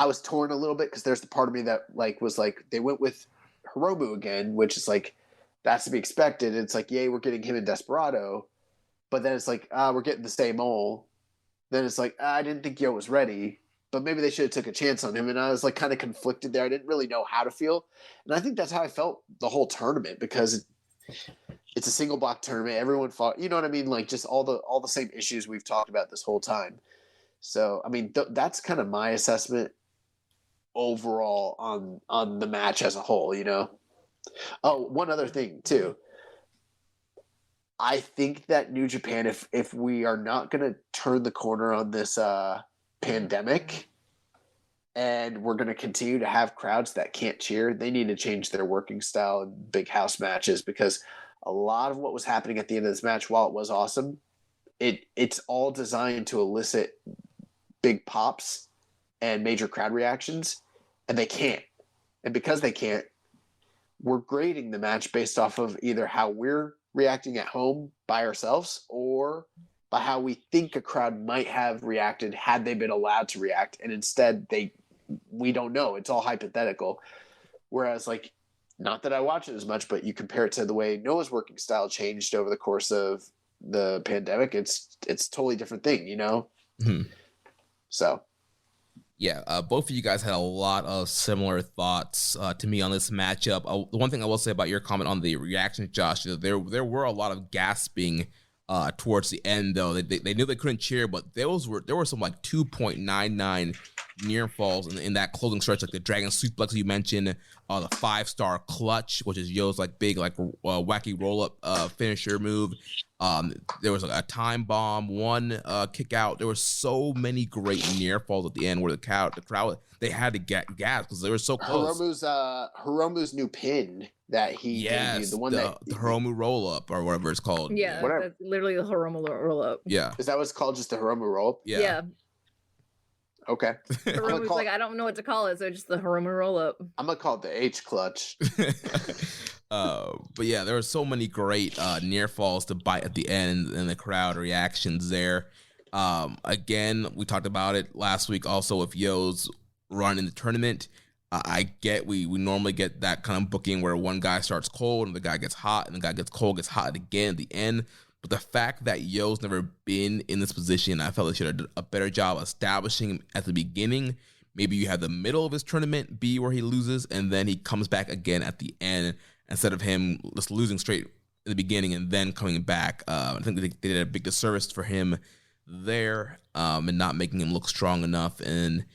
was torn a little bit because there's the part of me that like was like they went with Hiromu again, which is like that's to be expected. It's like, yay, we're getting him in Desperado, but then it's like we're getting the same old. Then it's like, I didn't think Yo was ready, but maybe they should have took a chance on him. And I was like kind of conflicted there. I didn't really know how to feel. And I think that's how I felt the whole tournament because it's a single block tournament. Everyone fought, you know what I mean? Like just all the same issues we've talked about this whole time. So, I mean, that's kind of my assessment overall on the match as a whole, you know? Oh, one other thing too. I think that New Japan, if we are not going to turn the corner on this pandemic and we're going to continue to have crowds that can't cheer, they need to change their working style in big house matches because a lot of what was happening at the end of this match, while it was awesome, it's all designed to elicit big pops and major crowd reactions, and they can't. And because they can't, we're grading the match based off of either how we're reacting at home by ourselves or by how we think a crowd might have reacted had they been allowed to react, and instead we don't know. It's all hypothetical. Whereas like, not that I watch it as much, but you compare it to the way Noah's working style changed over the course of the pandemic, it's a totally different thing, you know? Mm-hmm. So Yeah, both of you guys had a lot of similar thoughts to me on this matchup. The one thing I will say about your comment on the reaction, Josh, is there were a lot of gasping towards the end, though. They knew they couldn't cheer, but there were some like 2.99 near falls in that closing stretch, like the Dragon Suplex you mentioned, the 5-star clutch, which is Yo's like big like wacky roll up finisher move. There was a time bomb, one kick out. There were so many great near falls at the end where the crowd they had to get gas because they were so close. Hiromu's new pin that he debuted, the Hiromu roll up or whatever it's called. Yeah, that's literally the Hiromu roll up. Yeah, is that what's called, just the Hiromu roll up? Yeah. Okay. Hiromu's like, I don't know what to call it, so just the Hiromu roll up. I'm gonna call it the H clutch. But yeah, there were so many great near falls to bite at the end and the crowd reactions there. Again, we talked about it last week also with Yo's run in the tournament. I get we normally get that kind of booking where one guy starts cold and the guy gets hot and the guy gets cold, gets hot again at the end. But the fact that Yo's never been in this position, I felt they should have done a better job establishing him at the beginning. Maybe you have the middle of his tournament be where he loses, and then he comes back again at the end instead of him just losing straight in the beginning and then coming back. I think they did a big disservice for him there and not making him look strong enough. And,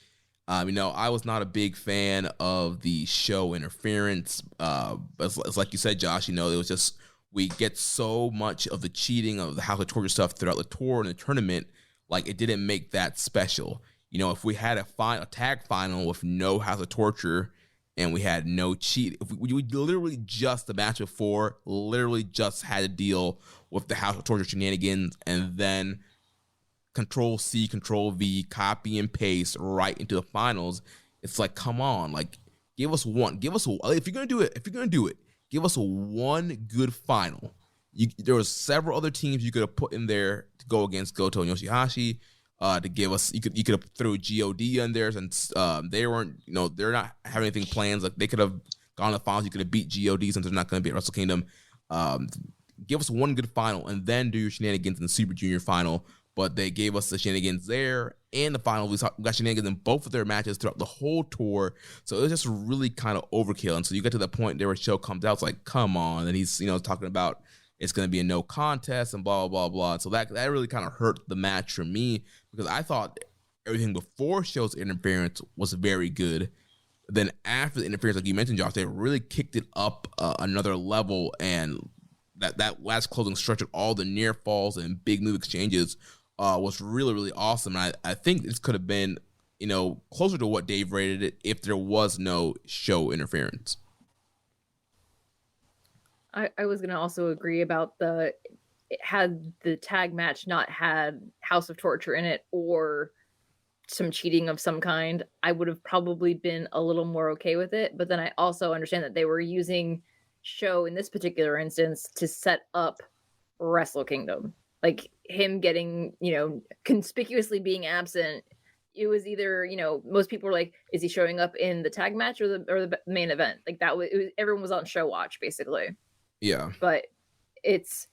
I was not a big fan of the show interference. But it's like you said, Josh, it was just, we get so much of the cheating of the House of Torture stuff throughout the tour and the tournament, like it didn't make that special. If we had a tag final with no House of Torture and we had no cheat, if we literally just the match before literally just had to deal with the House of Torture shenanigans and then Control-C, Control-V, copy and paste right into the finals, it's like, come on, like if you're gonna do it, give us one good final. There was several other teams you could have put in there to go against Goto and Yoshihashi. To give us, you could have threw God in there, and they weren't, they're not having anything planned. Like they could have gone to the finals. You could have beat God since they're not going to be at Wrestle Kingdom. Give us one good final, and then do your shenanigans in the Super Junior final. But they gave us the shenanigans there and the final. We got shenanigans in both of their matches throughout the whole tour. So it was just really kind of overkill. And so you get to the point there where show comes out, it's like, come on. And he's, talking about it's going to be a no contest and blah, blah, blah. And so that really kind of hurt the match for me because I thought everything before show's interference was very good. Then after the interference, like you mentioned, Josh, they really kicked it up another level. And that last closing stretch of all the near falls and big move exchanges was really, really awesome. And I think this could have been, closer to what Dave rated it if there was no show interference. I was going to also agree about had the tag match not had House of Torture in it or some cheating of some kind, I would have probably been a little more okay with it. But then I also understand that they were using show in this particular instance to set up Wrestle Kingdom. Like him getting, conspicuously being absent. It was either, most people were like, is he showing up in the tag match or the main event? Like everyone was on show watch basically. Yeah. But it's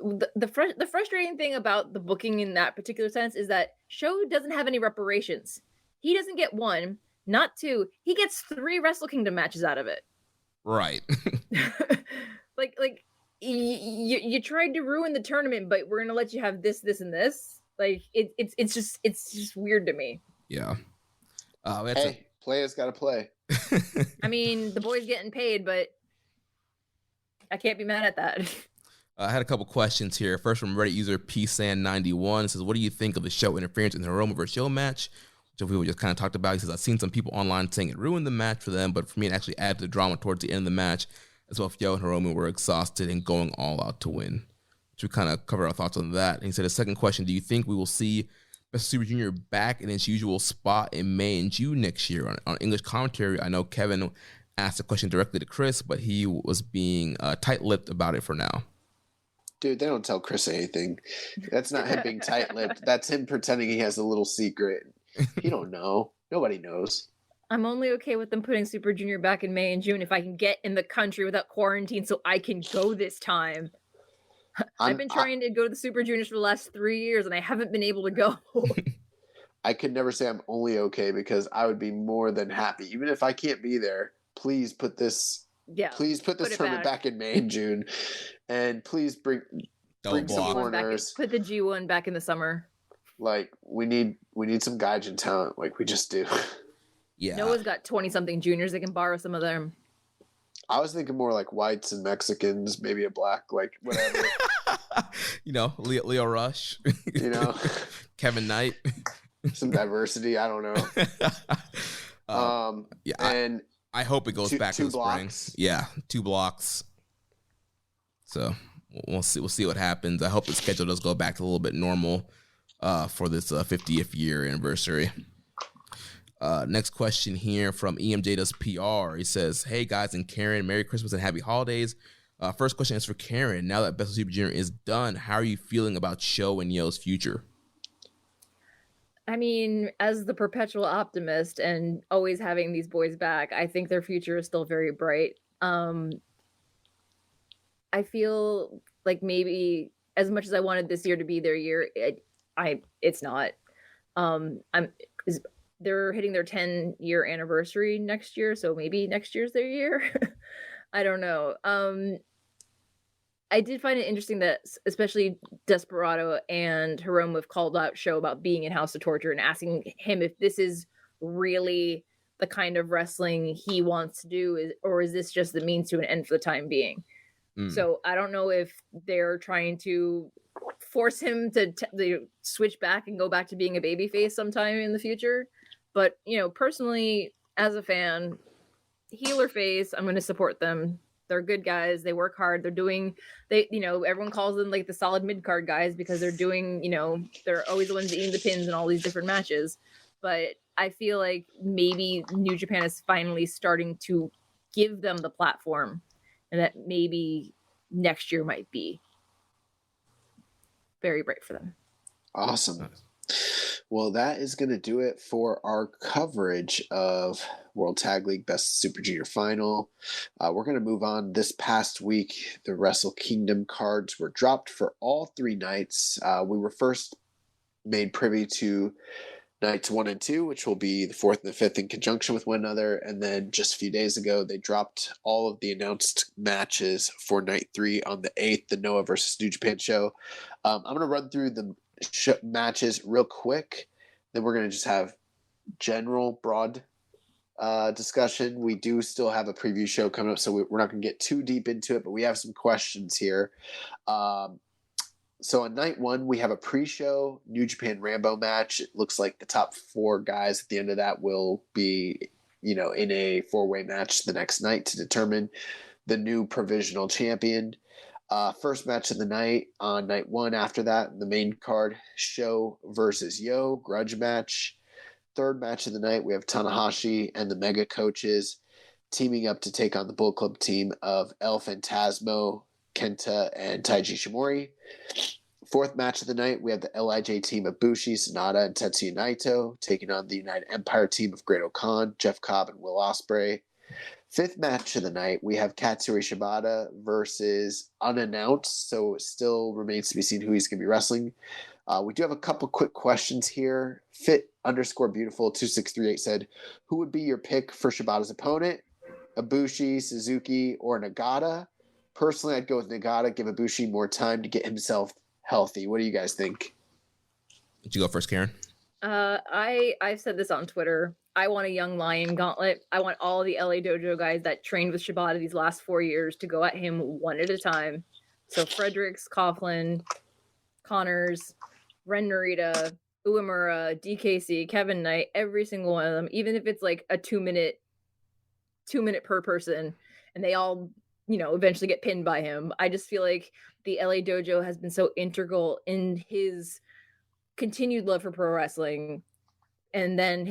the frustrating thing about the booking in that particular sense is that show doesn't have any reparations. He doesn't get one, not two. He gets 3 Wrestle Kingdom matches out of it. Right. like you tried to ruin the tournament, but we're gonna let you have this, and this. Like it's just weird to me. Yeah. Players gotta play. I mean, the boy's getting paid, but I can't be mad at that. I had a couple questions here. First from Reddit user PSAN91 says, "What do you think of the show interference in the Hiromu versus Show match?" Which we just kind of talked about. He says, "I've seen some people online saying it ruined the match for them, but for me, it actually added to the drama towards the end of the match, as well if Yo and Hiromu were exhausted and going all out to win." Which we kind of cover our thoughts on that. And he said, "A second question: do you think we will see Best Super Junior back in its usual spot in May and June next year?" On English commentary, I know Kevin asked the question directly to Chris, but he was being tight-lipped about it for now. Dude, they don't tell Chris anything. That's not him being tight-lipped. That's him pretending he has a little secret. You don't know. Nobody knows. I'm only okay with them putting Super Junior back in May and June if I can get in the country without quarantine so I can go this time. I've been trying to go to the Super Juniors for the last 3 years and I haven't been able to go. I could never say I'm only okay, because I would be more than happy. Even if I can't be there, please put this tournament back in May and June. And please bring some corners. Put the G1 back in the summer. Like, we need some Gaijin talent, like we just do. Yeah. Noah's got 20-something juniors. They can borrow some of them. I was thinking more like whites and Mexicans, maybe a black, like whatever. Leo Rush. Kevin Knight. Some diversity. I don't know. And I hope it goes back to the blocks. spring. Yeah, 2 blocks. So we'll see what happens. I hope the schedule does go back to a little bit normal for this 50th year anniversary. Next question here from EMJ Does PR. He says, "Hey guys and Karen, Merry Christmas and Happy Holidays. First question is for Karen. Now that Wrestle Super Jr. is done, how are you feeling about Sho and Yo's future?" I mean, as the perpetual optimist and always having these boys back, I think their future is still very bright. I feel like maybe as much as I wanted this year to be their year, it's not. They're hitting their 10-year anniversary next year, so maybe next year's their year. I don't know. I did find it interesting that especially Desperado and Hiromu have called out Sho about being in House of Torture and asking him if this is really the kind of wrestling he wants to do, or is this just the means to an end for the time being? So I don't know if they're trying to force him to switch back and go back to being a babyface sometime in the future. But, personally, as a fan, heel or face, I'm going to support them. They're good guys. They work hard. Everyone calls them like the solid mid-card guys because they're doing, they're always the ones eating the pins in all these different matches. But I feel like maybe New Japan is finally starting to give them the platform, and that maybe next year might be very bright for them. Awesome. Well, that is going to do it for our coverage of World Tag League Best Super Junior Final. We're going to move on. This past week, the Wrestle Kingdom cards were dropped for all 3 nights. We were first made privy to nights 1 and 2, which will be the 4th and the 5th in conjunction with one another. And then just a few days ago, they dropped all of the announced matches for night 3 on the 8th, the Noah versus New Japan show. I'm going to run through the matches real quick. Then we're going to just have general broad discussion. We do still have a preview show coming up, so we're not going to get too deep into it, but we have some questions here. So on night 1, we have a pre-show New Japan Rambo match. It looks like the top 4 guys at the end of that will be, in a 4-way match the next night to determine the new provisional champion. First match of the night on night 1 after that, the main card, Sho versus Yo, grudge match. Third match of the night, we have Tanahashi and the Mega Coaches teaming up to take on the Bullet Club team of El Phantasmo, Kenta, and Taiji Shimori. Fourth match of the night, we have the LIJ team of Bushi, Sonata, and Tetsuya Naito taking on the United Empire team of Great Khan, Jeff Cobb, and Will Ospreay. Fifth match of the night, we have Katsuri Shibata versus unannounced, so it still remains to be seen who he's going to be wrestling. We do have a couple quick questions here. Fit_beautiful2638 said, who would be your pick for Shibata's opponent? Ibushi, Suzuki, or Nagata? Personally, I'd go with Nagata, give Ibushi more time to get himself healthy. What do you guys think? Did you go first, Karen? I've said this on Twitter. I want a young lion gauntlet. I want all the LA Dojo guys that trained with Shabada these last 4 years to go at him one at a time. So Fredericks, Coughlin, Connors, Ren Narita, Uemura, DKC, Kevin Knight, every single one of them, even if it's like a 2 minute per person, and they all, eventually get pinned by him. I just feel like the LA Dojo has been so integral in his continued love for pro wrestling. And then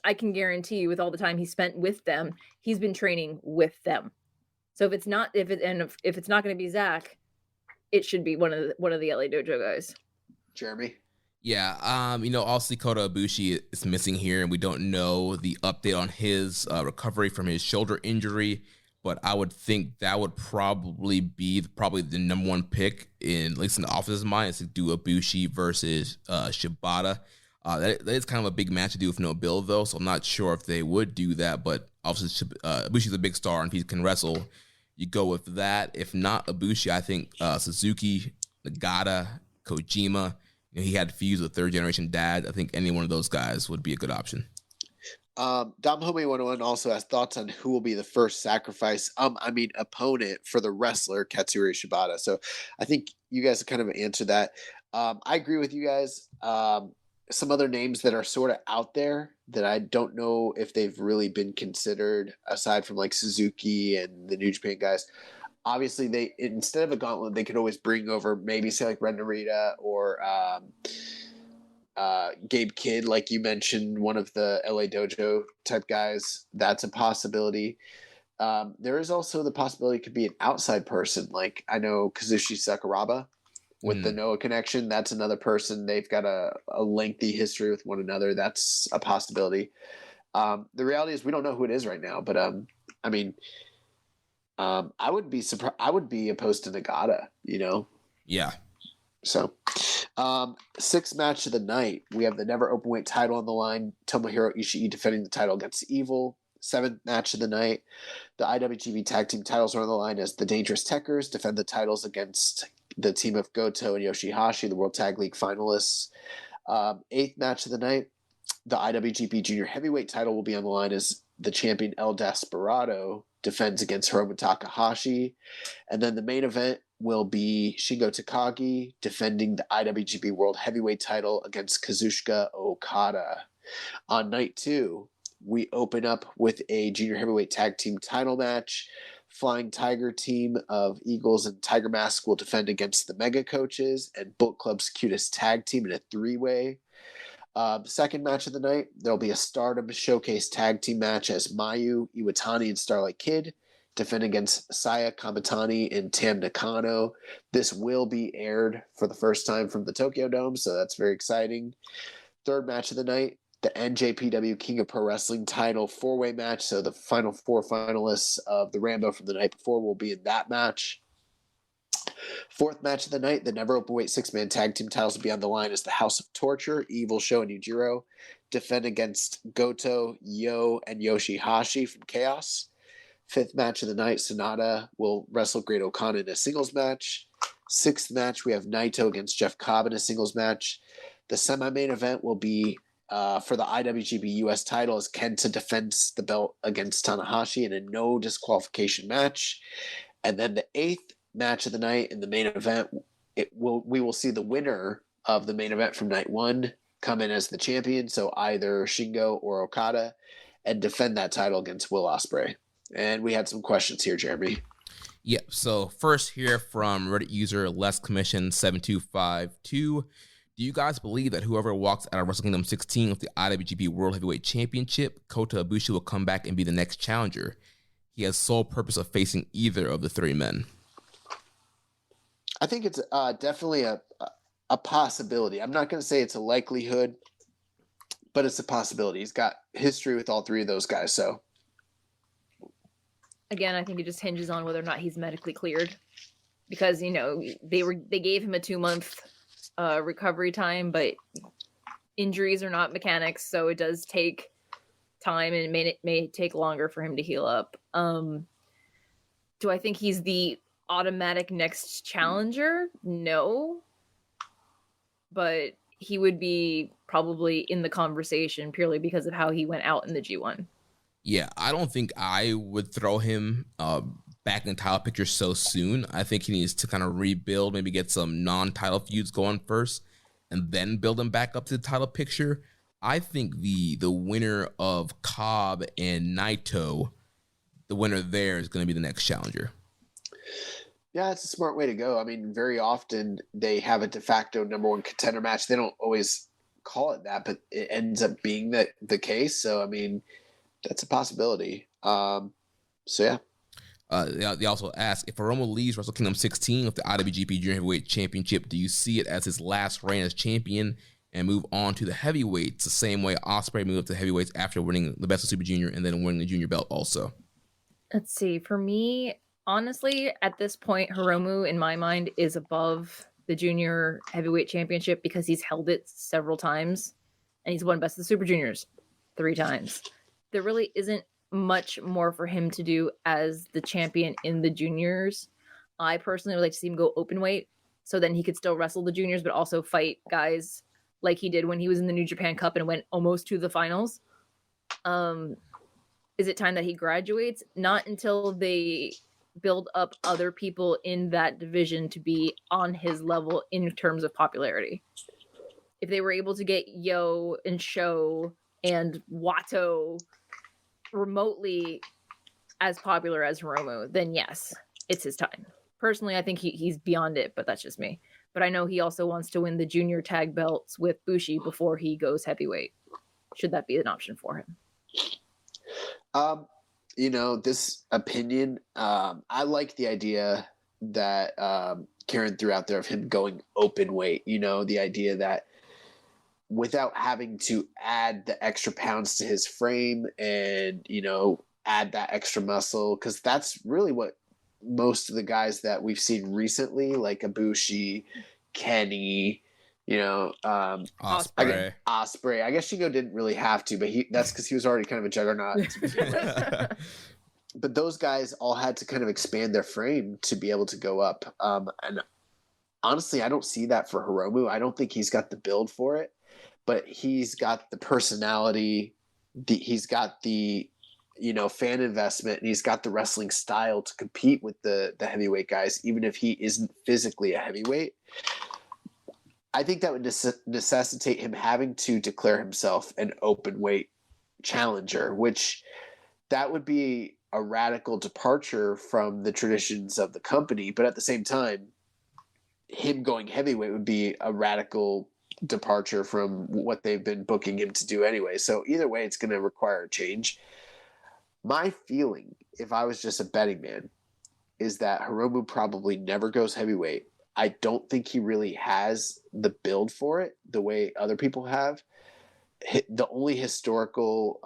I can guarantee you with all the time he spent with them, he's been training with them. So if it's not going to be Zach, it should be one of the LA Dojo guys. Jeremy? Yeah, obviously Kota Ibushi is missing here, and we don't know the update on his recovery from his shoulder injury, but I would think that would probably be the number 1 pick, at least in the office's mind, is to do Ibushi versus Shibata. That is kind of a big match to do with no build, though, so I'm not sure if they would do that, but obviously Ibushi's a big star, and if he can wrestle, you go with that. If not Ibushi, I think Suzuki, Nagata, Kojima, he had feuds with third-generation dad. I think any one of those guys would be a good option. Dom Homie 101 also has thoughts on who will be the first sacrifice, opponent for the wrestler Katsuyori Shibata. So I think you guys kind of answered that. I agree with you guys. Some other names that are sort of out there that I don't know if they've really been considered, aside from like Suzuki and the New Japan guys. Obviously, they instead of a gauntlet, they could always bring over maybe say like Ren Narita or Gabe Kidd, like you mentioned, one of the LA Dojo type guys. That's a possibility. There is also the possibility it could be an outside person. Like I know Kazushi Sakuraba with the Noah connection. That's another person. They've got a lengthy history with one another. That's a possibility. The reality is we don't know who it is right now, but I would be surprised. I would be opposed to Nagata, Yeah. So, sixth match of the night, we have the never openweight title on the line. Tomohiro Ishii defending the title against Evil. Seventh match of the night, the IWGP Tag Team titles are on the line as the Dangerous Tekkers defend the titles against the team of Goto and Yoshihashi, the World Tag League finalists. Eighth match of the night, the IWGP Junior Heavyweight title will be on the line as the champion El Desperado defends against Hiromu Takahashi. And then the main event will be Shingo Takagi defending the IWGP World Heavyweight title against Kazuchika Okada. On night two, we open up with a Junior Heavyweight Tag Team title match. Flying Tiger team of Eagles and Tiger Mask will defend against the Mega Coaches and Bullet Club's Cutest Tag Team in a three-way. Second match of the night, there'll be a Stardom Showcase Tag Team match as Mayu, Iwatani, and Starlight Kid defend against Saya Kamatani and Tam Nakano. This will be aired for the first time from the Tokyo Dome, so that's very exciting. Third match of the night, the NJPW King of Pro Wrestling title four-way match. So the final four finalists of the Rambo from the night before will be in that match. Fourth match of the night, the never openweight six-man tag team titles will be on the line as the House of Torture, Evil Show and Yujiro defend against Goto, Yo, and Yoshihashi from Chaos. Fifth match of the night, Sonata will wrestle Great O'Khan in a singles match. Sixth match, we have Naito against Jeff Cobb in a singles match. The semi-main event will be for the IWGP US title as Kenta defends the belt against Tanahashi in a no disqualification match. And then the eighth match of the night in the main event, we will see the winner of the main event from night one come in as the champion. So either Shingo or Okada, and defend that title against Will Ospreay. And we had some questions here, Jeremy. Yep. So first here from Reddit user Less Commission 7252. Do you guys believe that whoever walks out of Wrestle Kingdom 16 with the IWGP World Heavyweight Championship, Kota Ibushi will come back and be the next challenger? He has sole purpose of facing either of the three men. I think it's definitely a possibility. I'm not going to say it's a likelihood, but it's a possibility. He's got history with all three of those guys. So again, I think it just hinges on whether or not he's medically cleared, because they gave him a 2-month recovery time, but injuries are not mechanics, so it does take time, and it may take longer for him to heal up. Do I think he's the automatic next challenger? No, but he would be probably in the conversation purely because of how he went out in the G1. Yeah, I don't think I would throw him back in the title picture so soon. I think he needs to kind of rebuild, maybe get some non-title feuds going first, and then build him back up to the title picture. I think the winner of Cobb and Naito, the winner there is going to be the next challenger. Yeah, it's a smart way to go. I mean, very often they have a de facto number one contender match. They don't always call it that, but it ends up being the case. So, I mean, that's a possibility. So, yeah. They also ask, if Hiromu leaves Wrestle Kingdom 16 with the IWGP Junior Heavyweight Championship, do you see it as his last reign as champion and move on to the heavyweights the same way Ospreay moved up to heavyweights after winning the Best of Super Junior and then winning the junior belt also? Let's see. For me, honestly, at this point, Hiromu, in my mind, is above the Junior Heavyweight Championship because he's held it several times. and he's won Best of the Super Juniors 3 times. There really isn't much more for him to do as the champion in the juniors. I personally would like to see him go open weight, so then he could still wrestle the juniors, but also fight guys like he did when he was in the New Japan Cup and went almost to the finals. Is it time that he graduates? Not until they build up other people in that division to be on his level in terms of popularity. If they were able to get Yo and Sho and Wato remotely as popular as Hiromu, then yes, it's his time. Personally, I think he's beyond it, but that's just me. But I know he also wants to win the junior tag belts with Bushi before he goes heavyweight. Should that be an option for him? This opinion, I like the idea that Karen threw out there of him going open weight. The idea that without having to add the extra pounds to his frame and, add that extra muscle, because that's really what most of the guys that we've seen recently, like Ibushi, Kenny, Ospreay. I guess Shingo didn't really have to, but that's because he was already kind of a juggernaut to begin with. But those guys all had to kind of expand their frame to be able to go up. And honestly, I don't see that for Hiromu. I don't think he's got the build for it, but he's got the personality. He's got the fan investment, and he's got the wrestling style to compete with the heavyweight guys, even if he isn't physically a heavyweight. I think that would necessitate him having to declare himself an open weight challenger, which that would be a radical departure from the traditions of the company. But at the same time, him going heavyweight would be a radical departure from what they've been booking him to do anyway. So either way, it's going to require a change. My feeling, if I was just a betting man, is that Hiromu probably never goes heavyweight. I don't think he really has the build for it the way other people have. The only historical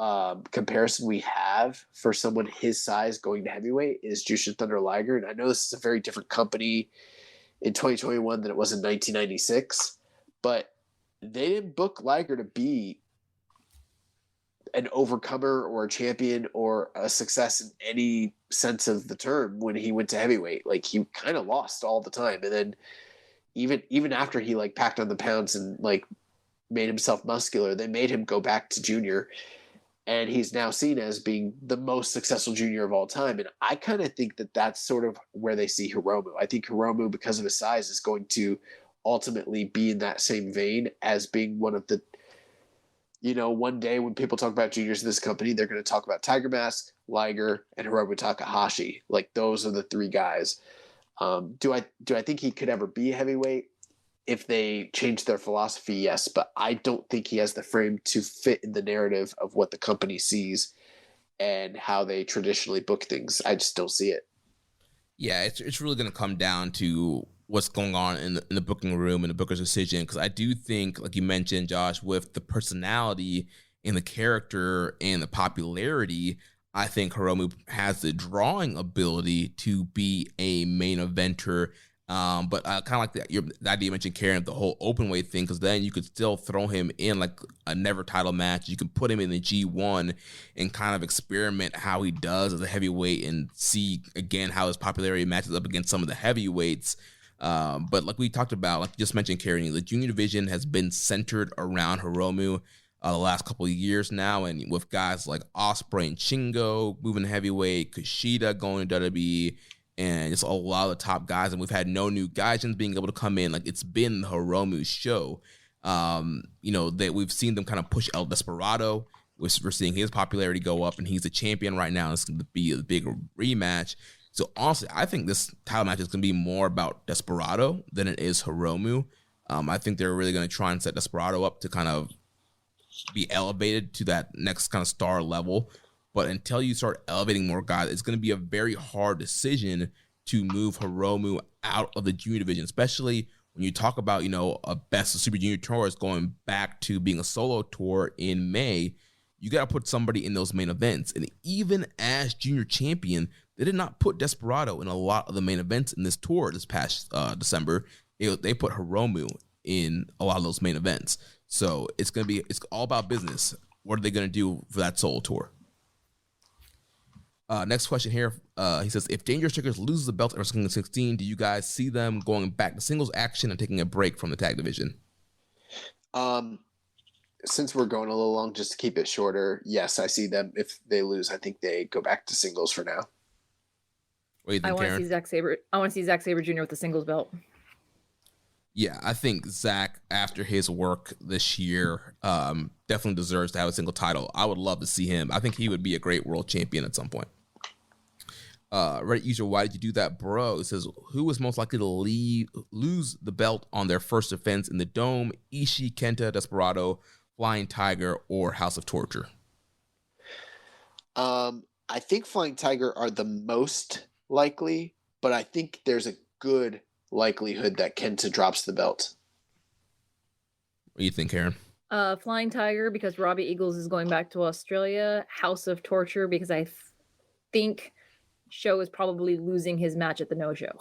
comparison we have for someone his size going to heavyweight is Jushin Thunder Liger. And I know this is a very different company in 2021 than it was in 1996, but they didn't book Liger to be an overcomer or a champion or a success in any sense of the term when he went to heavyweight. Like, he kind of lost all the time. And then even after he packed on the pounds and made himself muscular, they made him go back to junior, and he's now seen as being the most successful junior of all time. And I kind of think that that's sort of where they see Hiromu. I think Hiromu, because of his size, is going to ultimately be in that same vein as being one of the, one day when people talk about juniors in this company, they're going to talk about Tiger Mask, Liger, and Hiromu Takahashi. Those are the 3 guys. Do I think he could ever be a heavyweight? If they change their philosophy, yes, but I don't think he has the frame to fit in the narrative of what the company sees and how they traditionally book things. I just don't see it. Yeah, it's really going to come down to what's going on in the booking room and the booker's decision, because I do think, like you mentioned, Josh, with the personality and the character and the popularity, I think Hiromu has the drawing ability to be a main eventer. But I kind of like the idea you mentioned, Karen, of the whole open weight thing, because then you could still throw him in a never title match. You can put him in the G1 and kind of experiment how he does as a heavyweight and see, again, how his popularity matches up against some of the heavyweights. But like we talked about, like you just mentioned, Karen, the junior division has been centered around Hiromu the last couple of years now, and with guys like Ospreay and Shingo moving heavyweight, Kushida going to WWE, and it's a lot of the top guys, and we've had no new guys being able to come in. It's been Hiromu's show. That we've seen them kind of push El Desperado. We're seeing his popularity go up, and he's a champion right now. It's going to be a big rematch. So honestly, I think this title match is going to be more about Desperado than it is Hiromu. I think they're really going to try and set Desperado up to kind of be elevated to that next kind of star level. But until you start elevating more guys, it's going to be a very hard decision to move Hiromu out of the junior division, especially when you talk about, a Best of Super Junior tour is going back to being a solo tour in May. You got to put somebody in those main events. And even as junior champion, they did not put Desperado in a lot of the main events in this tour this past December. They put Hiromu in a lot of those main events. So it's all about business. What are they going to do for that solo tour? Next question here. He says, if Dangerous Triggers loses the belt at Wrestle Kingdom 16, do you guys see them going back to singles action and taking a break from the tag division? Since we're going a little long, just to keep it shorter, yes, I see them. If they lose, I think they go back to singles for now. What do you think, I want Karen? to see Zack Saber. I want to see Zack Saber Jr. with the singles belt. Yeah, I think Zack, after his work this year, definitely deserves to have a single title. I would love to see him. I think he would be a great world champion at some point. Reddit user, why did you do that, bro? It says, who was most likely to lose the belt on their first defense in the Dome? Ishii, Kenta, Desperado, Flying Tiger, or House of Torture? I think Flying Tiger are the most likely, but I think there's a good likelihood that Kenta drops the belt. What do you think, Karen? Flying Tiger, because Robbie Eagles is going back to Australia. House of Torture, because I think Show is probably losing his match at the no-show.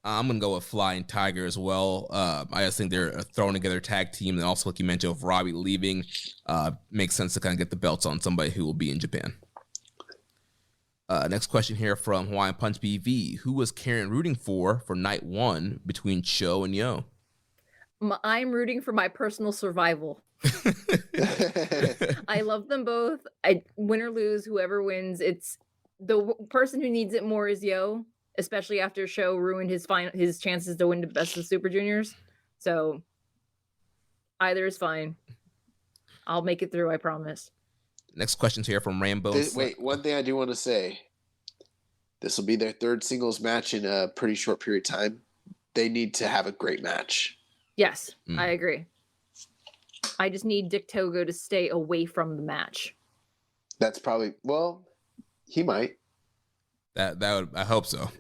I'm going to go with Flying Tiger as well. I just think they're throwing together a tag team. And also, like you mentioned, with Robbie leaving, makes sense to kind of get the belts on somebody who will be in Japan. Next question here from Hawaiian Punch BV. Who was Karen rooting for night one between Show and Yo? I'm rooting for my personal survival. I love them both. Win or lose, whoever wins, it's the person who needs it more is Yo, especially after Show ruined his chances to win the Best of Super Juniors. So either is fine. I'll make it through, I promise. Next question's here from Rambo. Wait, one thing I do want to say. This will be their third singles match in a pretty short period of time. They need to have a great match. Yes, I agree. I just need Dick Togo to stay away from the match. That's probably, well, he might. That would, I hope so.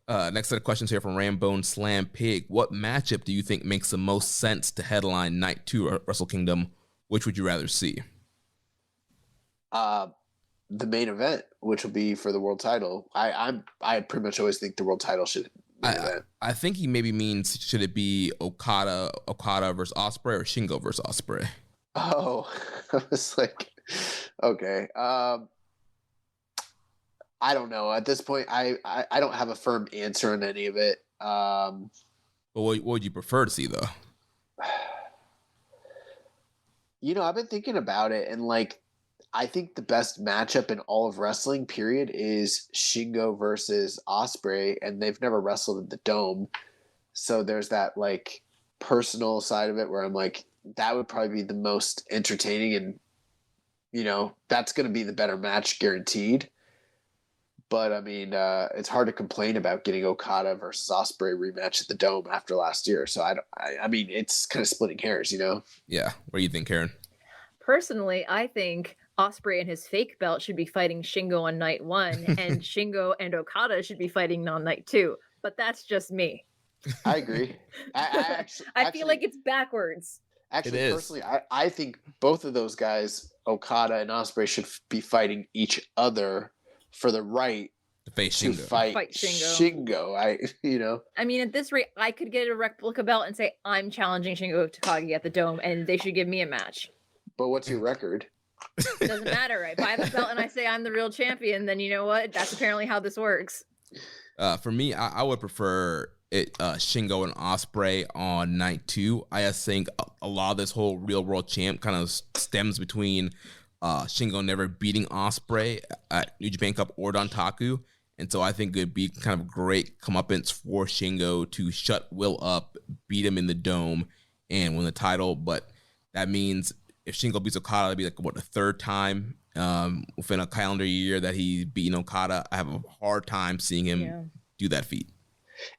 Next set of questions here from Rambone Slam Pig. What matchup do you think makes the most sense to headline night 2 at Wrestle Kingdom? Which would you rather see? The main event, which will be for the world title. I pretty much always think the world title should be event. I think he maybe means, should it be Okada versus Ospreay or Shingo versus Ospreay? Oh, I was like, okay. I don't know. At this point, I don't have a firm answer on any of it. But what would you prefer to see, though? You know, I've been thinking about it, and like, I think the best matchup in all of wrestling, period, is Shingo versus Ospreay, and they've never wrestled in the Dome. So there's that like personal side of it where I'm like, that would probably be the most entertaining, and you know, that's going to be the better match guaranteed. But I mean, it's hard to complain about getting Okada versus Ospreay rematch at the Dome after last year. So I mean, it's kind of splitting hairs, you know? Yeah. What do you think, Karen? Personally, I think Ospreay and his fake belt should be fighting Shingo on night 1, and Shingo and Okada should be fighting on night 2. But that's just me. I agree. I feel like it's backwards. Actually, personally, I think both of those guys, Okada and Ospreay, should be fighting each other for the right to face to Shingo. Fight Shingo. You know. I mean, at this rate, I could get a replica belt and say I'm challenging Shingo Takagi at the Dome, and they should give me a match. But what's your record? Doesn't matter. I buy the belt and I say I'm the real champion. Then you know what? That's apparently how this works. For me, I would prefer it Shingo and Ospreay on night 2. I just think a lot of this whole real world champ kind of stems between Shingo never beating Ospreay at New Japan Cup or Dontaku. And so I think it would be kind of great comeuppance for Shingo to shut Will up, beat him in the Dome, and win the title. But that means if Shingo beats Okada, it'd be like, what, the third time within a calendar year that he's beaten Okada. I have a hard time seeing him do that feat.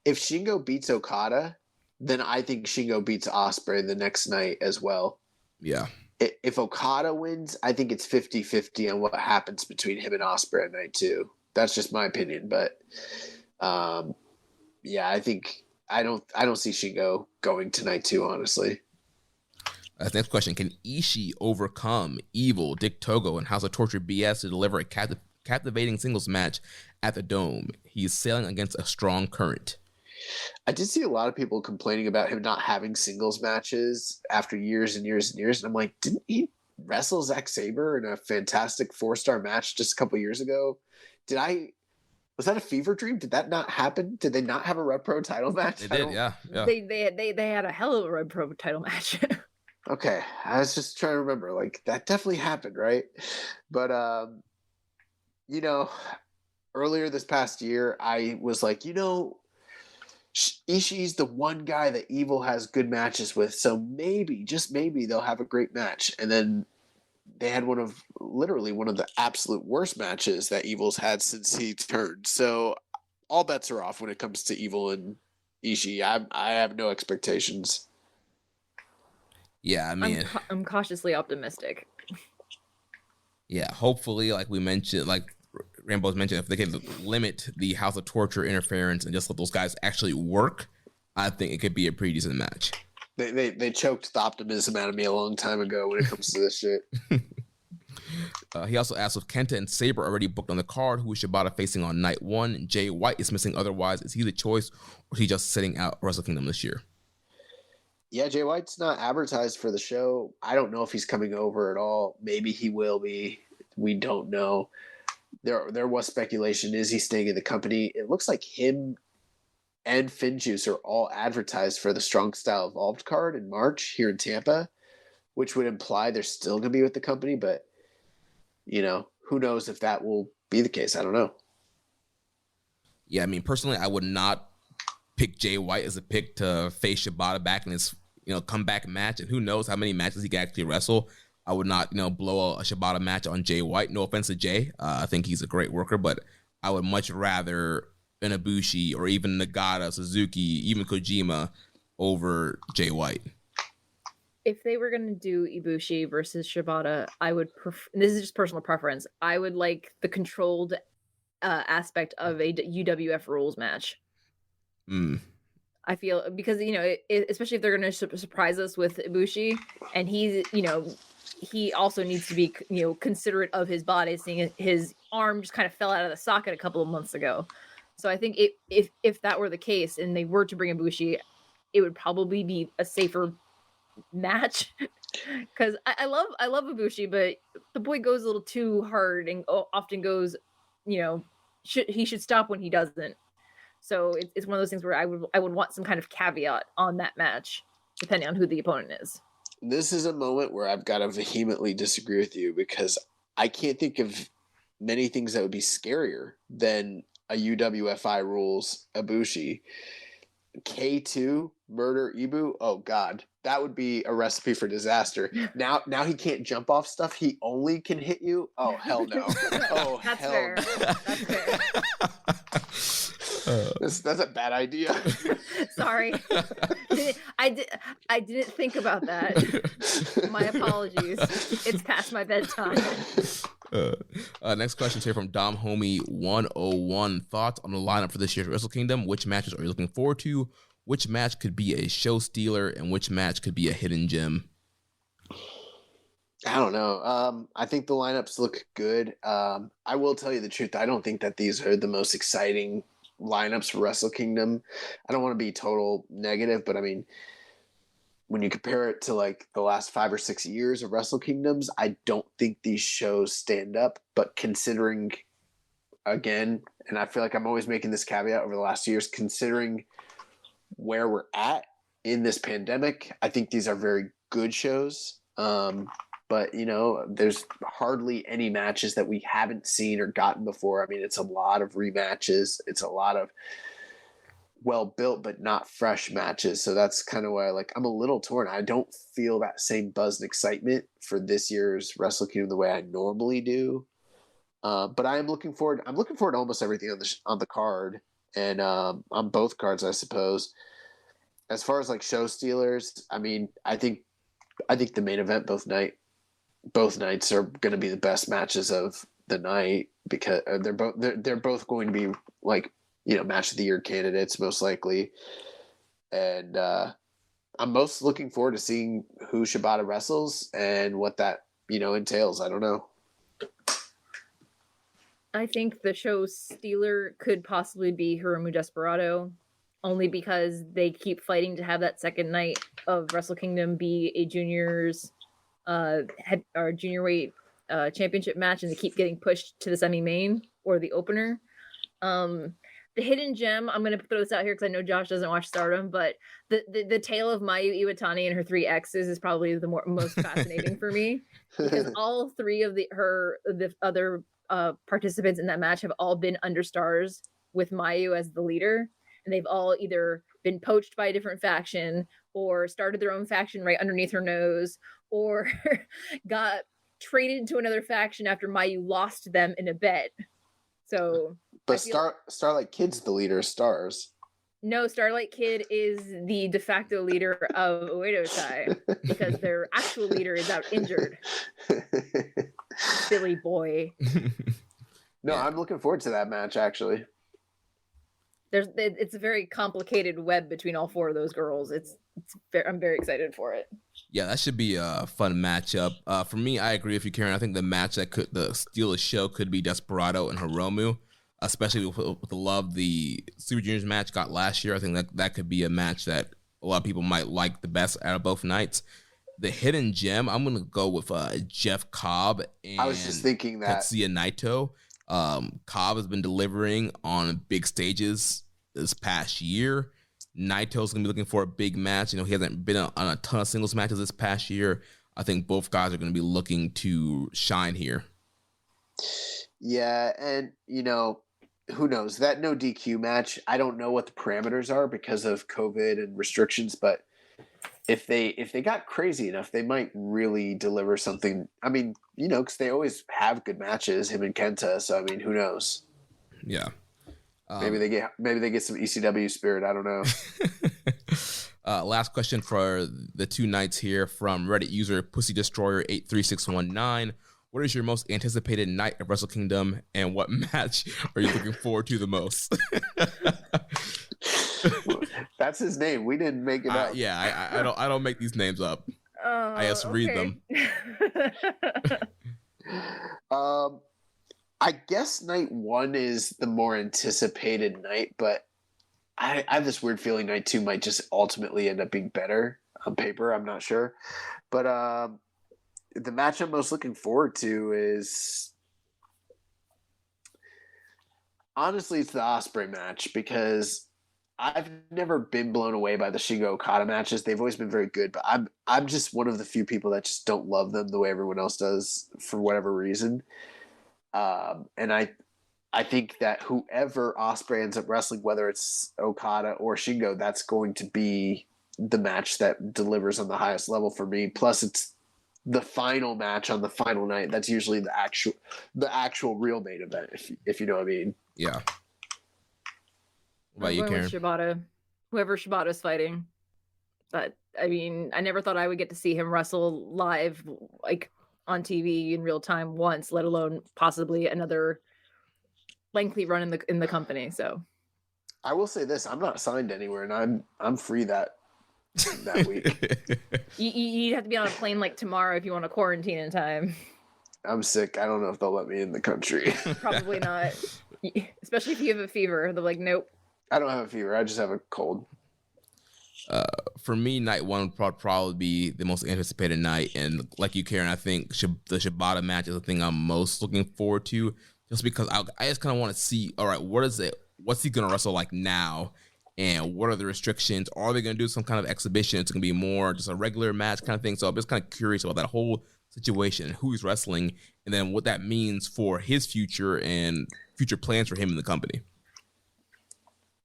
If Shingo beats Okada, then I think Shingo beats Ospreay the next night as well. Yeah. If Okada wins, I think it's 50-50 on what happens between him and Ospreay at night 2. That's just my opinion, but yeah, I think I don't see Shingo going to night 2, honestly. Next question: can Ishii overcome Evil, Dick Togo, and House of Torture BS to deliver a captivating singles match at the Dome? He is sailing against a strong current. I did see a lot of people complaining about him not having singles matches after years and years and years. And I'm like, didn't he wrestle Zack Saber in a fantastic 4-star match just a couple years ago? Was that a fever dream? Did that not happen? Did they not have a Rev Pro title match? They did, yeah. They had a hell of a Rev Pro title match. Okay, I was just trying to remember. Like, that definitely happened, right? But earlier this past year, I was like, Ishii's the one guy that Evil has good matches with, so maybe, just maybe, they'll have a great match. And then they had literally one of the absolute worst matches that Evil's had since he turned. So all bets are off when it comes to Evil and Ishii. I have no expectations. Yeah, I mean, I'm cautiously optimistic. Yeah, hopefully, like we mentioned, like Rambo's mentioned, if they can limit the House of Torture interference and just let those guys actually work, I think it could be a pretty decent match. They choked the optimism out of me a long time ago when it comes to this shit. He also asked if Kenta and Saber already booked on the card, who is Shabata facing on night 1. Jay White is missing otherwise. Is he the choice, or is he just sitting out Wrestle Kingdom this year? Yeah, Jay White's not advertised for the show. I don't know if he's coming over at all. Maybe he will be. We don't know. There was speculation. Is he staying in the company? It looks like him and Finjuice are all advertised for the Strong Style Evolved card in March here in Tampa, which would imply they're still going to be with the company. But, who knows if that will be the case? I don't know. Yeah, I mean, personally, I would not pick Jay White as a pick to face Shabata back in his comeback match, and who knows how many matches he can actually wrestle. I would not blow a Shabata match on Jay White. No offense to Jay, I think he's a great worker, but I would much rather an Ibushi or even Nagata, Suzuki, even Kojima over Jay White. If they were going to do Ibushi versus Shabata, I would this is just personal preference, I would like the controlled aspect of a UWF rules match. I feel, because especially if they're going to surprise us with Ibushi, and he's he also needs to be considerate of his body, seeing his arm just kind of fell out of the socket a couple of months ago. So I think if that were the case and they were to bring Ibushi, it would probably be a safer match, because I love Ibushi, but the boy goes a little too hard and often goes, he should stop when he doesn't. So it's one of those things where I would want some kind of caveat on that match, depending on who the opponent is. This is a moment where I've got to vehemently disagree with you, because I can't think of many things that would be scarier than a UWFI rules Ibushi. K2 murder Ibu. Oh God, that would be a recipe for disaster. Now he can't jump off stuff. He only can hit you. Oh hell no. Oh, that's hell fair. No. That's fair. That's a bad idea. Sorry, I didn't think about that. My apologies. It's past my bedtime. Next question here from Dom Homie 101. Thoughts on the lineup for this year's Wrestle Kingdom? Which matches are you looking forward to? Which match could be a show stealer, and which match could be a hidden gem? I don't know. I think the lineups look good. I will tell you the truth. I don't think that these are the most exciting lineups for Wrestle Kingdom. I don't want to be total negative, but I mean, when you compare it to like the last 5 or 6 years of Wrestle Kingdoms, I don't think these shows stand up. But considering, again, and I feel like I'm always making this caveat over the last years, considering where we're at in this pandemic, I think these are very good shows. But, there's hardly any matches that we haven't seen or gotten before. I mean, it's a lot of rematches. It's a lot of well-built but not fresh matches. So that's kind of why I'm a little torn. I don't feel that same buzz and excitement for this year's Wrestle Kingdom the way I normally do. But I am looking forward. I'm looking forward to almost everything on the card, and on both cards, I suppose. As far as show stealers, I mean, I think the main event both nights are going to be the best matches of the night, because they're both going to be match of the year candidates most likely. And I'm most looking forward to seeing who Shabata wrestles and what that entails. I don't know. I think the show stealer could possibly be Hiromu Desperado. only because they keep fighting to have that second night of Wrestle Kingdom be a juniors junior weight championship match, and they keep getting pushed to the semi-main or the opener. The hidden gem, I'm going to throw this out here because I know Josh doesn't watch Stardom, but the tale of Mayu Iwatani and her 3 exes is probably the most fascinating for me, because all 3 of the other participants in that match have all been understars with Mayu as the leader, and they've all either been poached by a different faction or started their own faction right underneath her nose, or got traded to another faction after Mayu lost them in a bet. So, but Starlight Kid's the leader of Stars. No, Starlight Kid is the de facto leader of Oedo Tai because their actual leader is out injured. Silly boy. No, I'm looking forward to that match, actually. It's a very complicated web between all 4 of those girls. I'm very excited for it. Yeah, that should be a fun matchup. For me, I agree with you, Karen. I think the match that could steal the show could be Desperado and Hiromu, especially with the love the Super Juniors match got last year. I think that could be a match that a lot of people might like the best out of both nights. The hidden gem, I'm going to go with Jeff Cobb and I was just thinking that. Tetsuya Naito. Cobb has been delivering on big stages this past year. Naito's going to be looking for a big match. He hasn't been on a ton of singles matches this past year. I think both guys are going to be looking to shine here. Yeah, and, who knows? That no DQ match, I don't know what the parameters are because of COVID and restrictions, but if they got crazy enough, they might really deliver something. I mean, because they always have good matches, him and Kenta. So I mean, who knows? Yeah. Maybe they get some ECW spirit. I don't know. Last question for the 2 nights here from Reddit user Pussy Destroyer 83619. What is your most anticipated night of Wrestle Kingdom, and what match are you looking forward to the most? That's his name. We didn't make it up. Yeah, I don't make these names up. I just read them. I guess night 1 is the more anticipated night, but I have this weird feeling night 2 might just ultimately end up being better on paper. I'm not sure, but the match I'm most looking forward to is, honestly, it's the Ospreay match, because I've never been blown away by the Shingo Okada matches. They've always been very good, but I'm just one of the few people that just don't love them the way everyone else does for whatever reason. And I think that whoever Ospreay ends up wrestling, whether it's Okada or Shingo, that's going to be the match that delivers on the highest level for me. Plus, it's the final match on the final night. That's usually the actual real main event, if you know what I mean. Yeah. What about you, Karen? Shibata. Whoever Shibata's fighting. But I mean, I never thought I would get to see him wrestle live, like on TV in real time once, let alone possibly another lengthy run in the company. So I will say this: I'm not signed anywhere, and I'm free that week. You have to be on a plane like tomorrow if you want to quarantine in time. I'm sick. I don't know if they'll let me in the country. Probably not. Especially if you have a fever. They're like, nope. I don't have a fever. I just have a cold. For me, night 1 would probably be the most anticipated night. And like you, Karen, I think the Shabata match is the thing I'm most looking forward to, just because I just kind of want to see, all right, what's he going to wrestle like now? And what are the restrictions? Are they going to do some kind of exhibition? It's going to be more just a regular match kind of thing. So I'm just kind of curious about that whole situation and who he's wrestling, and then what that means for his future and future plans for him in the company.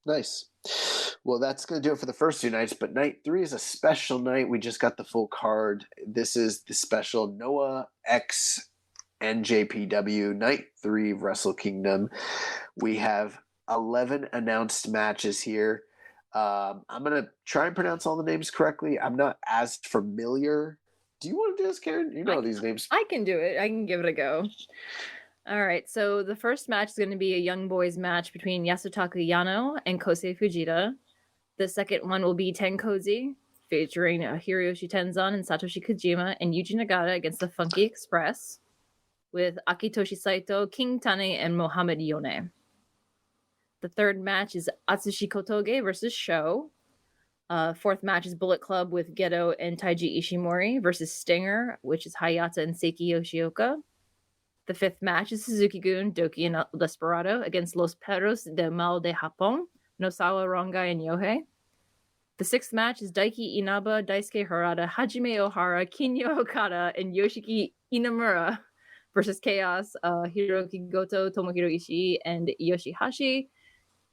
Nice. Well, that's going to do it for the first 2 nights, but night 3 is a special night. We just got the full card. This is the special Noah X NJPW night 3 of Wrestle Kingdom. We have 11 announced matches here. I'm going to try and pronounce all the names correctly. I'm not as familiar. Do you want to do this, Karen? You know these names. I can do it. I can give it a go. All right, so the first match is going to be a young boys match between Yasutaka Yano and Kosei Fujita. The second one will be Tenkozi, featuring Hiroyoshi Tenzan and Satoshi Kojima and Yuji Nagata against the Funky Express, with Akitoshi Saito, King Tane, and Mohamed Yone. The third match is Atsushi Kotoge versus Sho. Fourth match is Bullet Club with Gedo and Taiji Ishimori versus Stinger, which is Hayata and Seiki Yoshioka. The fifth match is Suzuki-gun, Doki, and Desperado against Los Perros de Mal de Japón, Nosawa Rongai and Yohei. The sixth match is Daiki Inaba, Daisuke Harada, Hajime Ohara, Kinya Okada, and Yoshiki Inamura versus Chaos, Hiroki Goto, Tomohiro Ishii, and Yoshihashi,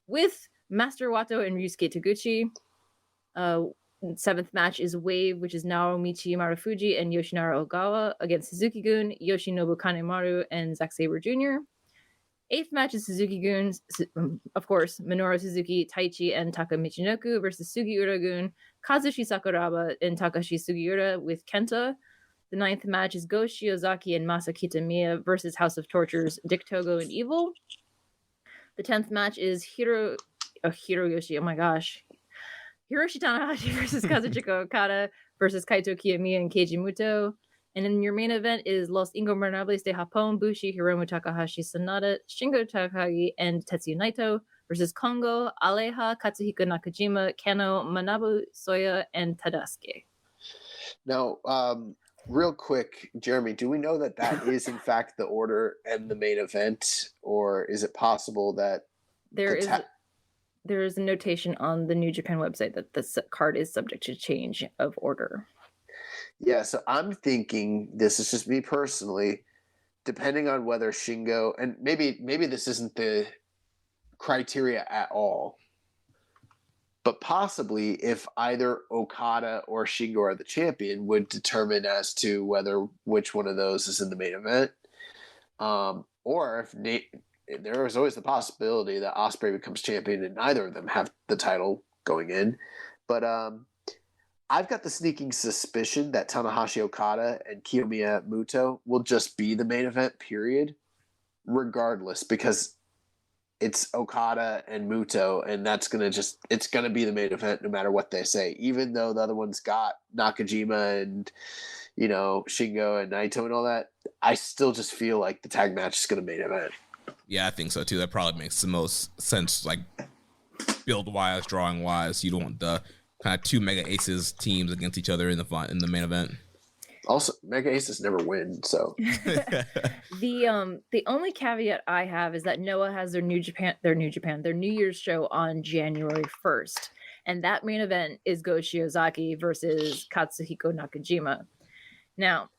with Master Wato and Ryusuke Taguchi. Seventh match is Wave, which is Naomichi Marufuji and Yoshinara Ogawa against Suzuki-gun, Yoshinobu Kanemaru, and Zack Saber Jr. Eighth match is Suzuki-gun, of course, Minoru Suzuki, Taichi, and Taka Michinoku versus Sugiura-gun, Kazushi Sakuraba, and Takashi Sugiura with Kenta. The ninth match is Go Shiozaki and Masa Kitamiya versus House of Tortures, Dick Togo, and Evil. The 10th match is Hiroshi, Hiroshi Tanahashi versus Kazuchika Okada versus Kaito Kiyomiya and Keiji Muto. And then your main event is Los Ingobernables de Japón, Bushi, Hiromu Takahashi Sanada, Shingo Takagi, and Tetsuya Naito versus Kongo, Aleha, Katsuhiko Nakajima, Kano, Manabu Soya, and Tadasuke. Now, real quick, Jeremy, do we know that is in fact the order and the main event, or is it possible that there is a notation on the New Japan website that the card is subject to change of order? Yeah, so I'm thinking, this is just me personally, depending on whether Shingo, and maybe this isn't the criteria at all, but possibly if either Okada or Shingo are the champion would determine as to which one of those is in the main event. Or if there is always the possibility that Ospreay becomes champion and neither of them have the title going in. But I've got the sneaking suspicion that Tanahashi Okada and Kiyomiya Muto will just be the main event, period, regardless, because it's Okada and Muto, and it's going to be the main event no matter what they say, even though the other one's got Nakajima and, Shingo and Naito and all that. I still just feel like the tag match is going to main event. Yeah, I think so too. That probably makes the most sense, like build-wise, drawing-wise. You don't want the kind of two Mega Aces teams against each other in the main event. Also, Mega Aces never win, so. The only caveat I have is that Noah has their New Year's show on January 1st, and that main event is Go Shiozaki versus Katsuhiko Nakajima. Now,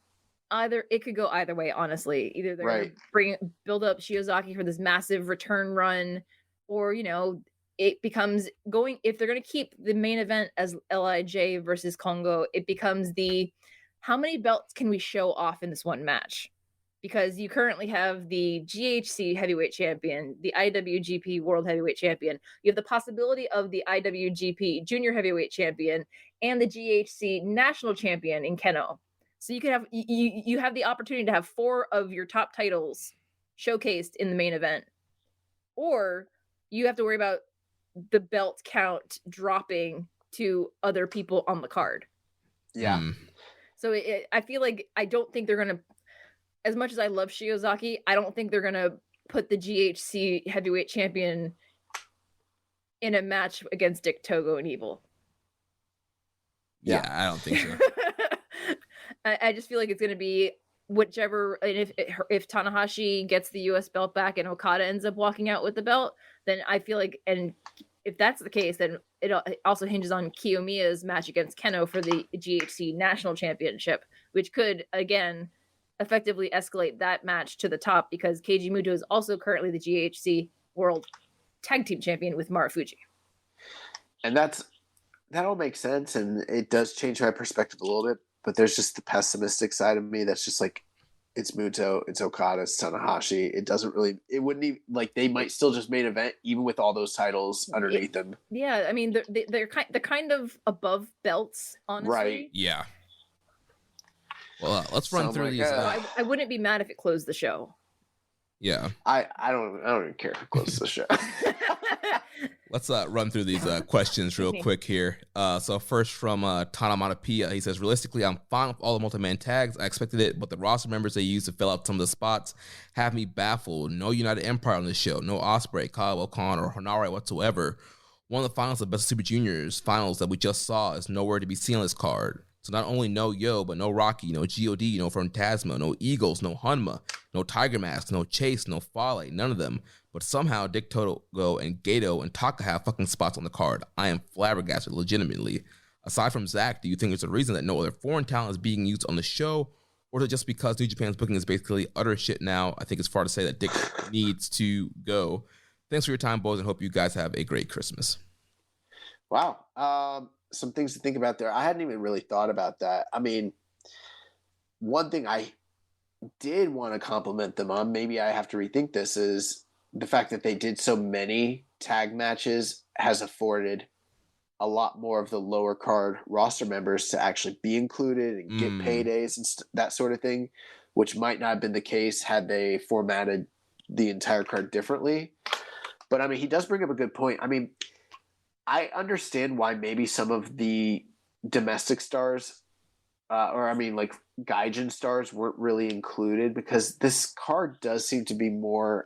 it could go either way, honestly. Either they're going to build up Shiozaki for this massive return run, or it becomes if they're going to keep the main event as LIJ versus Kongo, it becomes how many belts can we show off in this one match? Because you currently have the GHC heavyweight champion, the IWGP World Heavyweight Champion. You have the possibility of the IWGP Junior Heavyweight Champion and the GHC National Champion in Keno. So you could have you have the opportunity to have 4 of your top titles showcased in the main event, or you have to worry about the belt count dropping to other people on the card. Yeah. So I feel like I don't think they're going to, as much as I love Shiozaki, I don't think they're going to put the GHC heavyweight champion in a match against Dick Togo and Evil. Yeah, I don't think so. I just feel like it's going to be whichever, and if Tanahashi gets the US belt back and Okada ends up walking out with the belt, then I feel like, and if that's the case, then it also hinges on Kiyomiya's match against Keno for the GHC National Championship, which could, again, effectively escalate that match to the top, because Keiji Muto is also currently the GHC World Tag Team Champion with Marufuji. And that all makes sense, and it does change my perspective a little bit, but there's just the pessimistic side of me that's just like, it's Muto, it's Okada, it's Tanahashi. It wouldn't even, like, they might still just main event even with all those titles underneath them. Yeah, I mean, they're kind of above belts, honestly. Right. Yeah. Well, let's run through these. I wouldn't be mad if it closed the show. Yeah. I don't even care if it closes the show. Let's run through these questions real quick here. So first from Tanamatapia, he says, realistically, I'm fine with all the multi-man tags. I expected it, but the roster members they used to fill out some of the spots have me baffled. No United Empire on this show. No Ospreay, Cobb, O'Con, or Hanare whatsoever. One of the finals of Best of Super Juniors finals that we just saw is nowhere to be seen on this card. So not only no Yo, but no Rocky, no GOD, no Phantasma, no Eagles, no Hunma, no Tiger Mask, no Chase, no Fale, none of them. But somehow Dick Togo and Gato and Taka have fucking spots on the card. I am flabbergasted, legitimately. Aside from Zack, do you think there's a reason that no other foreign talent is being used on the show? Or is it just because New Japan's booking is basically utter shit now? I think it's far to say that Dick needs to go. Thanks for your time, boys, and hope you guys have a great Christmas. Wow. Some things to think about there. I hadn't even really thought about that. I mean, one thing I did want to compliment them on, maybe I have to rethink this, is the fact that they did so many tag matches has afforded a lot more of the lower card roster members to actually be included and get paydays and that sort of thing, which might not have been the case had they formatted the entire card differently. But I mean, he does bring up a good point. I mean, I understand why maybe some of the domestic stars, like Gaijin stars, weren't really included, because this card does seem to be more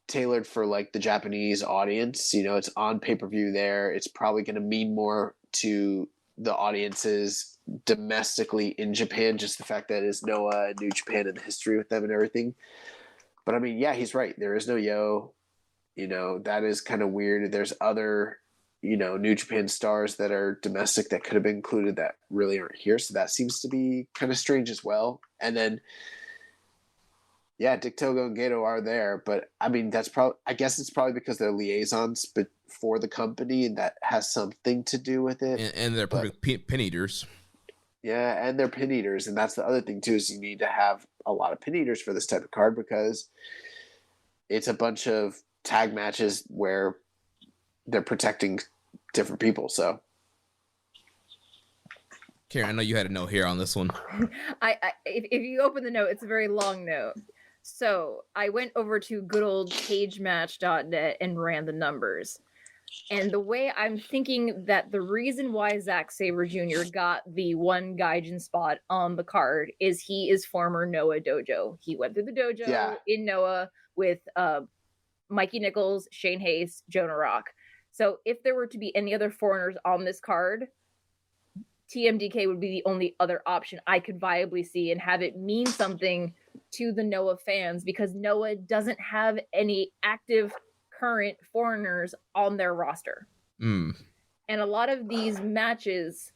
tailored for like the Japanese audience. You know, it's on pay-per-view there. It's probably going to mean more to the audiences domestically in Japan, just the fact that it's Noah and New Japan and the history with them and everything. But I mean, yeah, he's right. There is no Yo. You know, that is kind of weird. There's other, you know, New Japan stars that are domestic that could have been included that really aren't here. So that seems to be kind of strange as well. And then, yeah, Dick Togo and Gato are there. But I mean, I guess it's probably because they're liaisons for the company, and that has something to do with it. And they're perfect pin eaters. Yeah, and they're pin eaters. And that's the other thing, too, is you need to have a lot of pin eaters for this type of card, because it's a bunch of tag matches where they're protecting different people. So Karen, I know you had a note here on this one. If you open the note, it's a very long note. So I went over to good old cagematch.net and ran the numbers. And the way I'm thinking that the reason why Zack Saber Jr. got the one Gaijin spot on the card is he is former Noah dojo. He went through the dojo in Noah with Mikey Nichols, Shane Hayes, Jonah Rock. So if there were to be any other foreigners on this card, TMDK would be the only other option I could viably see and have it mean something to the Noah fans, because Noah doesn't have any active current foreigners on their roster. And a lot of these matches,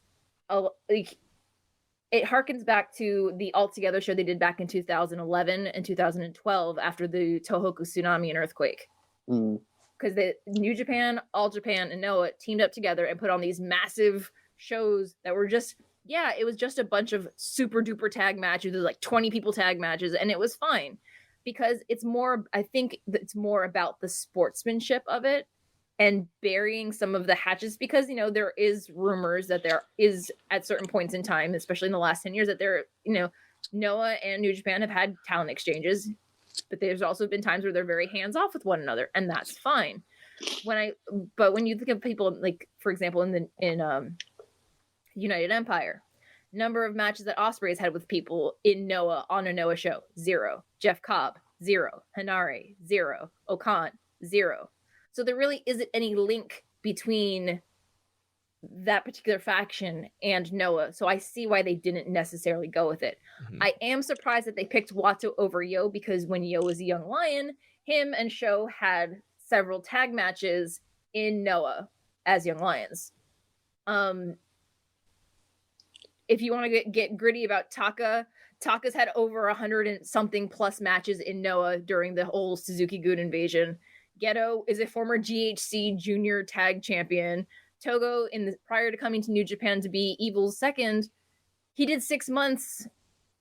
it harkens back to the All Together show they did back in 2011 and 2012 after the Tohoku tsunami and earthquake. Because the New Japan, All Japan, and Noah teamed up together and put on these massive shows that were just, it was just a bunch of super duper tag matches. There's like 20 people tag matches, and it was fine. Because I think it's more about the sportsmanship of it and burying some of the hatches, because, you know, there is rumors that there is at certain points in time, especially in the last 10 years, that there, you know, Noah and New Japan have had talent exchanges, but there's also been times where they're very hands off with one another, and that's fine. But when you think of people like, for example, in United Empire, number of matches that Ospreay's had with people in Noah on a Noah show, 0. Jeff Cobb, 0. Hanare, 0. O'Khan, 0. So there really isn't any link between that particular faction and Noah. So I see why they didn't necessarily go with it. I am surprised that they picked Watto over Yo, because when Yo was a young lion, him and Sho had several tag matches in Noah as young lions. If you want to get gritty about Taka's had over 100 and something plus matches in Noah during the whole Suzuki-gun invasion. Geto is a former GHC junior tag champion. Togo, prior to coming to New Japan to be Evil's second, he did 6 months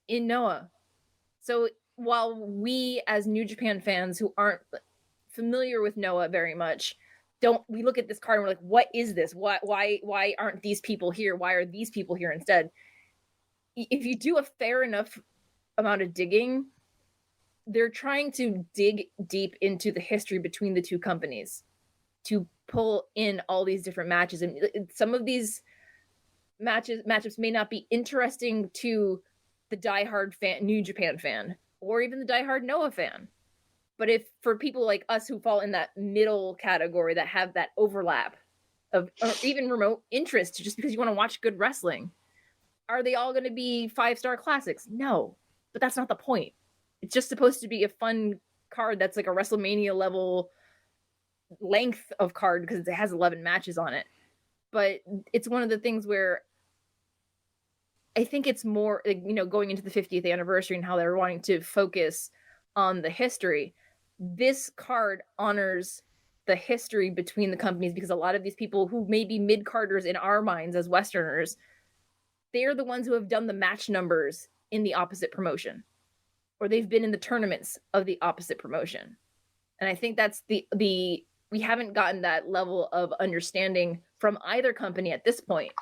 in Noah. So while we as New Japan fans who aren't familiar with Noah very much, we look at this card and we're like, what is this? Why aren't these people here? Why are these people here instead? If you do a fair enough amount of digging, they're trying to dig deep into the history between the two companies. to pull in all these different matches. And some of these matchups may not be interesting to the diehard fan, New Japan fan, or even the diehard Noah fan. But if for people like us who fall in that middle category that have that overlap of or even remote interest just because you want to watch good wrestling, are they all going to be 5-star classics? No, but that's not the point. It's just supposed to be a fun card that's like a WrestleMania level length of card because it has 11 matches on it. But it's one of the things where I think it's more, going into the 50th anniversary and how they're wanting to focus on the history. This card honors the history between the companies because a lot of these people who may be mid-carders in our minds as Westerners, they're the ones who have done the match numbers in the opposite promotion, or they've been in the tournaments of the opposite promotion. And I think that's we haven't gotten that level of understanding from either company at this point.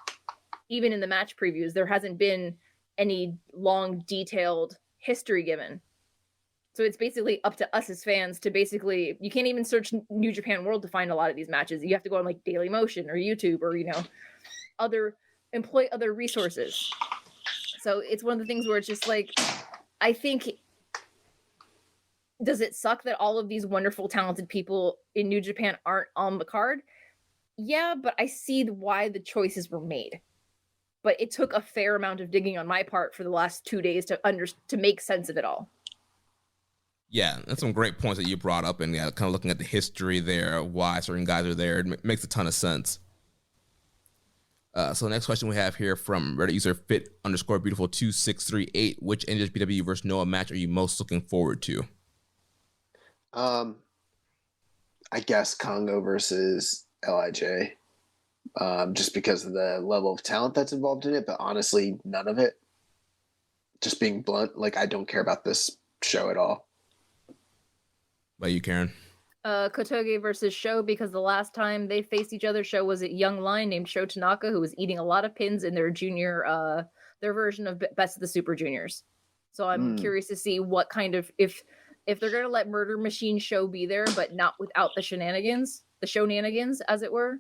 Even in the match previews, there hasn't been any long, detailed history given. So it's basically up to us as fans to you can't even search New Japan World to find a lot of these matches. You have to go on like Daily Motion or YouTube or, employ other resources. So it's one of the things where it's just like, I think, does it suck that all of these wonderful, talented people in New Japan aren't on the card? Yeah, but I see why the choices were made. But it took a fair amount of digging on my part for the last 2 days to make sense of it all. Yeah, that's some great points that you brought up, and kind of looking at the history there, why certain guys are there, it makes a ton of sense. So the next question we have here from Reddit user fit_beautiful2638. Which NJPW versus Noah match are you most looking forward to? I guess Congo versus LIJ. Just because of the level of talent that's involved in it, but honestly, none of it. Just being blunt, I don't care about this show at all. By you, Karen? Kotoge versus Sho, because the last time they faced each other, Sho was a young lion named Sho Tanaka, who was eating a lot of pins in their junior, their version of Best of the Super Juniors. So I'm curious to see what kind of, if they're going to let Murder Machine Sho be there, but not without the shenanigans, as it were.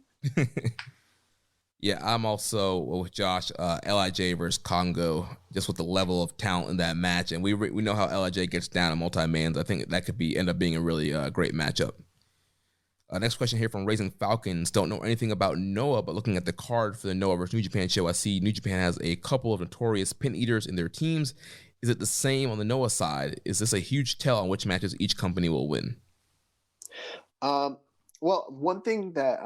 Yeah, I'm also with Josh, LIJ versus Congo, just with the level of talent in that match. And we know how LIJ gets down in multi-mans. I think that could end up being a really great matchup. Next question here from Raising Falcons. Don't know anything about Noah, but looking at the card for the Noah versus New Japan show, I see New Japan has a couple of notorious pin eaters in their teams. Is it the same on the Noah side? Is this a huge tell on which matches each company will win? Well, one thing that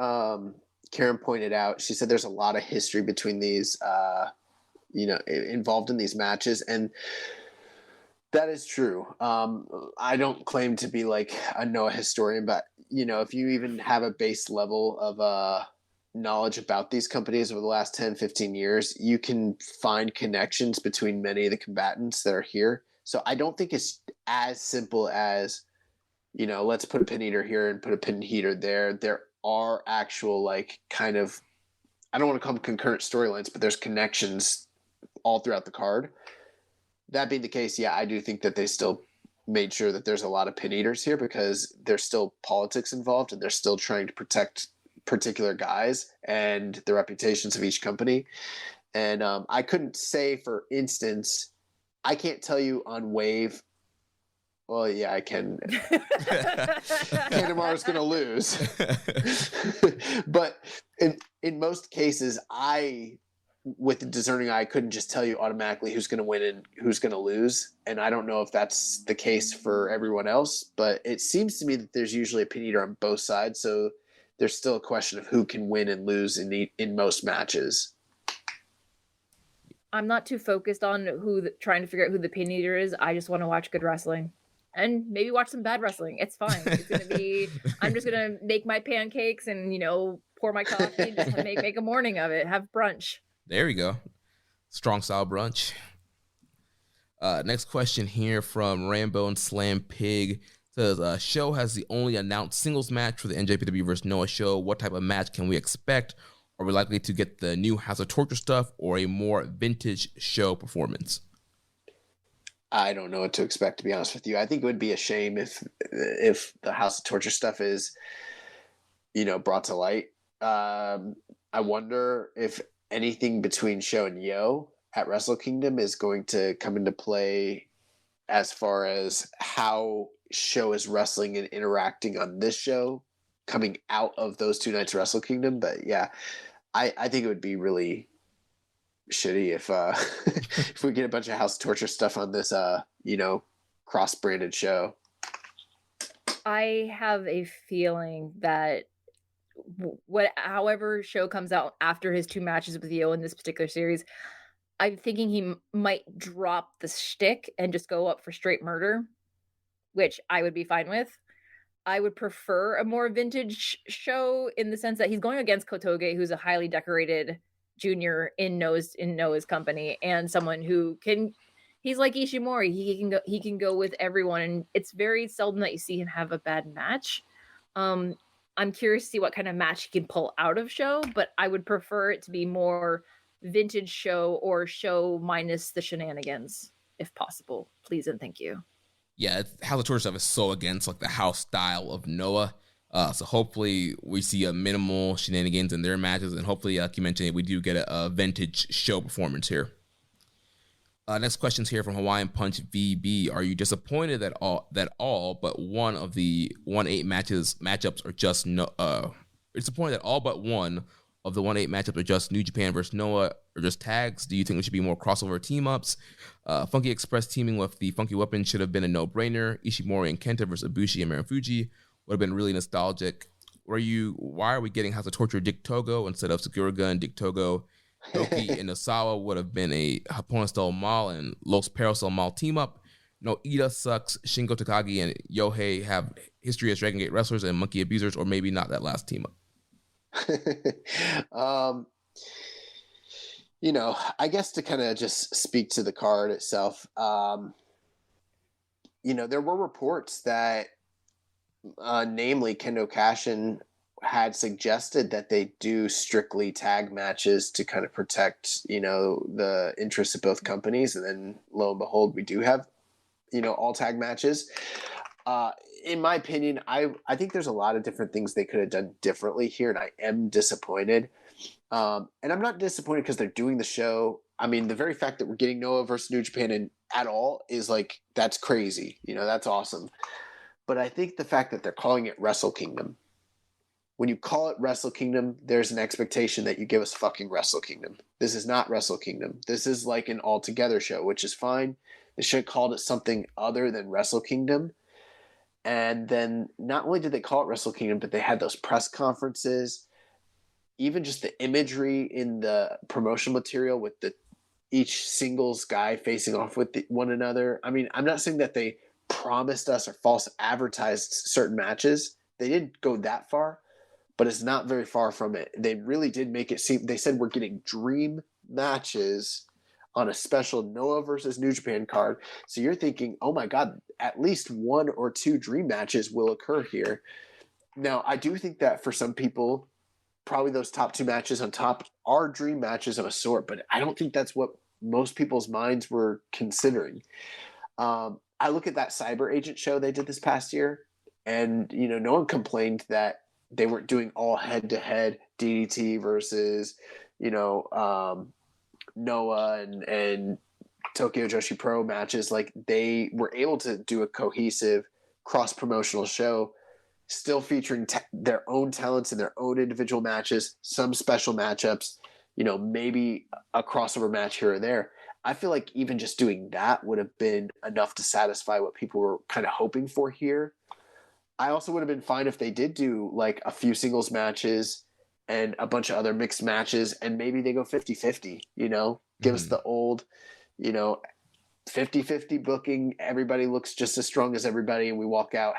Karen pointed out, she said there's a lot of history between these, involved in these matches. And that is true. I don't claim to be like a Noah historian, but, if you even have a base level of knowledge about these companies over the last 10, 15 years, you can find connections between many of the combatants that are here. So I don't think it's as simple as, let's put a pin eater here and put a pin heater there. There are actual I don't want to call them concurrent storylines, but there's connections all throughout the card. That being the case, yeah, I do think that they still made sure that there's a lot of pin eaters here because there's still politics involved and they're still trying to protect particular guys and the reputations of each company. And I couldn't say, for instance, I can't tell you on Wave. Well, yeah, I can. Kanemaru's going to lose. But in most cases, with the discerning eye, I couldn't just tell you automatically who's going to win and who's going to lose. And I don't know if that's the case for everyone else, but it seems to me that there's usually a pin eater on both sides. So there's still a question of who can win and lose in most matches. I'm not too focused on trying to figure out who the pin eater is. I just want to watch good wrestling. And maybe watch some bad wrestling. It's fine. It's gonna be. I'm just gonna make my pancakes and pour my coffee and just make a morning of it. Have brunch. There we go. Strong style brunch. Next question here from Rambo and Slam Pig says, show has the only announced singles match for the NJPW versus Noah show. What type of match can we expect? Are we likely to get the new House of Torture stuff or a more vintage show performance? I don't know what to expect, to be honest with you. I think it would be a shame if the House of Torture stuff is brought to light. I wonder if anything between Sho and Yo at Wrestle Kingdom is going to come into play as far as how Sho is wrestling and interacting on this show coming out of those 2 nights of Wrestle Kingdom. But yeah, I think it would be really shitty if if we get a bunch of house torture stuff on this cross-branded show. I have a feeling that however Sho comes out after his 2 matches with Yo in this particular series, I'm thinking he might drop the shtick and just go up for straight murder, which I would be fine with. I would prefer a more vintage Sho in the sense that he's going against Kotoge, who's a highly decorated junior in Noah's company, and someone who he's like Ishimori. He can go with everyone, and it's very seldom that you see him have a bad match. I'm curious to see what kind of match he can pull out of Sho, but I would prefer it to be more vintage Sho or Sho minus the shenanigans, if possible. Please and thank you. Yeah, how the tour stuff is so against like the house style of Noah. So hopefully we see a minimal shenanigans in their matches, and hopefully, like you mentioned, we do get a vintage Sho performance here. Next question's here from Hawaiian Punch VB. Are you disappointed that all but one of the 1-8 matchups are just disappointed that all but one of the 1-8 matchups are just New Japan versus Noah or just tags? Do you think there should be more crossover team-ups? Funky Express teaming with the Funky Weapon should have been a no-brainer. Ishimori and Kenta versus Ibushi and Marufuji would have been really nostalgic. Why are we getting House of Torture Dick Togo instead of Sakura Gun, Dick Togo? Doki and Osawa would have been a Hapona style Mal and Los Perros del Mal team-up. No, Ida sucks. Shingo Takagi and Yohei have history as Dragon Gate wrestlers and monkey abusers, or maybe not that last team-up. I guess to kind of just speak to the card itself, there were reports that namely Kendo Kashin had suggested that they do strictly tag matches to kind of protect the interests of both companies, and then lo and behold we do have all tag matches. In my opinion, I think there's a lot of different things they could have done differently here, and I am disappointed. And I'm not disappointed because they're doing the show. I mean, the very fact that we're getting Noah versus New Japan at all is like, that's crazy. That's awesome. But I think the fact that they're calling it Wrestle Kingdom, when you call it Wrestle Kingdom, there's an expectation that you give us fucking Wrestle Kingdom. This is not Wrestle Kingdom. This is like an all-together show, which is fine. They should have called it something other than Wrestle Kingdom. And then not only did they call it Wrestle Kingdom, but they had those press conferences, even just the imagery in the promotional material with each singles guy facing off with one another. I mean, I'm not saying that they promised us or false advertised certain matches. They didn't go that far, but it's not very far from it. They really did make it seem, they said we're getting dream matches on a special Noah versus New Japan card. So you're thinking, oh my God, at least 1 or 2 dream matches will occur here. Now, I do think that for some people, probably those top 2 matches on top are dream matches of a sort, but I don't think that's what most people's minds were considering. I look at that Cyber Agent show they did this past year, and no one complained that they weren't doing all head-to-head DDT versus Noah and Tokyo Joshi Pro matches. Like, they were able to do a cohesive cross-promotional show, still featuring their own talents in their own individual matches, some special matchups, maybe a crossover match here or there. I feel like even just doing that would have been enough to satisfy what people were kind of hoping for here. I also would have been fine if they did do like a few singles matches and a bunch of other mixed matches, and maybe they go 50-50, give us the old, 50-50 booking. Everybody looks just as strong as everybody, and we walk out,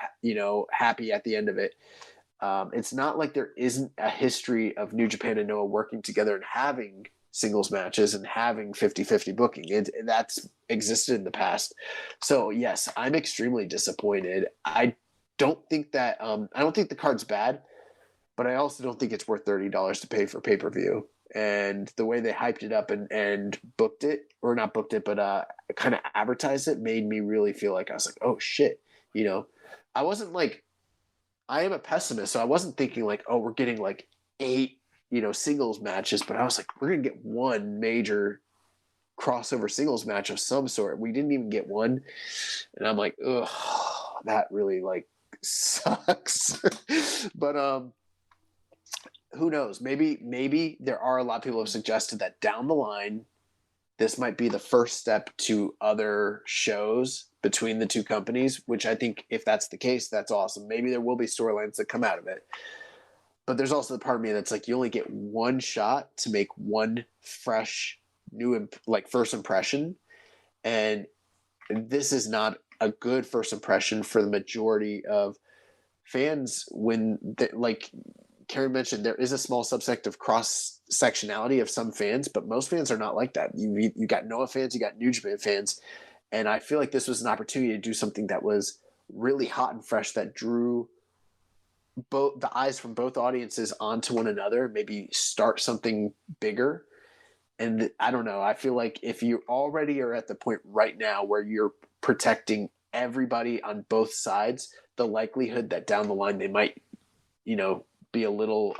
happy at the end of it. It's not like there isn't a history of New Japan and Noah working together and having singles matches and having 50-50 booking. That's existed in the past. So yes, I'm extremely disappointed. I don't think that I don't think the card's bad, but I also don't think it's worth $30 to pay for pay-per-view. And the way they hyped it up and booked it, or not booked it, but kind of advertised it, made me really feel like I was like, oh shit, I wasn't like I am a pessimist, so I wasn't thinking like, oh, we're getting like 8, singles matches, but I was like, we're gonna get one major crossover singles match of some sort. We didn't even get one, and I'm like, ugh, that really like sucks. But who knows? Maybe there are a lot of people who have suggested that down the line, this might be the first step to other shows between the two companies, which I think if that's the case, that's awesome. Maybe there will be storylines that come out of it. But there's also the part of me that's like, you only get one shot to make one fresh, new, first impression. And this is not a good first impression for the majority of fans when, like Karen mentioned, there is a small subsect of cross-sectionality of some fans, but most fans are not like that. You got Noah fans, you got New Japan fans. And I feel like this was an opportunity to do something that was really hot and fresh, that drew both the eyes from both audiences onto one another, maybe start something bigger. And I don't know. I feel like if you already are at the point right now where you're protecting everybody on both sides, the likelihood that down the line they might, be a little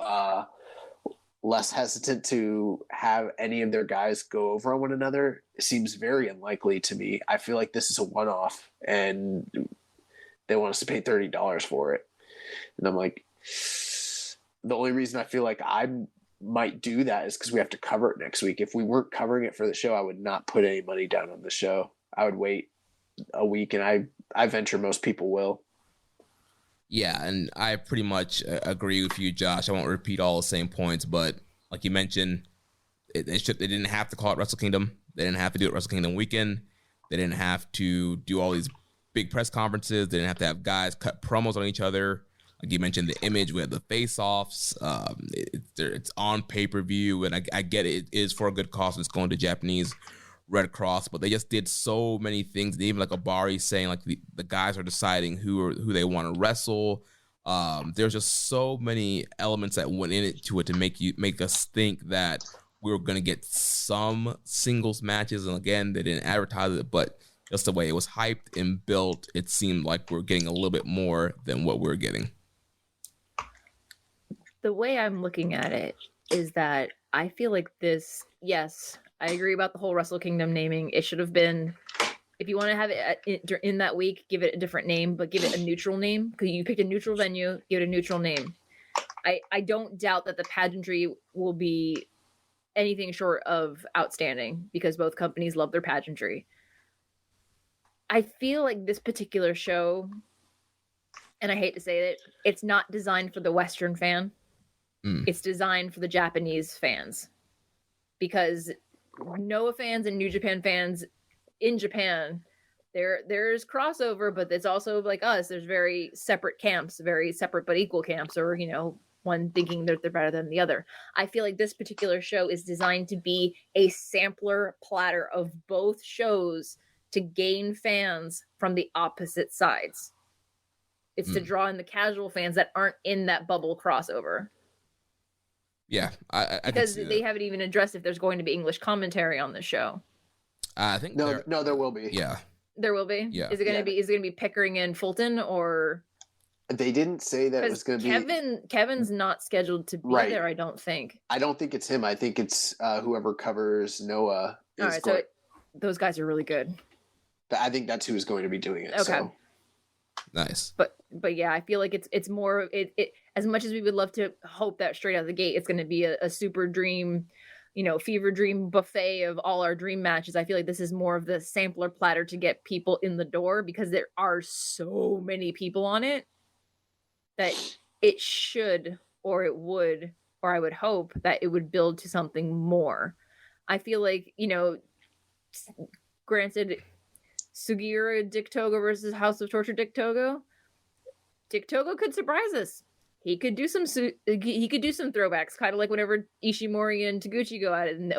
less hesitant to have any of their guys go over on one another seems very unlikely to me. I feel like this is a one-off and they want us to pay $30 for it. And I'm like, the only reason I feel like I might do that is because we have to cover it next week. If we weren't covering it for the show, I would not put any money down on the show. I would wait a week, and I venture most people will. Yeah, and I pretty much agree with you, Josh. I won't repeat all the same points, but like you mentioned, they didn't have to call it Wrestle Kingdom. They didn't have to do it Wrestle Kingdom weekend. They didn't have to do all these big press conferences. They didn't have to have guys cut promos on each other. Like you mentioned, the image, we had the face-offs. It's on pay-per-view, and I get it. It is for a good cause. It's going to Japanese Red Cross, but they just did so many things. Even like Abari saying, like the guys are deciding who they want to wrestle. There's just so many elements that went into it to make us think that we were going to get some singles matches. And again, they didn't advertise it, but just the way it was hyped and built, it seemed like we're getting a little bit more than what we're getting. The way I'm looking at it is that I feel like this, yes, I agree about the whole Wrestle Kingdom naming. It should have been, if you want to have it in that week, give it a different name, but give it a neutral name. Because you picked a neutral venue, give it a neutral name. I don't doubt that the pageantry will be anything short of outstanding because both companies love their pageantry. I feel like this particular show, and I hate to say it, it's not designed for the Western fan. It's designed for the Japanese fans. Because Noah fans and New Japan fans in Japan, there's crossover, but it's also like us. There's very separate camps, very separate but equal camps, or, one thinking that they're better than the other. I feel like this particular show is designed to be a sampler platter of both shows to gain fans from the opposite sides. It's to draw in the casual fans that aren't in that bubble crossover. Yeah, I because they haven't even addressed if there's going to be English commentary on the show. I think no, there will be. Yeah, there will be. Yeah, is it going to be? Is it going to be Pickering and Fulton, or? They didn't say that it was going to be. Kevin's not scheduled to be there. I don't think. I don't think it's him. I think it's whoever covers Noah. All right, so those guys are really good. I think that's who's going to be doing it. Okay. So. Nice. But yeah, I feel like it's more it as much as we would love to hope that straight out of the gate it's going to be a super dream, fever dream buffet of all our dream matches. I feel like this is more of the sampler platter to get people in the door because there are so many people on it that it should, or it would, or I would hope that it would build to something more. I feel like, granted, Sugiura Dick Togo versus House of Torture Dick Togo. Dick Togo could surprise us. He could do some throwbacks, kind of like whenever Ishimori and Taguchi go at it, and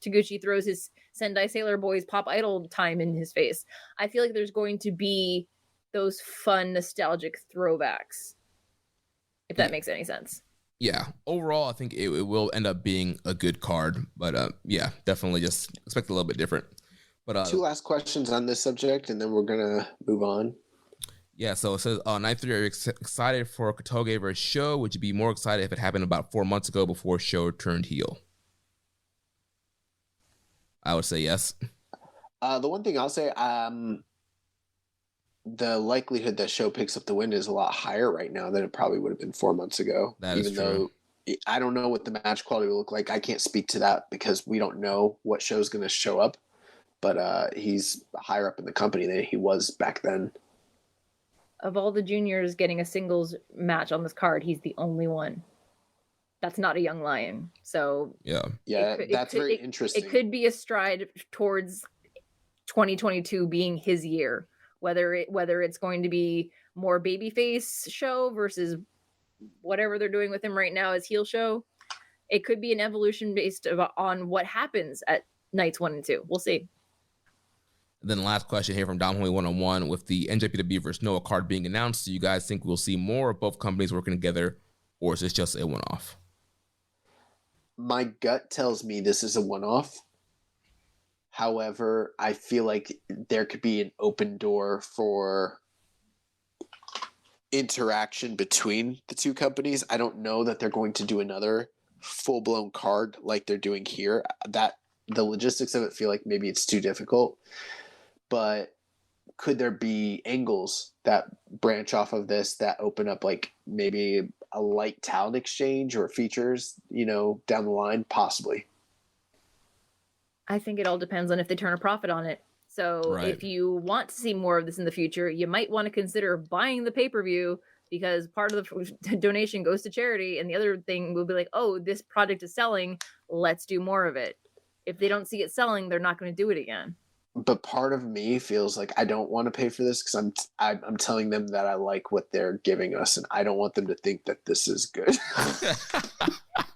Taguchi throws his Sendai Sailor Boys Pop Idol time in his face. I feel like there's going to be those fun, nostalgic throwbacks, if that makes any sense. Yeah, overall, I think it will end up being a good card, but yeah, definitely just expect a little bit different. But 2 last questions on this subject, and then we're gonna move on. Yeah, so it says, 9-3, are you excited for Kotoge versus Sho? Would you be more excited if it happened about 4 months ago before Sho turned heel? I would say yes. The one thing I'll say, the likelihood that Sho picks up the win is a lot higher right now than it probably would have been 4 months ago. That is true. Though I don't know what the match quality will look like. I can't speak to that because we don't know what Sho's going to show up. But he's higher up in the company than he was back then. Of all the juniors getting a singles match on this card, he's the only one. That's not a young lion. So yeah, that's very interesting. It could be a stride towards 2022 being his year. Whether it's going to be more babyface Sho versus whatever they're doing with him right now as heel Sho, it could be an evolution based on what happens at nights 1 and 2. We'll see. Then the last question here from Dom Hoey 101, with the NJPW versus Noah card being announced, do you guys think we'll see more of both companies working together, or is this just a one-off? My gut tells me this is a one-off. However, I feel like there could be an open door for interaction between the two companies. I don't know that they're going to do another full-blown card like they're doing here. That the logistics of it feel like maybe it's too difficult. But could there be angles that branch off of this that open up like maybe a light talent exchange or features, down the line? Possibly. I think it all depends on if they turn a profit on it. So If you want to see more of this in the future, you might want to consider buying the pay-per-view, because part of the donation goes to charity. And the other thing will be like, oh, this product is selling. Let's do more of it. If they don't see it selling, they're not going to do it again. But part of me feels like I don't want to pay for this because I'm telling them that I like what they're giving us, and I don't want them to think that this is good.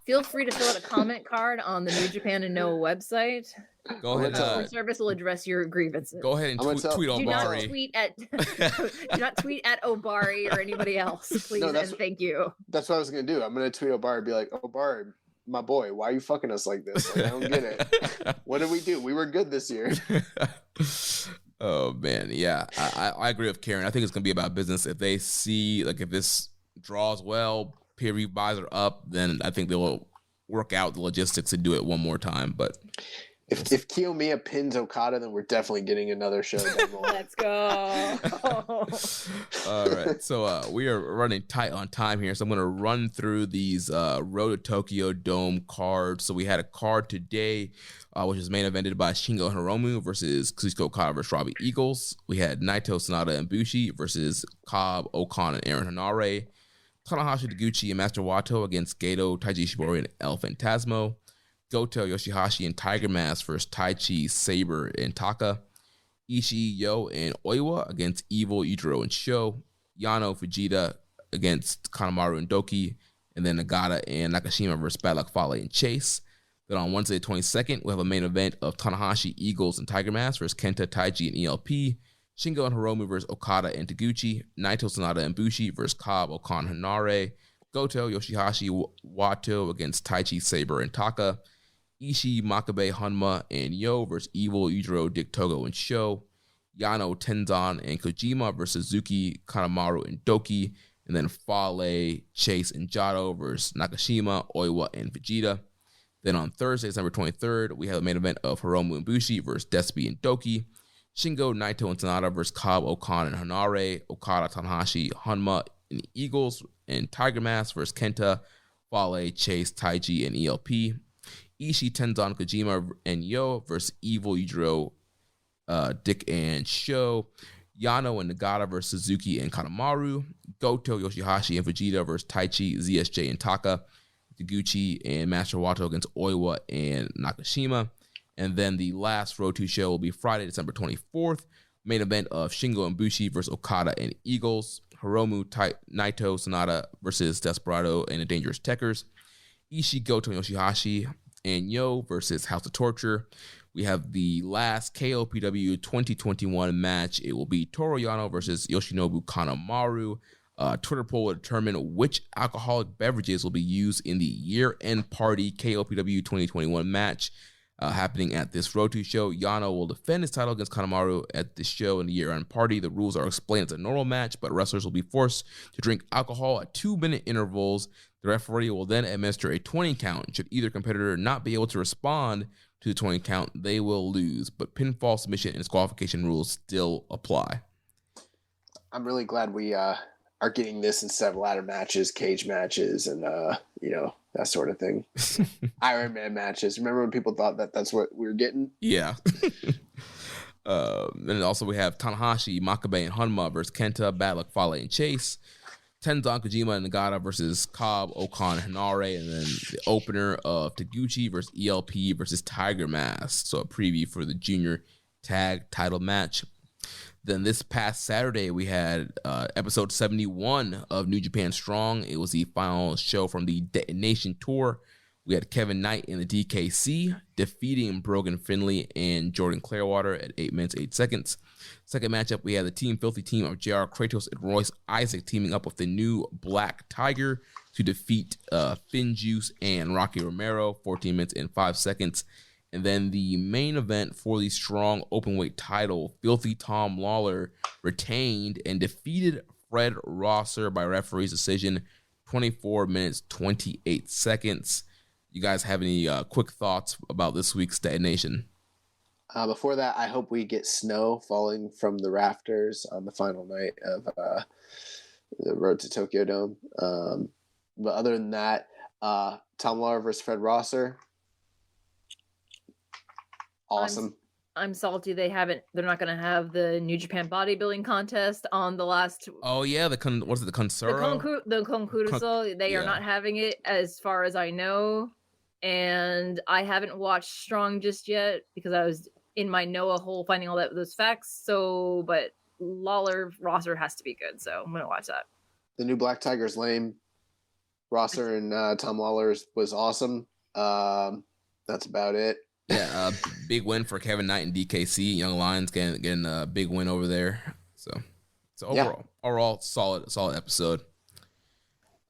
Feel free to fill out a comment card on the New Japan and Noah website. Go ahead. Customer service will address your grievances. Go ahead and tweet Obari. Do not tweet at Obari or anybody else, please, and thank you. That's what I was going to do. I'm going to tweet Obari and be like, Obari, my boy, why are you fucking us like this? Like, I don't get it. What did we do? We were good this year. Oh, man. Yeah, I agree with Karen. I think it's going to be about business. If they see, like, if this draws well, pay-per-view buys are up, then I think they'll work out the logistics to do it one more time. But if Kiyomiya pins Okada, then we're definitely getting another show down the line. Let's go. All right. So we are running tight on time here. So I'm going to run through these Road to Tokyo Dome cards. So we had a card today, which is main evented by Shingo Hiromu versus Kazuchika Okada versus Robbie Eagles. We had Naito, Sonata, and Bushi versus Cobb, Okan, and Aaron Hanare. Tanahashi, Taguchi, and Master Wato against Gato, Taiji Ishimori, and El Phantasmo. Goto, Yoshihashi, and Tiger Mask versus Taichi, Saber, and Taka. Ishii, Yo, and Oiwa against Evil, Yujiro, and Sho. Yano, Fujita against Kanemaru and Doki. And then Nagata and Nakashima versus Bad Luck Fale and Chase. Then on Wednesday the 22nd, we have a main event of Tanahashi, Eagles, and Tiger Mask versus Kenta, Taiji, and ELP. Shingo and Hiromu versus Okada and Taguchi. Naito, Sonata, and Bushi versus Cobb, Okan, Hanare. Goto, Yoshihashi, Wato against Taichi, Saber, and Taka. Ishii, Makabe, Hanma, and Yo versus Evil, Yujiro, Dick Togo, and Sho. Yano, Tenzan, and Kojima versus Suzuki, Kanemaru, and Doki. And then Fale, Chase, and Jado versus Nakashima, Oiwa, and Vegeta. Then on Thursday, December 23rd, we have a main event of Hiromu and Bushi versus Despi and Doki. Shingo, Naito, and Sonata versus Cobb, Okan, and Hanare. Okada, Tanahashi, Hanma, and Eagles. And Tiger Mask versus Kenta, Fale, Chase, Taiji, and ELP. Ishii, Tenzan, Kojima, and Yo versus Evil, Yujiro, Dick, and Sho. Yano and Nagata versus Suzuki and Kanemaru. Goto, Yoshihashi, and Vegeta versus Taichi, ZSJ, and Taka. Taguchi and Master Wato against Oiwa and Nakashima. And then the last Road 2 show will be Friday, December 24th. Main event of Shingo and Bushi versus Okada and Eagles. Hiromu, Naito, Sonata versus Desperado and the Dangerous Tekkers. Ishii, Goto, and Yoshihashi and Yo versus House of Torture. We have the last KOPW 2021 match. It will be Toru Yano versus Yoshinobu Kanemaru. Twitter poll will determine which alcoholic beverages will be used in the year-end party KOPW 2021 match. happening at this Road to show. Yano will defend his title against Kanemaru at the show in the year-end party. The rules are explained as a normal match, but wrestlers will be forced to drink alcohol at 2-minute intervals. The referee will then administer a 20 count. Should either competitor not be able to respond to the 20 count, they will lose. But pinfall, submission, and disqualification rules still apply. I'm really glad we are getting this instead of ladder matches, cage matches, and that sort of thing. Iron Man matches. Remember when people thought that that's what we were getting? Yeah. And also we have Tanahashi, Makabe, and Honma versus Kenta, Bad Luck Fale, and Chase. Tenzan, Kojima, and Nagata versus Cobb, Okan, and Hanare. And then the opener of Taguchi versus ELP versus Tiger Mask. So a preview for the junior tag title match. Then this past Saturday, we had episode 71 of New Japan Strong. It was the final show from the Detonation Tour. We had Kevin Knight in the DKC defeating Brogan Finley and Jordan Clearwater at 8 minutes, 8 seconds. Second matchup, we had the Team Filthy team of JR Kratos and Royce Isaac teaming up with the new Black Tiger to defeat Finn Juice and Rocky Romero, 14 minutes and 5 seconds. And then the main event for the Strong Openweight title, Filthy Tom Lawler retained and defeated Fred Rosser by referee's decision, 24 minutes, 28 seconds. You guys have any quick thoughts about this week's Detonation? Before that, I hope we get snow falling from the rafters on the final night of the Road to Tokyo Dome. But other than that, Tom Lawler versus Fred Rosser. Awesome. I'm salty they're not going to have the New Japan bodybuilding contest on the last. Oh yeah, the Konkuro? The Konkuruso. They are not having it as far as I know. And I haven't watched Strong just yet because I was in my Noah hole finding all those facts. So, but Lawler Rosser has to be good. So I'm going to watch that. The new Black Tiger's lame. Rosser and Tom Lawler was awesome. That's about it. Yeah, big win for Kevin Knight and DKC. Young Lions getting a big win over there. So overall, solid episode.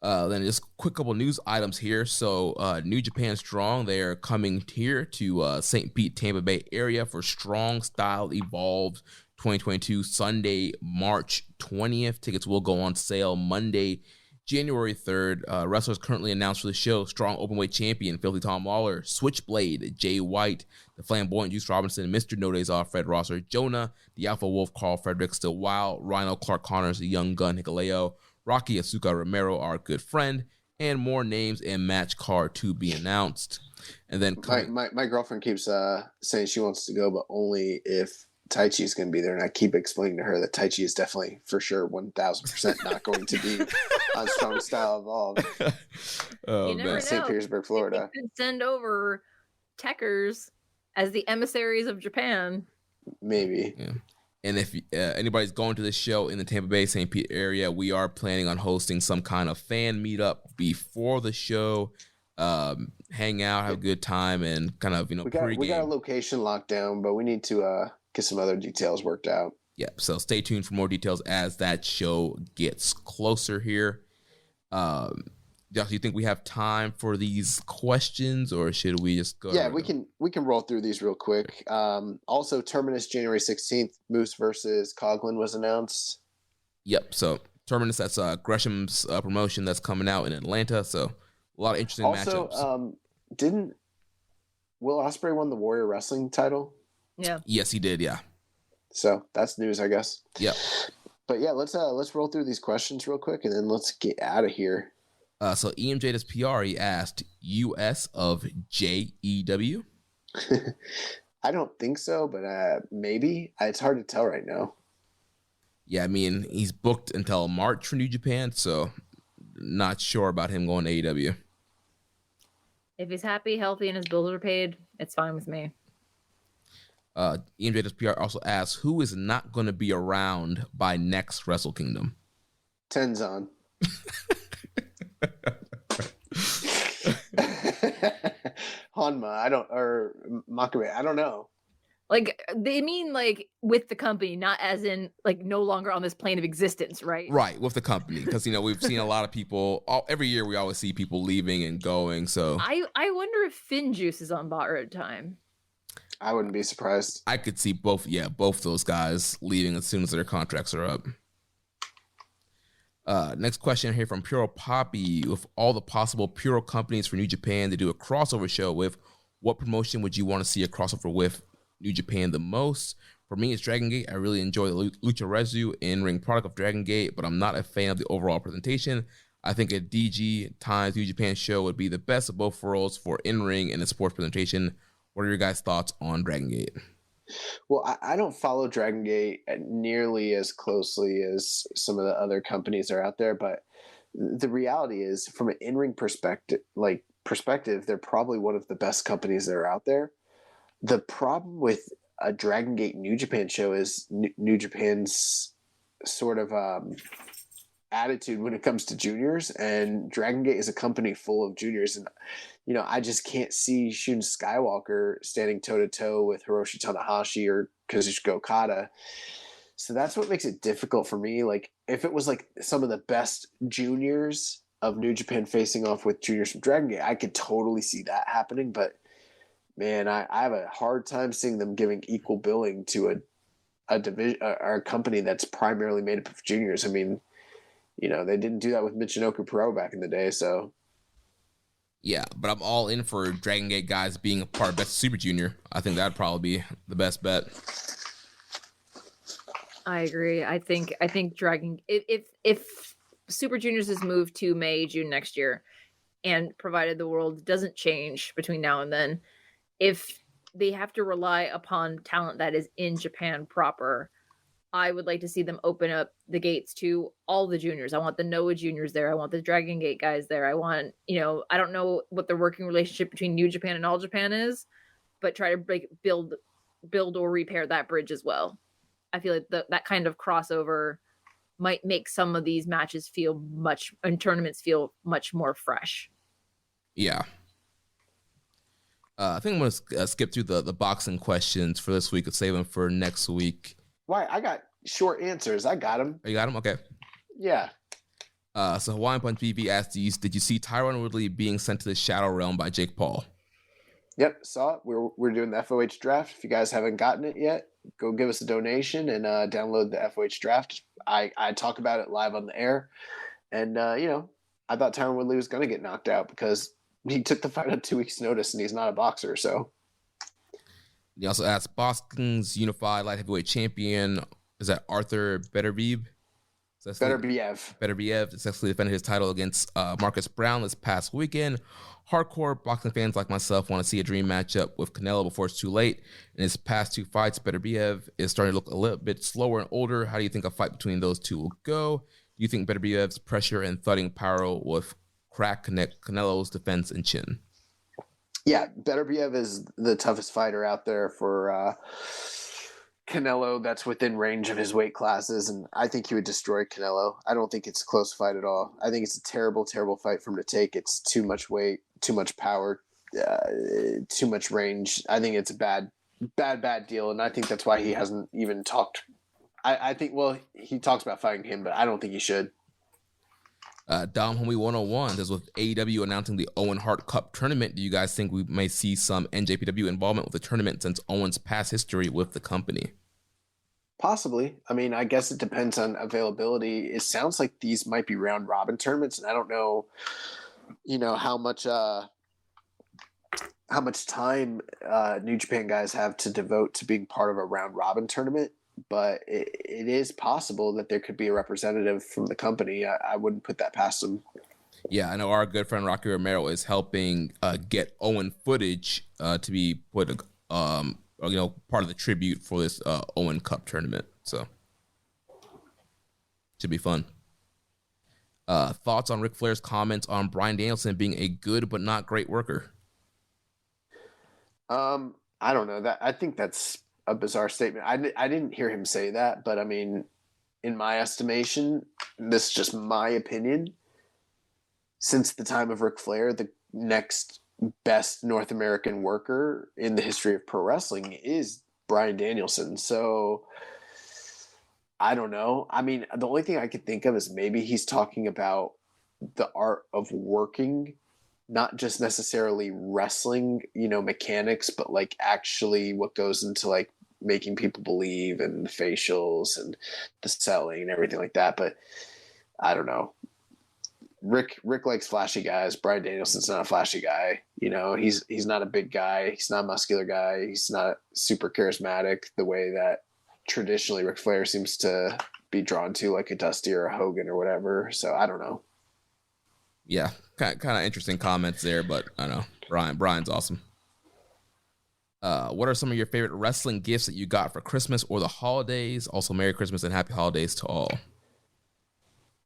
Then just quick couple news items here. So New Japan Strong, they are coming here to St. Pete, Tampa Bay area for Strong Style Evolved 2022, Sunday, March 20th. Tickets will go on sale Monday, January 3rd. Wrestlers currently announced for the show: Strong Openweight Champion Filthy Tom Lawler, Switchblade Jay White, the Flamboyant Juice Robinson, Mr. No Days Off Fred Rosser, Jonah, the Alpha Wolf Carl Frederick Still Wild, Rhino Clark Connors, the Young Gun Hikuleo, Rocky Asuka Romero, our good friend, and more names and match card to be announced. And then my girlfriend keeps saying she wants to go, but only if Taichi is going to be there, and I keep explaining to her that Taichi is definitely, for sure, 1,000% not going to be on Strong Style Evolved. You never know. St. Petersburg, Florida. They could send over techers as the emissaries of Japan. Maybe. Yeah. And if anybody's going to this show in the Tampa Bay, St. Pete area, we are planning on hosting some kind of fan meetup before the show. Hang out, have a good time, and kind of, pregame. We got a location locked down, but we need to get some other details worked out. Yeah, so stay tuned for more details as that show gets closer here. Josh, do you think we have time for these questions, or should we just go? Yeah, we can roll through these real quick. Also, Terminus January 16th, Moose versus Coughlin was announced. Yep, so Terminus, that's Gresham's promotion that's coming out in Atlanta, so a lot of interesting matchups. Also, didn't Will Ospreay won the Warrior Wrestling title? Yeah. Yes, he did, yeah. So that's news, I guess. Yep. But yeah, let's roll through these questions real quick, and then let's get out of here. So EMJ does PR. He asked US of JEW. I don't think so, but maybe. It's hard to tell right now. Yeah, I mean, he's booked until March for New Japan, so not sure about him going to AEW. If he's happy, healthy, and his bills are paid, it's fine with me. EMJ does PR also asks, who is not going to be around by next Wrestle Kingdom? Tenzan. Hanma, or Makabe, I don't know. Like, they mean like with the company, not as in like no longer on this plane of existence, right? Right, with the company, because we've seen a lot of people. Every year we always see people leaving and going. So I wonder if Finn Juice is on borrowed time. I wouldn't be surprised. I could see both those guys leaving as soon as their contracts are up. Next question here from Puro Poppy. With all the possible Puro companies for New Japan to do a crossover show with, what promotion would you want to see a crossover with New Japan the most? For me, it's Dragon Gate. I really enjoy the Lucha Rezu in-ring product of Dragon Gate, but I'm not a fan of the overall presentation. I think a DG times New Japan show would be the best of both worlds for in-ring and a sports presentation. What are your guys' thoughts on Dragon Gate? Well, I don't follow Dragon Gate nearly as closely as some of the other companies that are out there, but the reality is, from an in-ring perspective, they're probably one of the best companies that are out there. The problem with a Dragon Gate New Japan show is New Japan's sort of attitude when it comes to juniors, and Dragon Gate is a company full of juniors, and I just can't see Shun Skywalker standing toe-to-toe with Hiroshi Tanahashi or Kazuchika Okada. So that's what makes it difficult for me. Like, if it was like some of the best juniors of New Japan facing off with juniors from Dragon Gate, I could totally see that happening. But man, I have a hard time seeing them giving equal billing to a division or a company that's primarily made up of juniors. I mean, they didn't do that with Michinoku Pro back in the day, so. Yeah, but I'm all in for Dragon Gate guys being a part of Best Super Junior. I think that'd probably be the best bet. I agree. I think Dragon, if Super Juniors is moved to May, June next year, and provided the world doesn't change between now and then, if they have to rely upon talent that is in Japan proper, I would like to see them open up the gates to all the juniors. I want the Noah juniors there. I want the Dragon Gate guys there. I want, I don't know what the working relationship between New Japan and All Japan is, but try to build or repair that bridge as well. I feel like that kind of crossover might make some of these matches and tournaments feel much more fresh. Yeah. I think I'm going to skip through the boxing questions for this week and save them for next week. Why? I got short answers. I got them. Oh, you got them? Okay. Yeah. So Hawaiian Punch BB asked, did you see Tyron Woodley being sent to the Shadow Realm by Jake Paul? Yep, saw it. We're doing the FOH draft. If you guys haven't gotten it yet, go give us a donation and download the FOH draft. I talk about it live on the air. And, I thought Tyron Woodley was going to get knocked out because he took the fight on 2 weeks' notice and he's not a boxer, so. He also asked, Boston's unified light heavyweight champion, is that Arthur Beterbiev? Beterbiev successfully defended his title against Marcus Brown this past weekend. Hardcore boxing fans like myself want to see a dream matchup with Canelo before it's too late. In his past 2 fights, Beterbiev is starting to look a little bit slower and older. How do you think a fight between those two will go? Do you think Beterbiev's pressure and thudding power will crack Canelo's defense and chin? Yeah, Beterbiev is the toughest fighter out there for Canelo that's within range of his weight classes, and I think he would destroy Canelo. I don't think it's a close fight at all. I think it's a terrible, terrible fight for him to take. It's too much weight, too much power, too much range. I think it's a bad deal, and I think that's why he hasn't even talked. I think, well, he talks about fighting him, but I don't think he should. Dom Homie 101 says, with AEW announcing the Owen Hart Cup tournament, do you guys think we may see some NJPW involvement with the tournament since Owen's past history with the company? Possibly. I mean, I guess it depends on availability. It sounds like these might be round robin tournaments, and I don't know, how much time New Japan guys have to devote to being part of a round robin tournament. But it is possible that there could be a representative from the company. I wouldn't put that past them. Yeah, I know our good friend Rocky Romero is helping get Owen footage to be put, part of the tribute for this Owen Cup tournament. So, should be fun. Thoughts on Ric Flair's comments on Bryan Danielson being a good but not great worker? I don't know. I think that's a bizarre statement. I didn't hear him say that, but I mean, in my estimation, this is just my opinion. Since the time of Ric Flair, the next best North American worker in the history of pro wrestling is Bryan Danielson. So I don't know. I mean, the only thing I could think of is maybe he's talking about the art of working not just necessarily wrestling, mechanics, but like actually what goes into like making people believe and the facials and the selling and everything like that. But I don't know. Rick likes flashy guys. Bryan Danielson's not a flashy guy. He's not a big guy. He's not a muscular guy. He's not super charismatic the way that traditionally Ric Flair seems to be drawn to, like a Dusty or a Hogan or whatever. So I don't know. Yeah, kind of interesting comments there, but I don't know. Brian's awesome. What are some of your favorite wrestling gifts that you got for Christmas or the holidays? Also, Merry Christmas and Happy Holidays to all.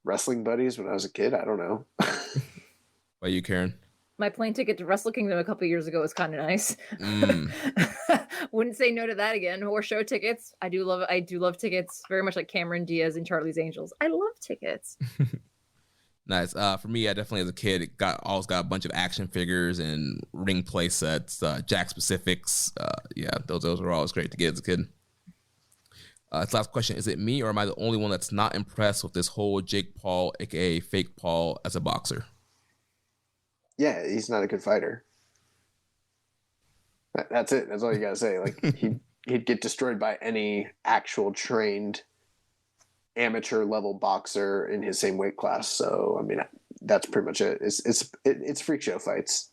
Wrestling buddies when I was a kid? I don't know. What about you, Karen? My plane ticket to Wrestle Kingdom a couple years ago was kind of nice. Wouldn't say no to that again. Or show tickets. I do love tickets, very much like Cameron Diaz and Charlie's Angels. I love tickets. Nice. For me, I definitely as a kid always got a bunch of action figures and ring play sets, Jack Specifics. Those were always great to get as a kid. This last question: is it me or am I the only one that's not impressed with this whole Jake Paul, aka Fake Paul, as a boxer? Yeah, he's not a good fighter. That's it. That's all you gotta say. Like he'd get destroyed by any actual trained amateur level boxer in his same weight class. So I mean, that's pretty much it. It's freak show fights.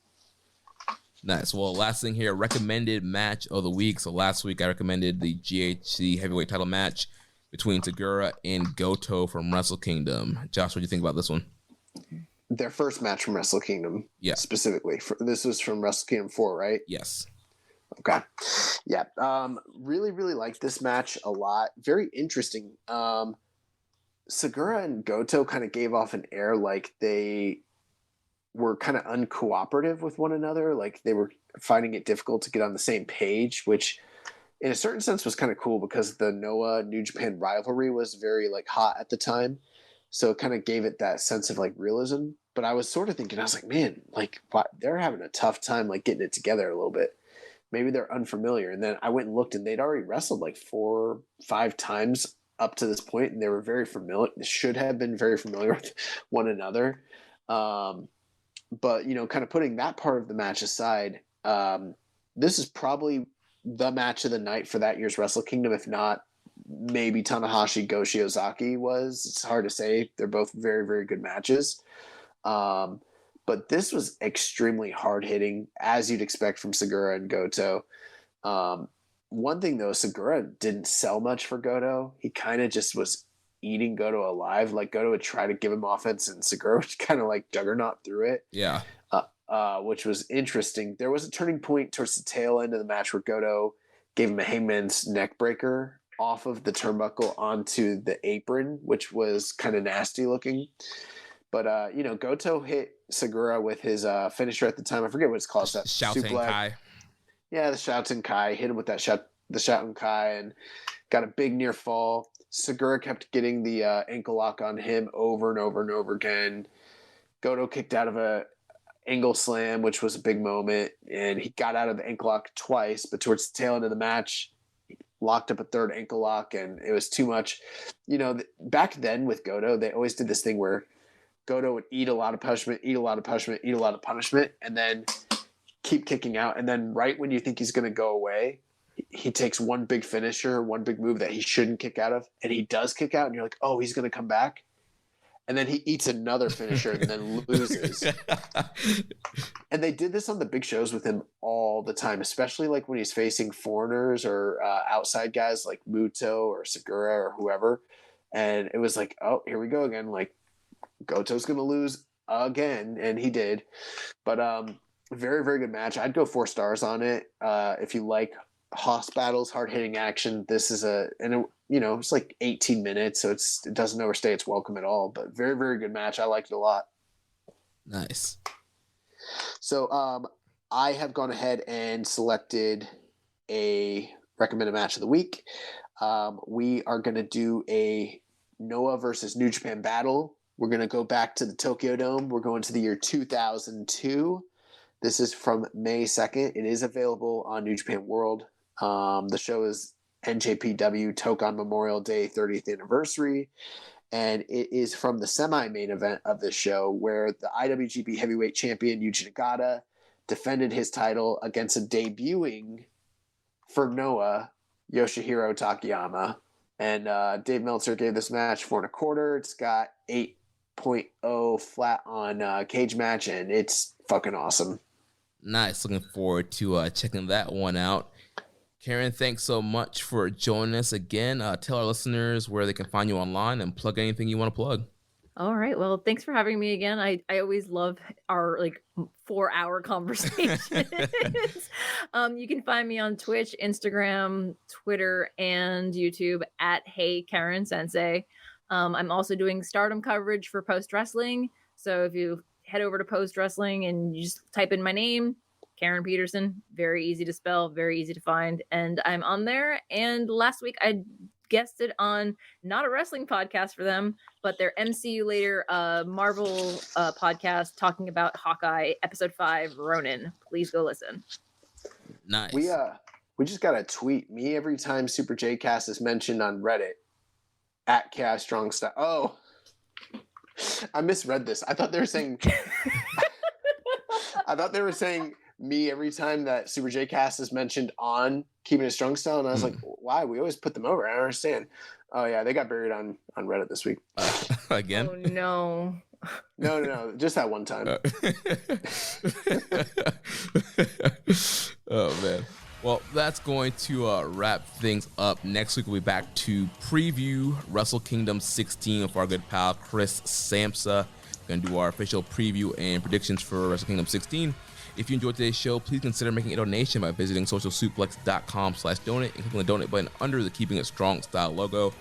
Nice. Well, last thing here, recommended match of the week. So last week I recommended the GHC heavyweight title match between Segura and Goto from Wrestle Kingdom. Josh, what do you think about this one? Their first match from Wrestle Kingdom. Yeah. Specifically. This was from Wrestle Kingdom 4, right? Yes. Okay. Yeah. Really, really liked this match a lot. Very interesting. Segura and Goto kind of gave off an air like they were kind of uncooperative with one another. Like they were finding it difficult to get on the same page, which in a certain sense was kind of cool because the Noah New Japan rivalry was very like hot at the time. So it kind of gave it that sense of like realism. But I was sort of thinking, I was like, man, like they're having a tough time like getting it together a little bit. Maybe they're unfamiliar. And then I went and looked and they'd already wrestled like 4 or 5 times up to this point, and they were very familiar. They should have been very familiar with one another. But, kind of putting that part of the match aside, this is probably the match of the night for that year's Wrestle Kingdom. If not, maybe Tanahashi, Goshi, Ozaki was. It's hard to say. They're both very, very good matches. But this was extremely hard-hitting, as you'd expect from Segura and Goto. One thing, though, Segura didn't sell much for Goto. He kind of just was eating Goto alive. Like, Goto would try to give him offense, and Segura would kind of, like, juggernaut through it. Yeah. Which was interesting. There was a turning point towards the tail end of the match where Goto gave him a hangman's neck breaker off of the turnbuckle onto the apron, which was kind of nasty looking. But, Goto hit Segura with his finisher at the time. I forget what it's called. That Shouting Kai. Yeah, the Shouting Kai. Hit him with that the Shouting Kai and got a big near fall. Segura kept getting the ankle lock on him over and over and over again. Goto kicked out of a angle slam, which was a big moment. And he got out of the ankle lock twice, but towards the tail end of the match, he locked up a third ankle lock, and it was too much. Back then with Goto, they always did this thing where Goto would eat a lot of punishment, and then keep kicking out. And then right when you think he's going to go away, he takes one big finisher, one big move that he shouldn't kick out of, and he does kick out, and you're like, oh, he's going to come back. And then he eats another finisher and then loses. And they did this on the big shows with him all the time, especially like when he's facing foreigners or outside guys like Muto or Segura or whoever. And it was like, oh, here we go again. Like, Goto's going to lose again, and he did. But very, very good match. I'd go 4 stars on it. If you like hoss battles, hard-hitting action, this is it's like 18 minutes, so it doesn't overstay its welcome at all. But very, very good match. I liked it a lot. Nice. So I have gone ahead and selected a recommended match of the week. We are going to do a Noah versus New Japan battle. We're going to go back to the Tokyo Dome. We're going to the year 2002. This is from May 2nd. It is available on New Japan World. The show is NJPW Tokon Memorial Day 30th Anniversary. And it is from the semi-main event of the show where the IWGP Heavyweight Champion Yuji Nagata defended his title against a debuting for Noah, Yoshihiro Takayama. And Dave Meltzer gave this match 4 1/4. It's got 8.0 flat on Cage Match, and it's fucking awesome. Nice. Looking forward to checking that one out. Karen, thanks so much for joining us again. Tell our listeners where they can find you online and plug anything you want to plug. All right. Well, thanks for having me again. I always love our 4-hour conversations. You can find me on Twitch, Instagram, Twitter, and YouTube at Hey Karen Sensei. I'm also doing Stardom coverage for Post Wrestling. So if you head over to Post Wrestling and you just type in my name, Karen Peterson, very easy to spell, very easy to find. And I'm on there. And last week I guested on not a wrestling podcast for them, but their MCU Later Marvel podcast talking about Hawkeye episode 5, Ronin. Please go listen. Nice. We just got a tweet. Me every time Super J Cast is mentioned on Reddit at Chaos Strong Style. Oh, I misread this. I thought they were saying me every time that Super J Cast is mentioned on Keepin It Strong Style, and I was like, why? We always put them over. I don't understand. Oh yeah, they got buried on Reddit this week. Again? Oh no. No, just that one time. Oh man. Well, that's going to wrap things up. Next week, we'll be back to preview Wrestle Kingdom 16 with our good pal Chris Samsa. We're going to do our official preview and predictions for Wrestle Kingdom 16. If you enjoyed today's show, please consider making a donation by visiting socialsuplex.com/donate and clicking the donate button under the Keeping It Strong Style logo.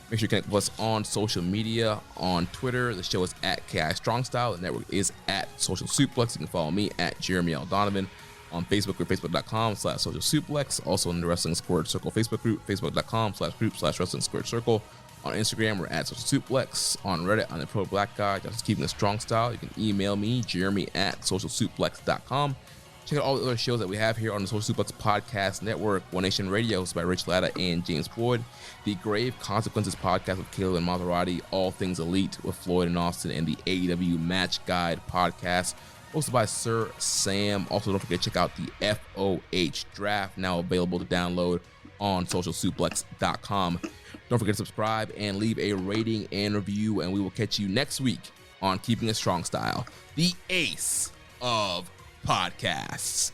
Make sure you connect with us on social media. On Twitter, the show is at KI Strong Style. The network is at Social Suplex. You can follow me at Jeremy L. Donovan. On Facebook, we're facebook.com/Social Suplex. Also in the Wrestling Squared Circle Facebook group, facebook.com/group/Wrestling Squared Circle. On Instagram, we're at Social Suplex. On Reddit, I'm the Pro Black Guy, just Keeping It Strong Style. You can email me, jeremy@socialsuplex.com. Check out all the other shows that we have here on the Social Suplex Podcast Network. One Nation Radio, hosted by Rich Latta and James Boyd. The Grave Consequences Podcast with Caleb and Maserati. All Things Elite with Floyd and Austin. And the AEW Match Guide Podcast, hosted by Sir Sam. Also, don't forget to check out the FOH Draft, now available to download on socialsuplex.com. Don't forget to subscribe and leave a rating and review, and we will catch you next week on Keeping It Strong Style, the ace of podcasts.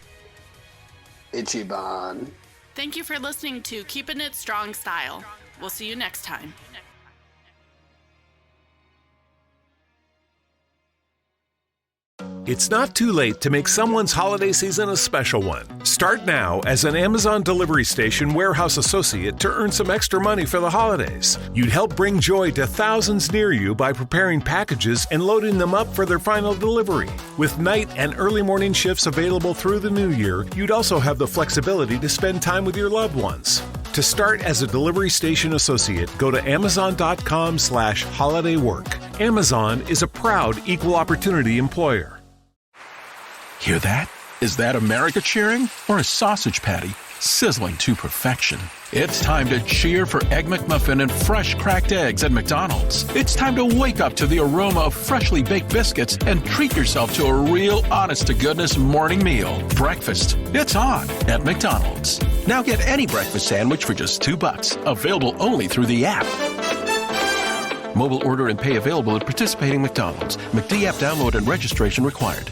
Ichiban. Thank you for listening to Keepin' It Strong Style. We'll see you next time. It's not too late to make someone's holiday season a special one. Start now as an Amazon Delivery Station warehouse associate to earn some extra money for the holidays. You'd help bring joy to thousands near you by preparing packages and loading them up for their final delivery. With night and early morning shifts available through the new year, you'd also have the flexibility to spend time with your loved ones. To start as a delivery station associate, go to amazon.com/holidaywork. Amazon is a proud equal opportunity employer. Hear that? Is that America cheering or a sausage patty sizzling to perfection? It's time to cheer for Egg McMuffin and fresh cracked eggs at McDonald's. It's time to wake up to the aroma of freshly baked biscuits and treat yourself to a real honest-to-goodness morning meal. Breakfast, it's on at McDonald's. Now get any breakfast sandwich for just $2. Available only through the app. Mobile order and pay available at participating McDonald's. McD app download and registration required.